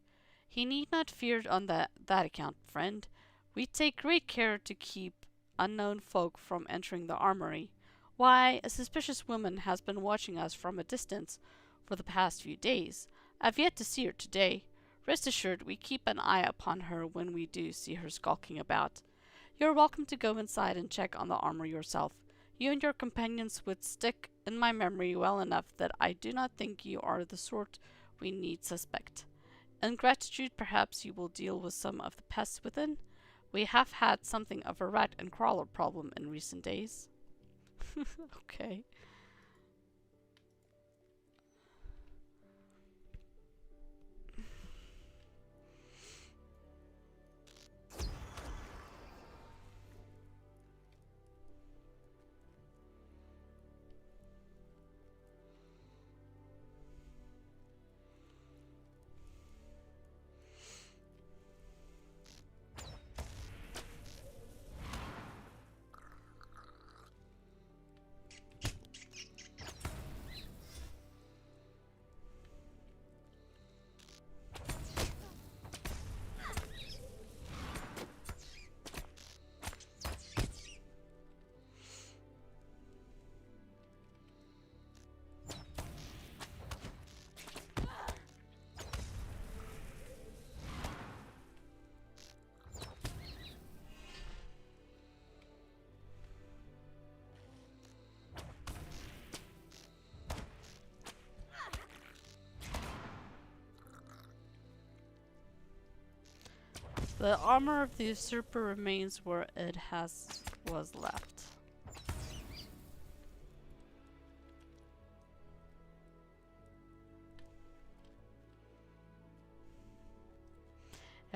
He need not fear on that account, friend. We take great care to keep unknown folk from entering the armory. Why, a suspicious woman has been watching us from a distance for the past few days. I've yet to see her today. Rest assured, we keep an eye upon her when we do see her skulking about. You're welcome to go inside and check on the armor yourself. You and your companions would stick in my memory well enough that I do not think you are the sort we need suspect. In gratitude, perhaps you will deal with some of the pests within. We have had something of a rat and crawler problem in recent days. Okay. The armor of the usurper remains where it was left.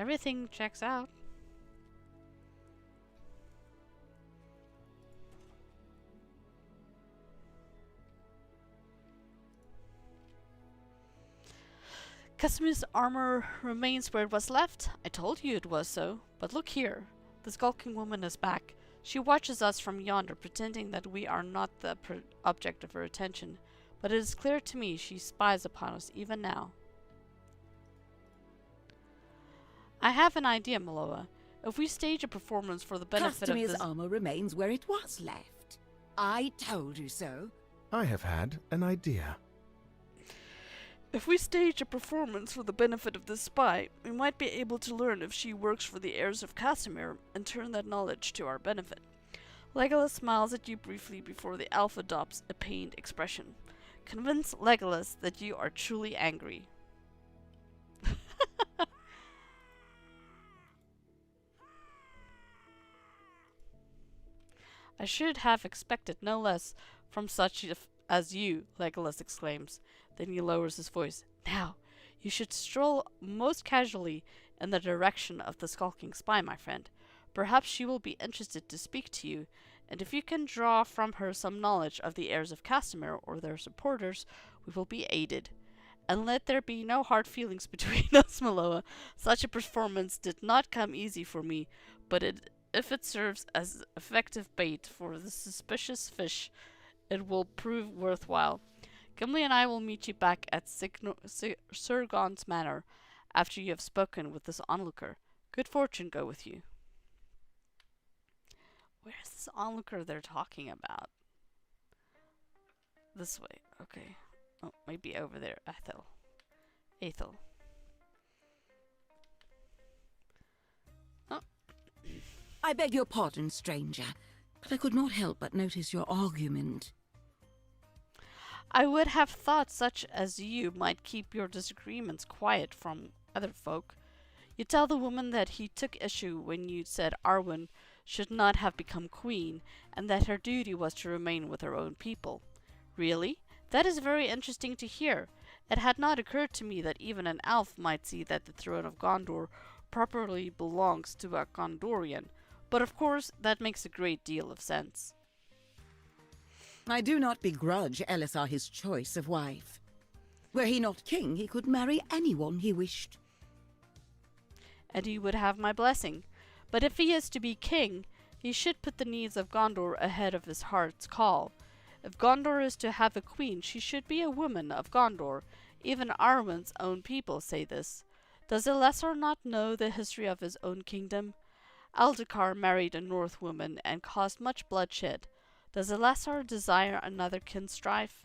Everything checks out. Castamir's armor remains where it was left. I told you it was so. But look here. The skulking woman is back. She watches us from yonder, pretending that we are not the object of her attention. But it is clear to me she spies upon us even now. I have an idea, Miloa. If we stage a performance for the benefit of Castamir's this... armor remains where it was left. I told you so. I have had an idea. If we stage a performance for the benefit of this spy, we might be able to learn if she works for the heirs of Castamir and turn that knowledge to our benefit. Legolas smiles at you briefly before the elf adopts a pained expression. Convince Legolas that you are truly angry. I should have expected no less from such as you, Legolas exclaims. Then he lowers his voice. Now, you should stroll most casually in the direction of the skulking spy, my friend. Perhaps she will be interested to speak to you, and if you can draw from her some knowledge of the heirs of Castamir or their supporters, we will be aided. And let there be no hard feelings between us, Miloa. Such a performance did not come easy for me, but if it serves as effective bait for the suspicious fish, it will prove worthwhile. Gimli and I will meet you back at Sir Gon's manor after you have spoken with this onlooker. Good fortune go with you. Where's this onlooker they're talking about? This way. Okay. Oh, maybe over there. Athel. Oh. I beg your pardon, stranger, but I could not help but notice your argument. I would have thought such as you might keep your disagreements quiet from other folk. You tell the woman that he took issue when you said Arwen should not have become queen, and that her duty was to remain with her own people. Really? That is very interesting to hear. It had not occurred to me that even an elf might see that the throne of Gondor properly belongs to a Gondorian, but of course that makes a great deal of sense. I do not begrudge Elisar his choice of wife. Were he not king, he could marry anyone he wished. And he would have my blessing. But if he is to be king, he should put the needs of Gondor ahead of his heart's call. If Gondor is to have a queen, she should be a woman of Gondor. Even Arwen's own people say this. Does Elisar not know the history of his own kingdom? Aldekar married a North woman and caused much bloodshed. Does Elisar desire another kinstrife?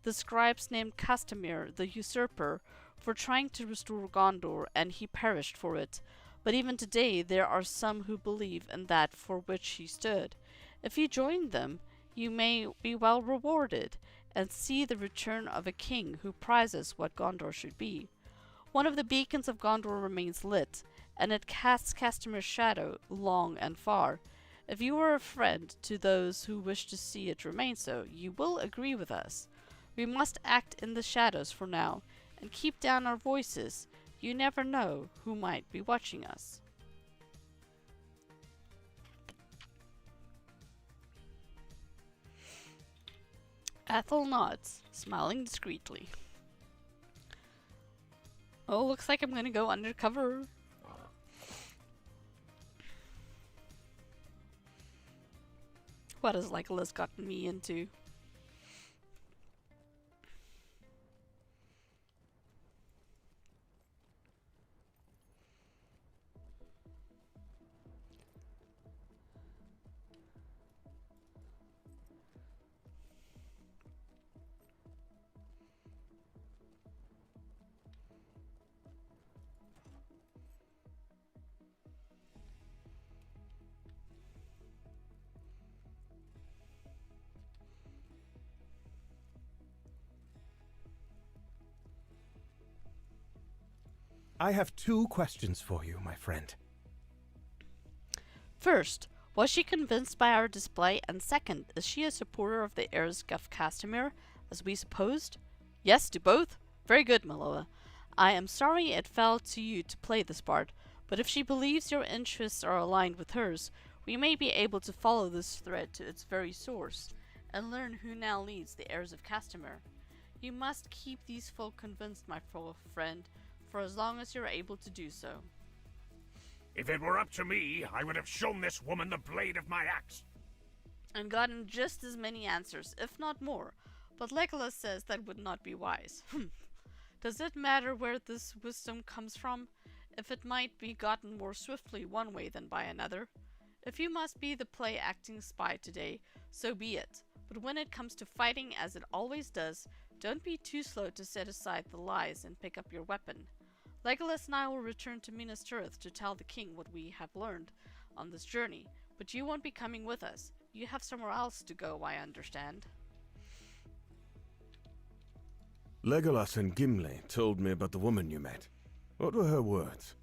The scribes named Castamir the usurper for trying to restore Gondor, and he perished for it. But even today there are some who believe in that for which he stood. If you join them, you may be well rewarded, and see the return of a king who prizes what Gondor should be. One of the beacons of Gondor remains lit, and it casts Castamir's shadow long and far. If you are a friend to those who wish to see it remain so, you will agree with us. We must act in the shadows for now, and keep down our voices. You never know who might be watching us. Athel nods, smiling discreetly. Oh, looks like I'm gonna go undercover. What has Legolas gotten me into? I have 2 questions for you, my friend. First, was she convinced by our display? And second, is she a supporter of the heirs of Castamir, as we supposed? Yes to both? Very good, Miloa. I am sorry it fell to you to play this part, But if she believes your interests are aligned with hers, we may be able to follow this thread to its very source, and learn who now leads the heirs of Castamir. You must keep these folk convinced, my friend, for as long as you're able to do so. If it were up to me, I would have shown this woman the blade of my axe. And gotten just as many answers, if not more, but Legolas says that would not be wise. Does it matter where this wisdom comes from? If it might be gotten more swiftly one way than by another? If you must be the play-acting spy today, so be it. But when it comes to fighting, as it always does, don't be too slow to set aside the lies and pick up your weapon. Legolas and I will return to Minas Tirith to tell the king what we have learned on this journey, but you won't be coming with us. You have somewhere else to go, I understand. Legolas and Gimli told me about the woman you met. What were her words?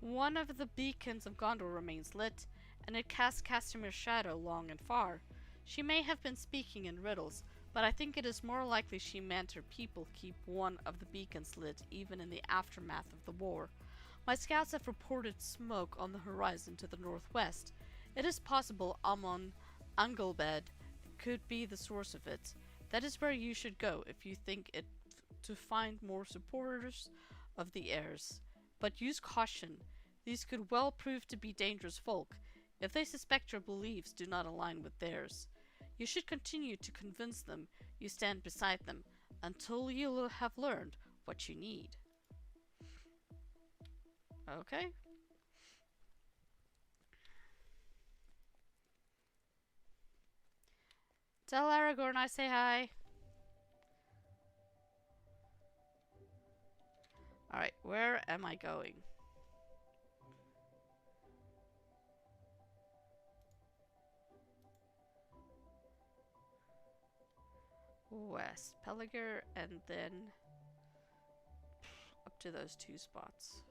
One of the beacons of Gondor remains lit, and it casts Castamir's shadow long and far. She may have been speaking in riddles, but I think it is more likely she meant her people keep one of the beacons lit even in the aftermath of the war. My scouts have reported smoke on the horizon to the northwest. It is possible Amon Anglebed could be the source of it. That is where you should go if you think it to find more supporters of the heirs. But use caution. These could well prove to be dangerous folk if they suspect your beliefs do not align with theirs. You should continue to convince them you stand beside them until you have learned what you need. Okay. Tell Aragorn I say hi. Alright, where am I going? West Peligir, and then up to those two spots.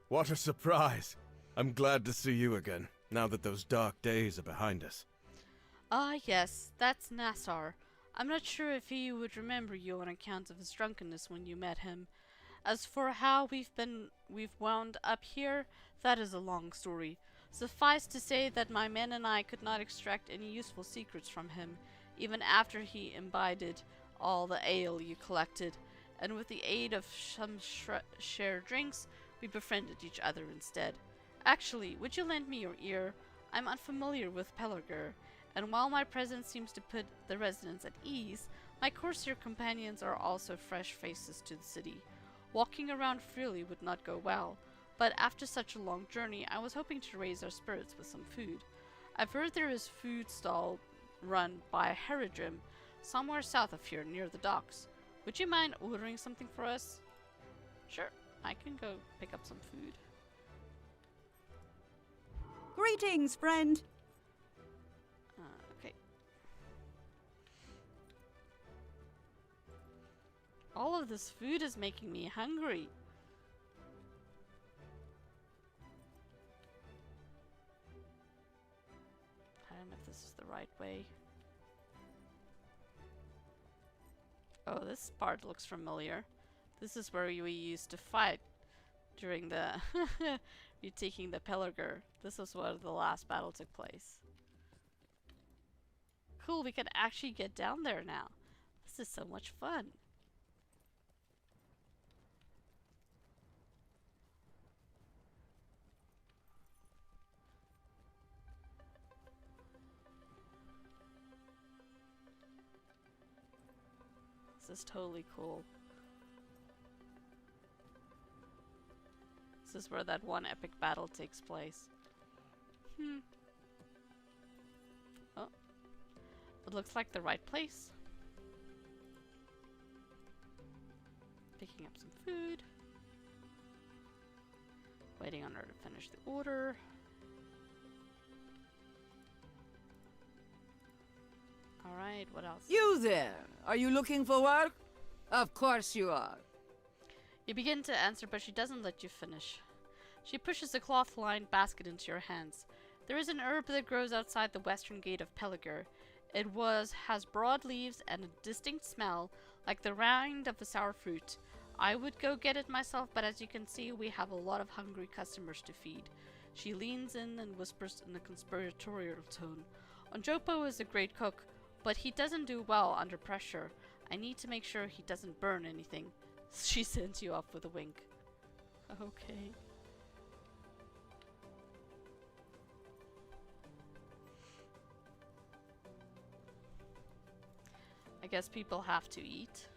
What a surprise! I'm glad to see you again, now that those dark days are behind us. Ah, yes, that's Nassar. I'm not sure if he would remember you on account of his drunkenness when you met him. As for how we've wound up here, that is a long story. Suffice to say that my men and I could not extract any useful secrets from him, even after he imbibed all the ale you collected, and with the aid of some shared drinks, we befriended each other instead. Actually, would you lend me your ear? I'm unfamiliar with Peligir, and while my presence seems to put the residents at ease, my courtier companions are also fresh faces to the city. Walking around freely would not go well, but after such a long journey, I was hoping to raise our spirits with some food. I've heard there is a food stall run by Haradrim, somewhere south of here near the docks. Would you mind ordering something for us? Sure, I can go pick up some food. Greetings, friend. Okay. All of this food is making me hungry. I don't know if this is the right way. Oh, this part looks familiar. This is where we used to fight during the retaking the Pelargir. This is where the last battle took place. Cool, we can actually get down there now. This is so much fun. This is totally cool. This is where that one epic battle takes place. Oh. It looks like the right place. Picking up some food. Waiting on her to finish the order. Alright, what else? You there! Are you looking for work? Of course you are. You begin to answer, but she doesn't let you finish. She pushes a cloth-lined basket into your hands. There is an herb that grows outside the western gate of Pelargir. It has broad leaves and a distinct smell, like the rind of a sour fruit. I would go get it myself, but as you can see, we have a lot of hungry customers to feed. She leans in and whispers in a conspiratorial tone. Onjopo is a great cook, but he doesn't do well under pressure. I need to make sure he doesn't burn anything. She sends you off with a wink. Okay. I guess people have to eat.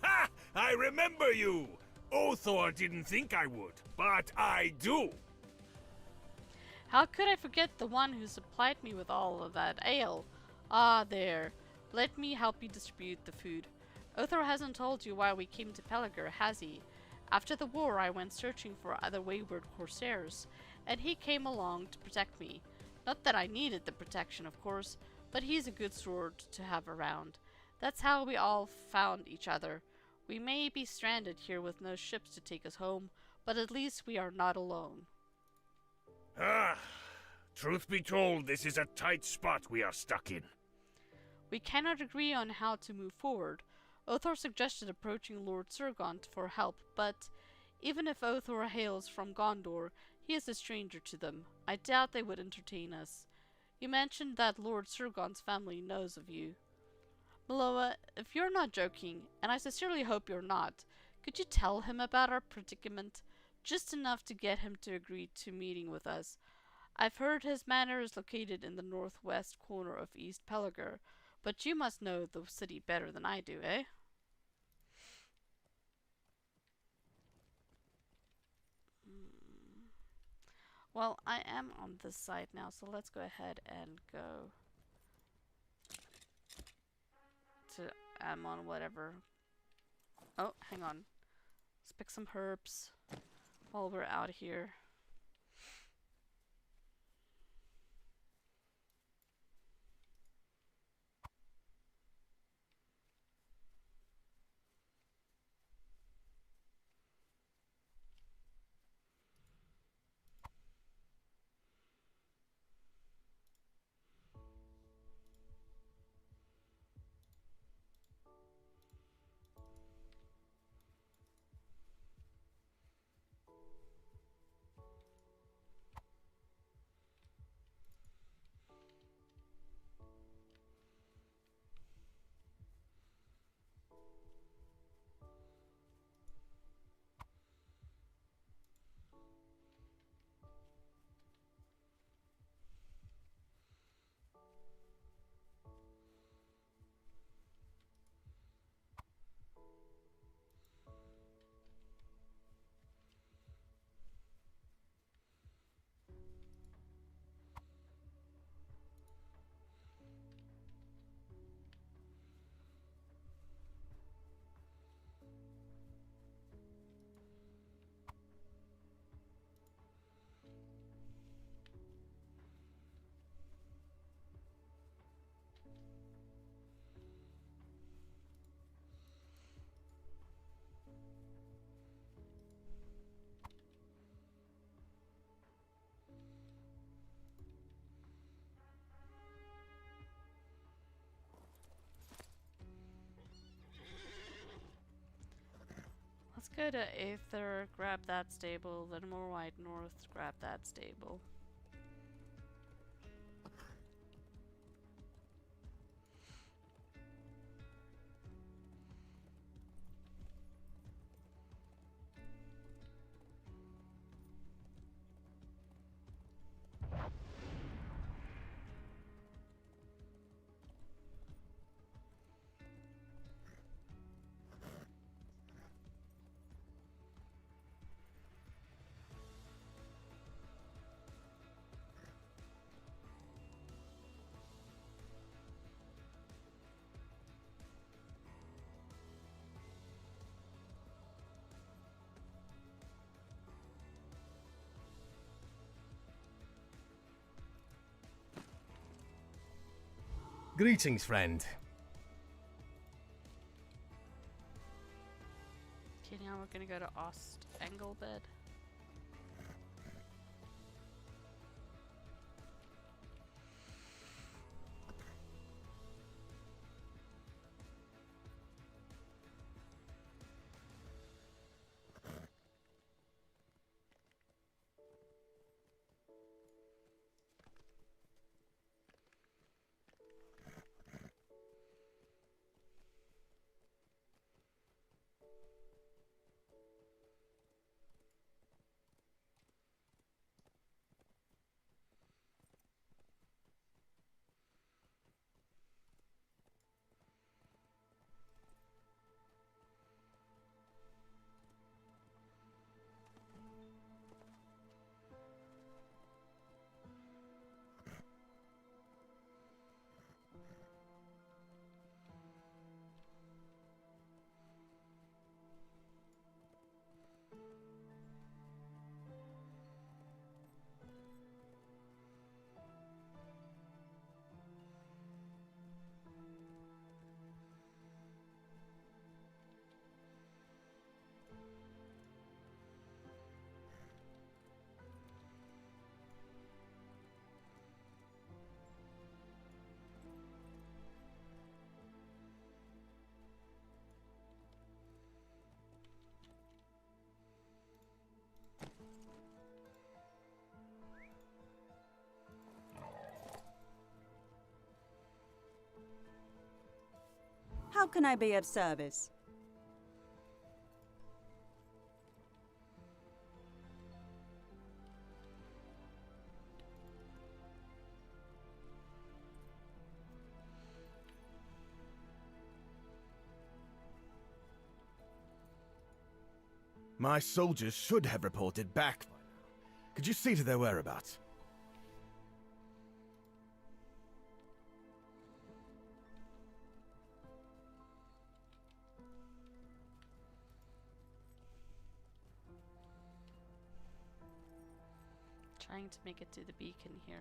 Ha! I remember you! Othor didn't think I would, but I do! How could I forget the one who supplied me with all of that ale? Ah, there. Let me help you distribute the food. Othor hasn't told you why we came to Pelargir, has he? After the war, I went searching for other wayward corsairs, and he came along to protect me. Not that I needed the protection, of course, but he's a good sword to have around. That's how we all found each other. We may be stranded here with no ships to take us home, but at least we are not alone. Ah, truth be told, this is a tight spot we are stuck in. We cannot agree on how to move forward. Othor suggested approaching Lord Surgaunt for help, but even if Othor hails from Gondor, he is a stranger to them. I doubt they would entertain us. You mentioned that Lord Surgaunt's family knows of you. Miloa, if you're not joking, and I sincerely hope you're not, could you tell him about our predicament? Just enough to get him to agree to meeting with us. I've heard his manor is located in the northwest corner of East Pelargir, but you must know the city better than I do, eh? Well, I am on this side now, so let's go ahead and go to Amon, whatever. Oh, hang on. Let's pick some herbs while we're out here. Go to Aether, grab that stable, then more wide north, grab that stable. Greetings, friend. Okay, now we're gonna go to Ost Engelbed. How can I be of service? My soldiers should have reported back. Could you see to their whereabouts? Trying to make it to the beacon here.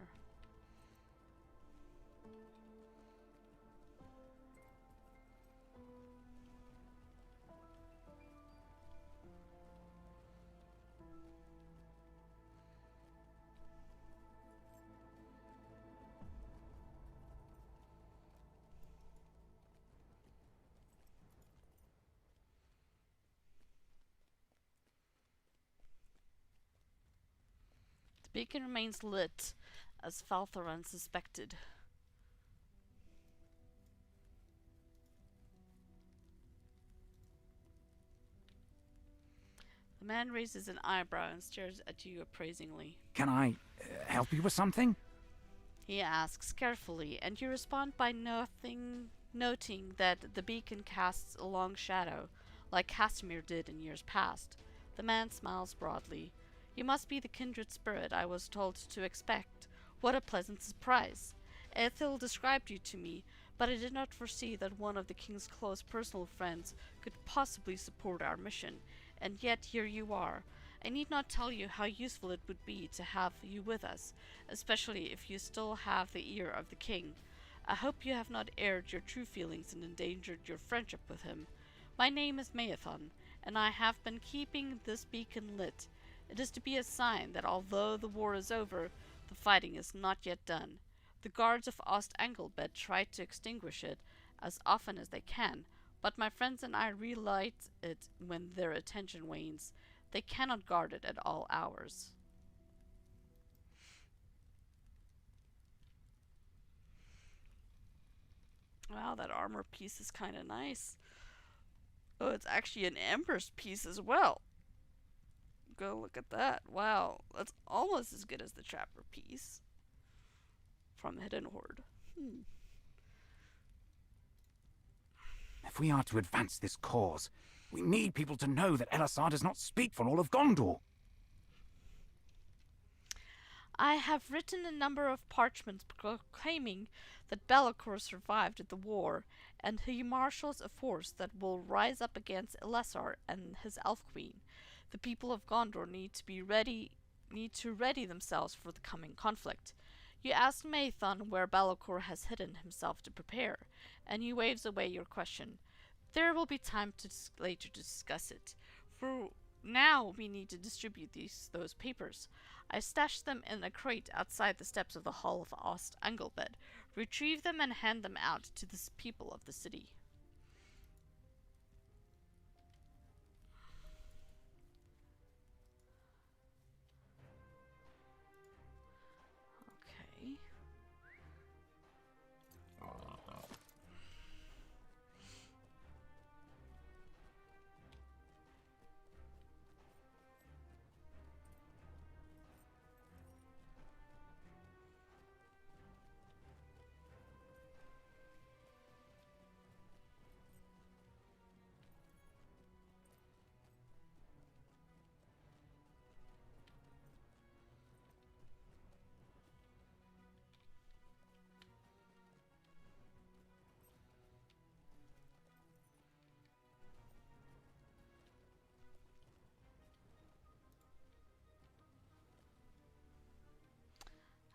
The beacon remains lit, as Faltharan suspected. The man raises an eyebrow and stares at you appraisingly. Can I help you with something? He asks carefully, and you respond by noting that the beacon casts a long shadow, like Castamir did in years past. The man smiles broadly. You must be the kindred spirit I was told to expect. What a pleasant surprise! Ethel described you to me, but I did not foresee that one of the king's close personal friends could possibly support our mission, and yet here you are. I need not tell you how useful it would be to have you with us, especially if you still have the ear of the king. I hope you have not aired your true feelings and endangered your friendship with him. My name is Mayathon, and I have been keeping this beacon lit. It is to be a sign that although the war is over, the fighting is not yet done. The guards of Ost Engelbed try to extinguish it as often as they can, But my friends and I relight it when their attention wanes. They cannot guard it at all hours. Wow, that armor piece is kind of nice. Oh, it's actually an Emperor's piece as well. Go look at that. Wow, that's almost as good as the Chapter piece from Hidden Horde. If we are to advance this cause, we need people to know that Elisar does not speak for all of Gondor. I have written a number of parchments proclaiming that Be'lakor survived the war, and he marshals a force that will rise up against Elisar and his elf queen. The people of Gondor need to ready themselves for the coming conflict. You asked Maethon where Be'lakor has hidden himself to prepare, and he waves away your question. There will be time later to discuss it. For now, we need to distribute those papers. I stashed them in a crate outside the steps of the Hall of Ost Anglebed. Retrieve them and hand them out to the people of the city. Okay.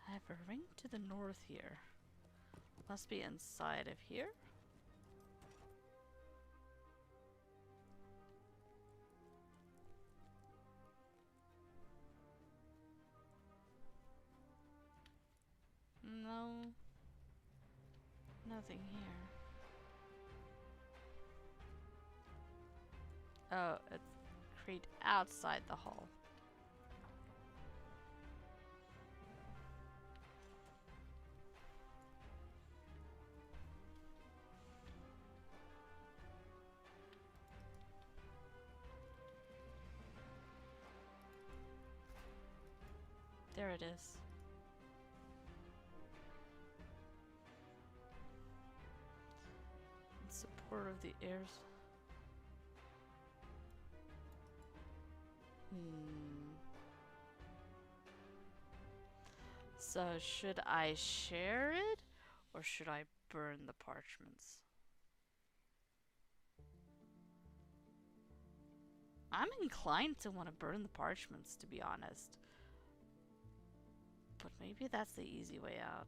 I have a ring to the north here. Must be inside of here. No. Nothing here. Oh, it's crate outside the hall. There it is. In support of the heirs. So should I share it or should I burn the parchments? I'm inclined to want to burn the parchments, to be honest. But maybe that's the easy way out.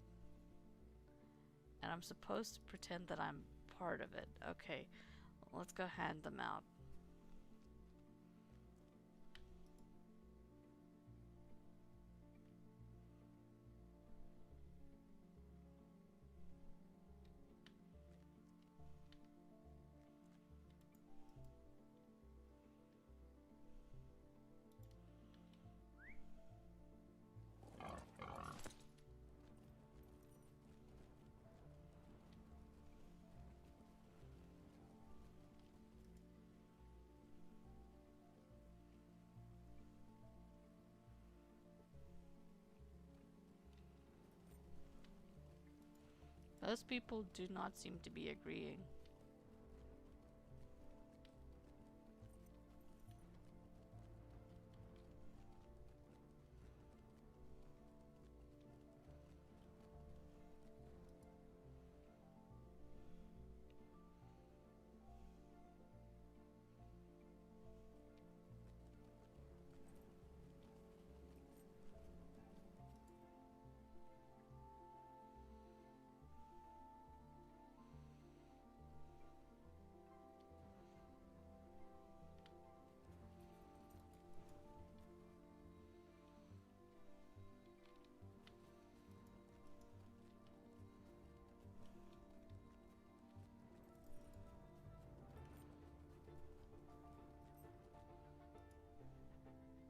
And I'm supposed to pretend that I'm part of it. Okay, let's go hand them out. Those people do not seem to be agreeing.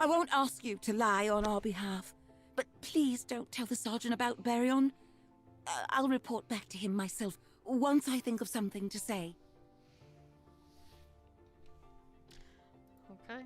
I won't ask you to lie on our behalf, but please don't tell the sergeant about Berion. I'll report back to him myself once I think of something to say. Okay.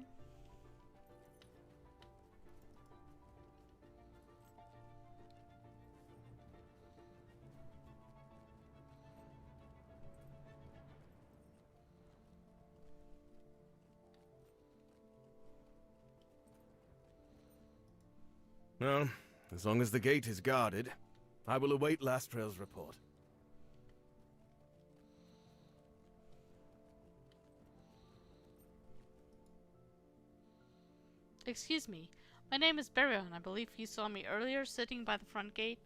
Well, as long as the gate is guarded, I will await Lastrael's report. Excuse me. My name is Berion. I believe you saw me earlier sitting by the front gate.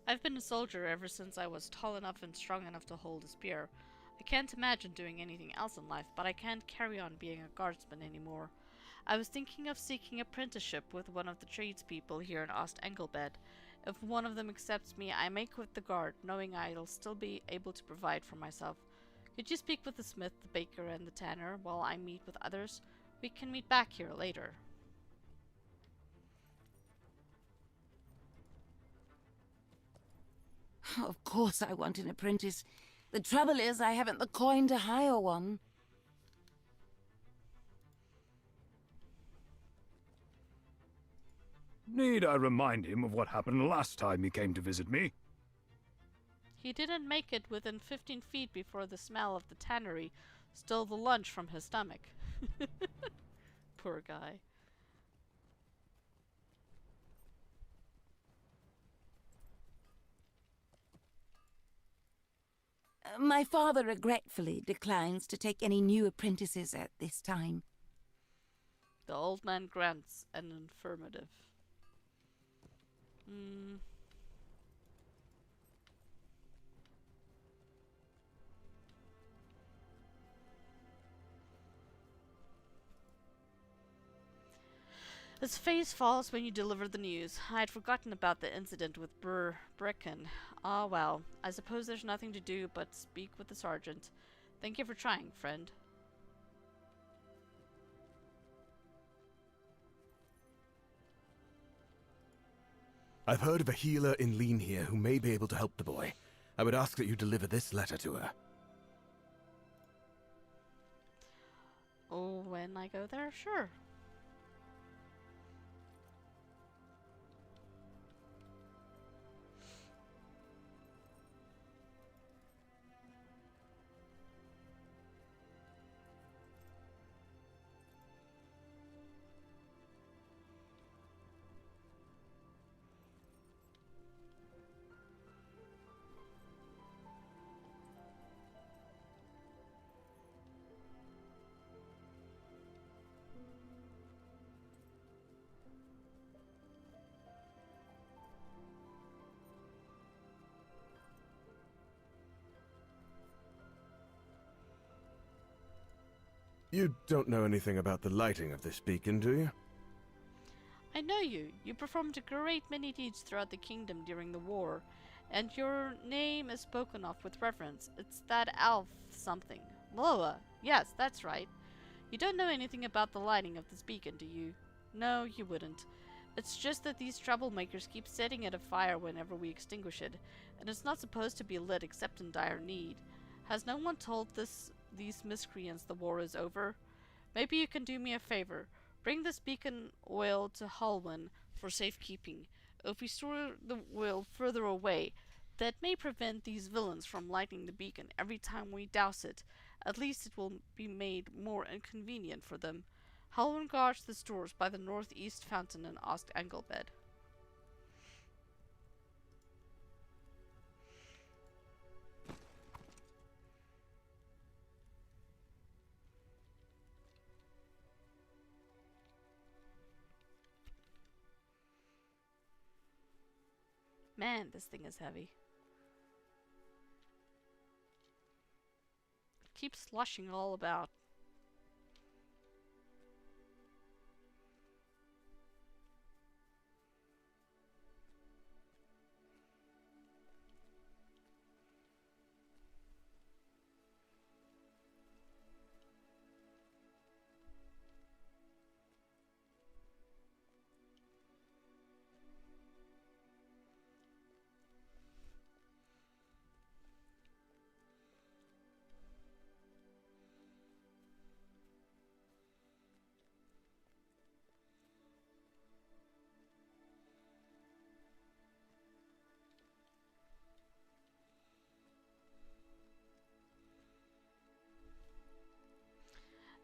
I've been a soldier ever since I was tall enough and strong enough to hold a spear. I can't imagine doing anything else in life, but I can't carry on being a guardsman anymore. I was thinking of seeking apprenticeship with one of the tradespeople here in Engelbed. If one of them accepts me, I may quit the guard, knowing I'll still be able to provide for myself. Could you speak with the smith, the baker, and the tanner while I meet with others? We can meet back here later. Of course I want an apprentice. The trouble is I haven't the coin to hire one. Need I remind him of what happened last time he came to visit me? He didn't make it within 15 feet before the smell of the tannery stole the lunch from his stomach. Poor guy. My father regretfully declines to take any new apprentices at this time. The old man grants an affirmative. His face falls when you deliver the news. I had forgotten about the incident with Brecken. Ah, well, I suppose there's nothing to do but speak with the sergeant. Thank you for trying, friend. I've heard of a healer in Linhir who may be able to help the boy. I would ask that you deliver this letter to her. Oh, when I go there? Sure. You don't know anything about the lighting of this beacon, do you? I know you. You performed a great many deeds throughout the kingdom during the war, and your name is spoken of with reverence. It's that elf something. Miloa. Yes, that's right. You don't know anything about the lighting of this beacon, do you? No, you wouldn't. It's just that these troublemakers keep setting it afire whenever we extinguish it, and it's not supposed to be lit except in dire need. Has no one told these miscreants the war is over? Maybe you can do me a favor. Bring this beacon oil to Halwyn for safekeeping. If we store the oil further away, that may prevent these villains from lighting the beacon every time we douse it. At least it will be made more inconvenient for them. Halwyn guards the stores by the northeast fountain in Engelbed. Man, this thing is heavy. It keeps sloshing all about.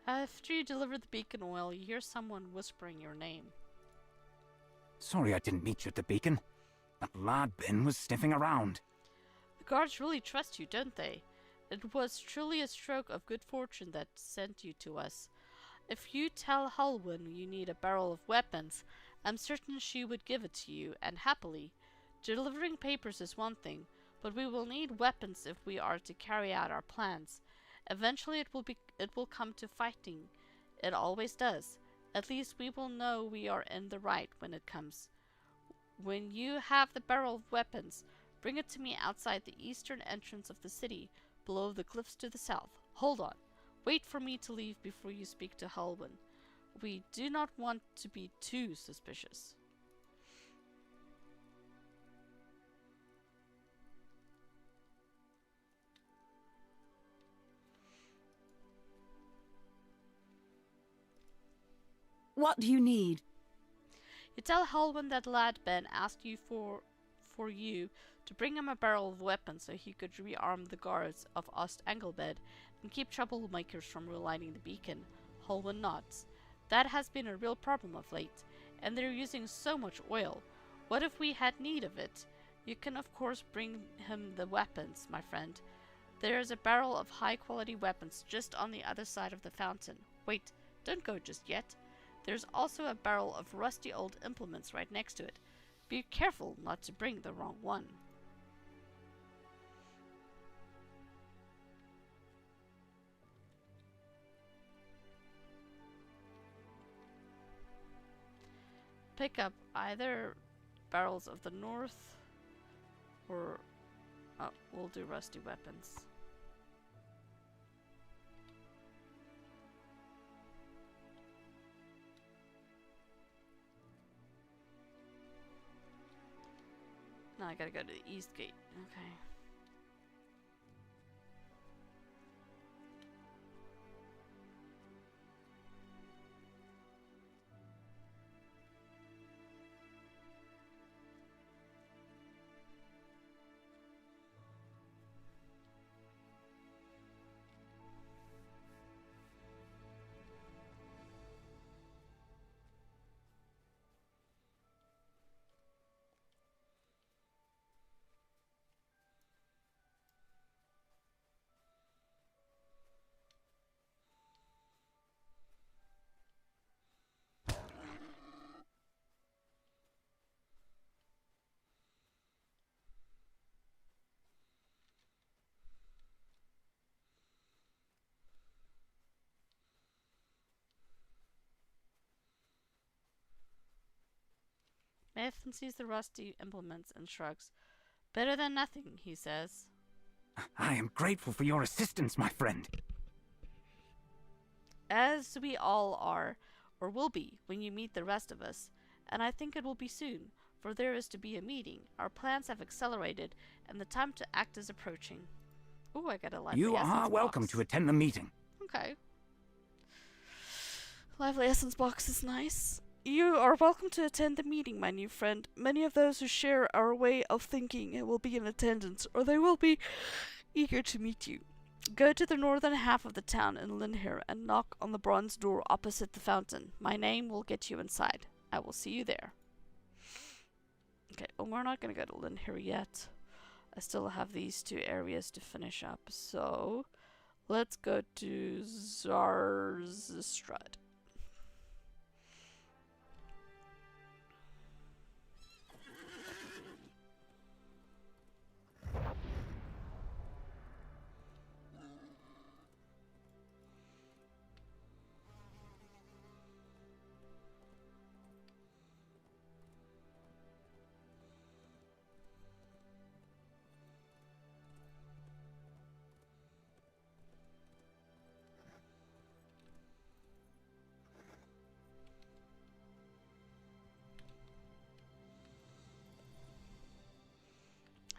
After you deliver the beacon oil, you hear someone whispering your name. Sorry I didn't meet you at the beacon. That lad Ben was sniffing around. The guards really trust you, don't they? It was truly a stroke of good fortune that sent you to us. If you tell Halwyn you need a barrel of weapons, I'm certain she would give it to you, and happily. Delivering papers is one thing, but we will need weapons if we are to carry out our plans. Eventually it will come to fighting. It always does. At least we will know we are in the right when it comes. When you have the barrel of weapons, bring it to me outside the eastern entrance of the city, below the cliffs to the south. Hold on. Wait for me to leave before you speak to Halwyn. We do not want to be too suspicious. What do you need? You tell Halwyn that lad Ben asked you for you to bring him a barrel of weapons so he could rearm the guards of Ost Anglebed and keep troublemakers from relighting the beacon. Halwyn nods. That has been a real problem of late, and they're using so much oil. What if we had need of it? You can of course bring him the weapons, my friend. There is a barrel of high-quality weapons just on the other side of the fountain. Wait, don't go just yet. There's also a barrel of rusty old implements right next to it. Be careful not to bring the wrong one. Pick up either barrels of the north or we'll do rusty weapons. Now I gotta go to the east gate. Okay. Nathan sees the rusty implements and shrugs. Better than nothing, he says. I am grateful for your assistance, my friend. As we all are, or will be, when you meet the rest of us. And I think it will be soon, for there is to be a meeting. Our plans have accelerated, and the time to act is approaching. Ooh, I got a lively You essence are welcome box. to attend the meeting. Okay. Lively essence box is nice. You are welcome to attend the meeting, my new friend. Many of those who share our way of thinking will be in attendance, or they will be eager to meet you. Go to the northern half of the town in Linhir and knock on the bronze door opposite the fountain. My name will get you inside. I will see you there. Okay, well, we're not going to go to Linhir yet. I still have these two areas to finish up, so let's go to Zarsatrad.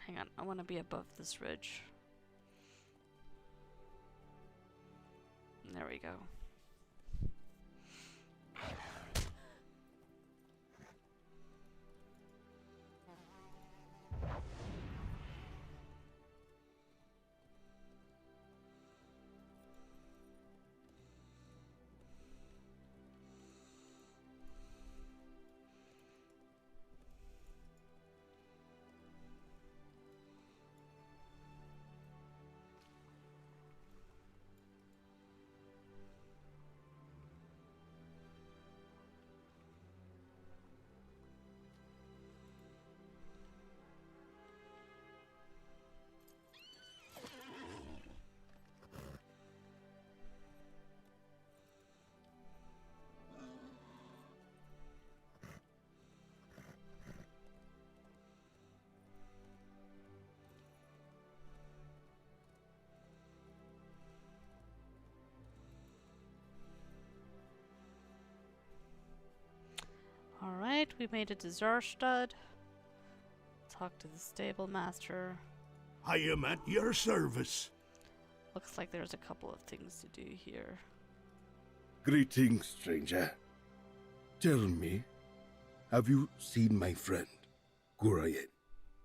Hang on, I want to be above this ridge. There we go. We made it to Zarsatrad. Talk to the stable master. I am at your service. Looks like there's a couple of things to do here. Greetings, stranger. Tell me, have you seen my friend, Gurayin,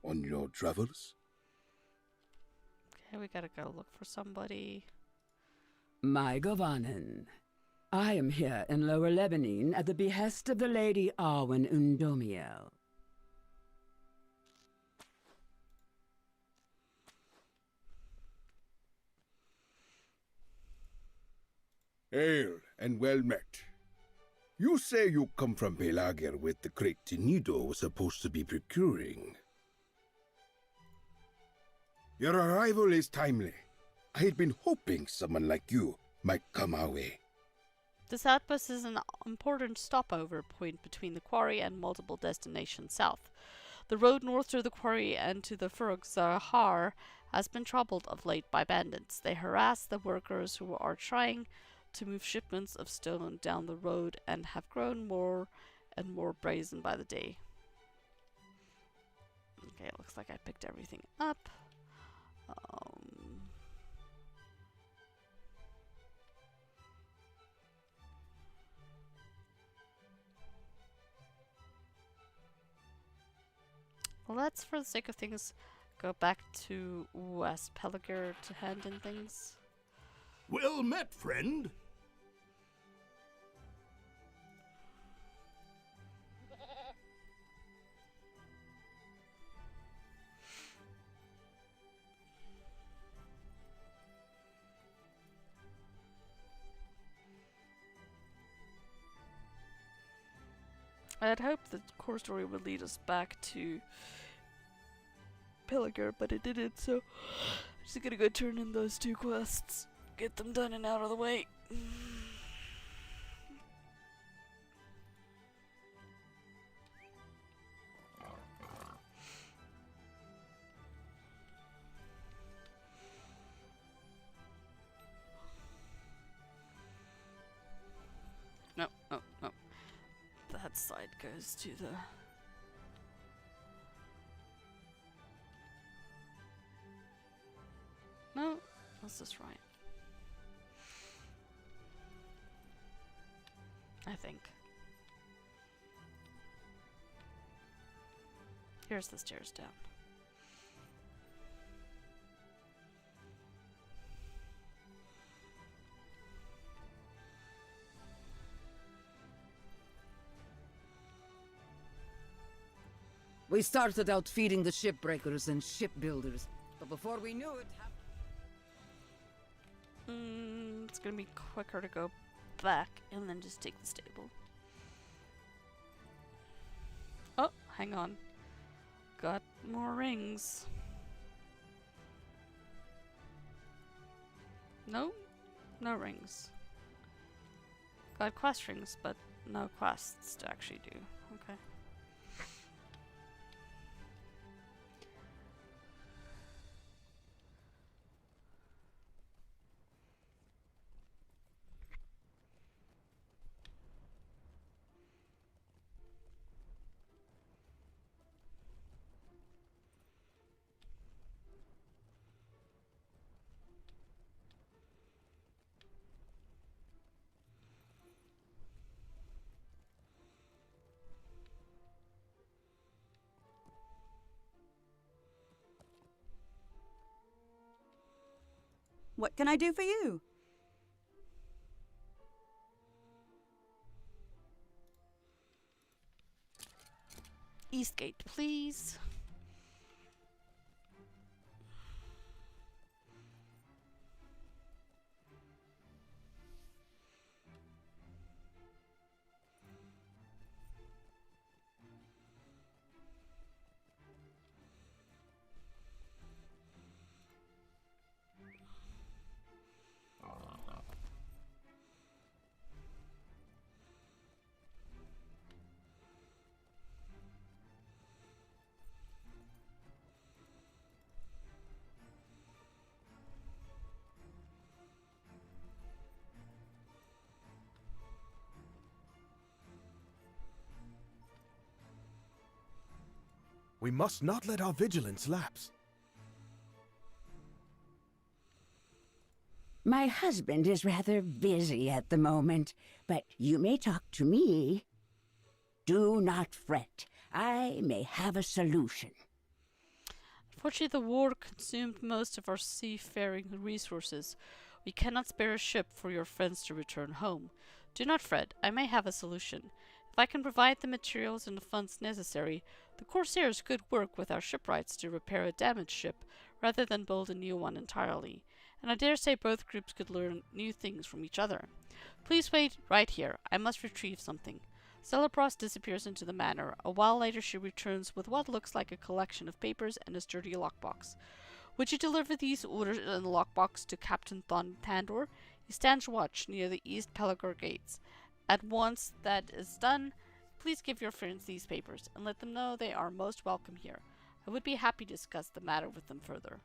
on your travels? Okay, we gotta go look for somebody. My Govanen, I am here in Lower Lebennin at the behest of the Lady Arwen Undomiel. Hail and well met. You say you come from Pelagir with the crate Tinido was supposed to be procuring. Your arrival is timely. I had been hoping someone like you might come our way. This outpost is an important stopover point between the quarry and multiple destinations south. The road north to the quarry and to the Furuk Zahar has been troubled of late by bandits. They harass the workers who are trying to move shipments of stone down the road and have grown more and more brazen by the day. Okay, it looks like I picked everything up. Let's, for the sake of things, go back to West Pelagir to hand in things. Well met, friend. I had hoped that the core story would lead us back to Pelagir, but it didn't, so I'm just gonna go turn in those 2 quests. Get them done and out of the way. No, no, no. That side goes to the... No, that's just right. I think. Here's the stairs down. We started out feeding the shipbreakers and shipbuilders, but before we knew it... It's gonna be quicker to go back and then just take the stable. Oh, hang on. Got more rings. No? No rings. Got quest rings, but no quests to actually do. Okay. What can I do for you? Eastgate, please. We must not let our vigilance lapse. My husband is rather busy at the moment, but you may talk to me. Do not fret. I may have a solution. Unfortunately, the war consumed most of our seafaring resources. We cannot spare a ship for your friends to return home. Do not fret. I may have a solution. If I can provide the materials and the funds necessary, the Corsairs could work with our shipwrights to repair a damaged ship rather than build a new one entirely. And I dare say both groups could learn new things from each other. Please wait right here. I must retrieve something. Celebros disappears into the manor. A while later she returns with what looks like a collection of papers and a sturdy lockbox. Would you deliver these orders in the lockbox to Captain Thandor? He stands watch near the East Pelagor gates. At once that is done, please give your friends these papers, and let them know they are most welcome here. I would be happy to discuss the matter with them further.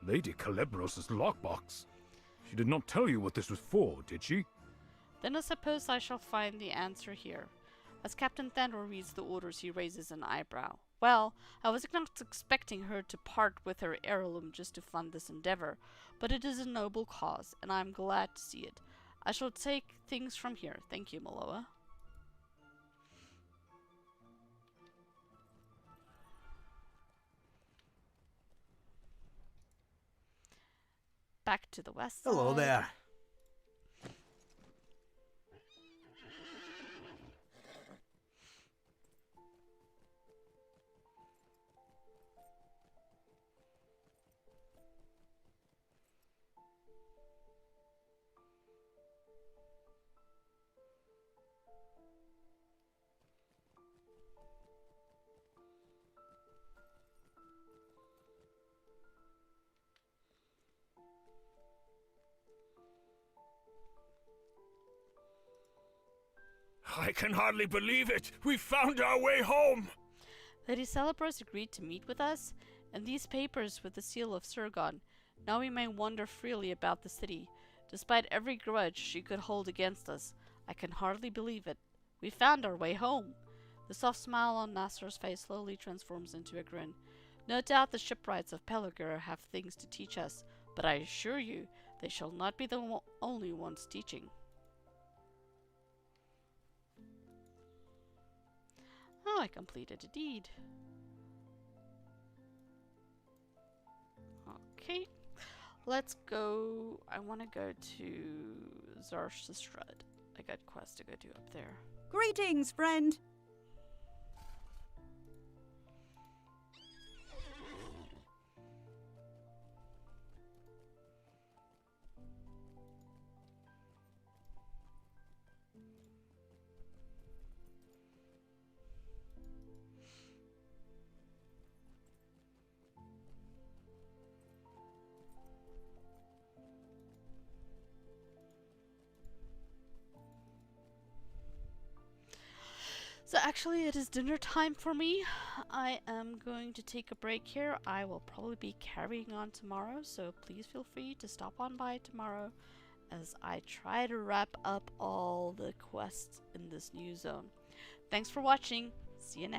Lady Calebros' lockbox. She did not tell you what this was for, did she? Then I suppose I shall find the answer here. As Captain Thandor reads the orders, he raises an eyebrow. Well, I was not expecting her to part with her heirloom just to fund this endeavor, but it is a noble cause, and I am glad to see it. I shall take things from here. Thank you, Miloa. Back to the west side. Hello there. I can hardly believe it! We found our way home! Lady Celebros agreed to meet with us, and these papers with the seal of Surgon. Now we may wander freely about the city. Despite every grudge she could hold against us, I can hardly believe it. We found our way home. The soft smile on Nasser's face slowly transforms into a grin. No doubt the shipwrights of Pelagor have things to teach us, but I assure you, they shall not be the only ones teaching. Oh, I completed a deed. Okay. Let's go. I want to go to Zarsatrad. I got quests to go do up there. Greetings, friend. So actually it is dinner time for me. I am going to take a break here. I will probably be carrying on tomorrow, so please feel free to stop on by tomorrow as I try to wrap up all the quests in this new zone. Thanks for watching. See you next time.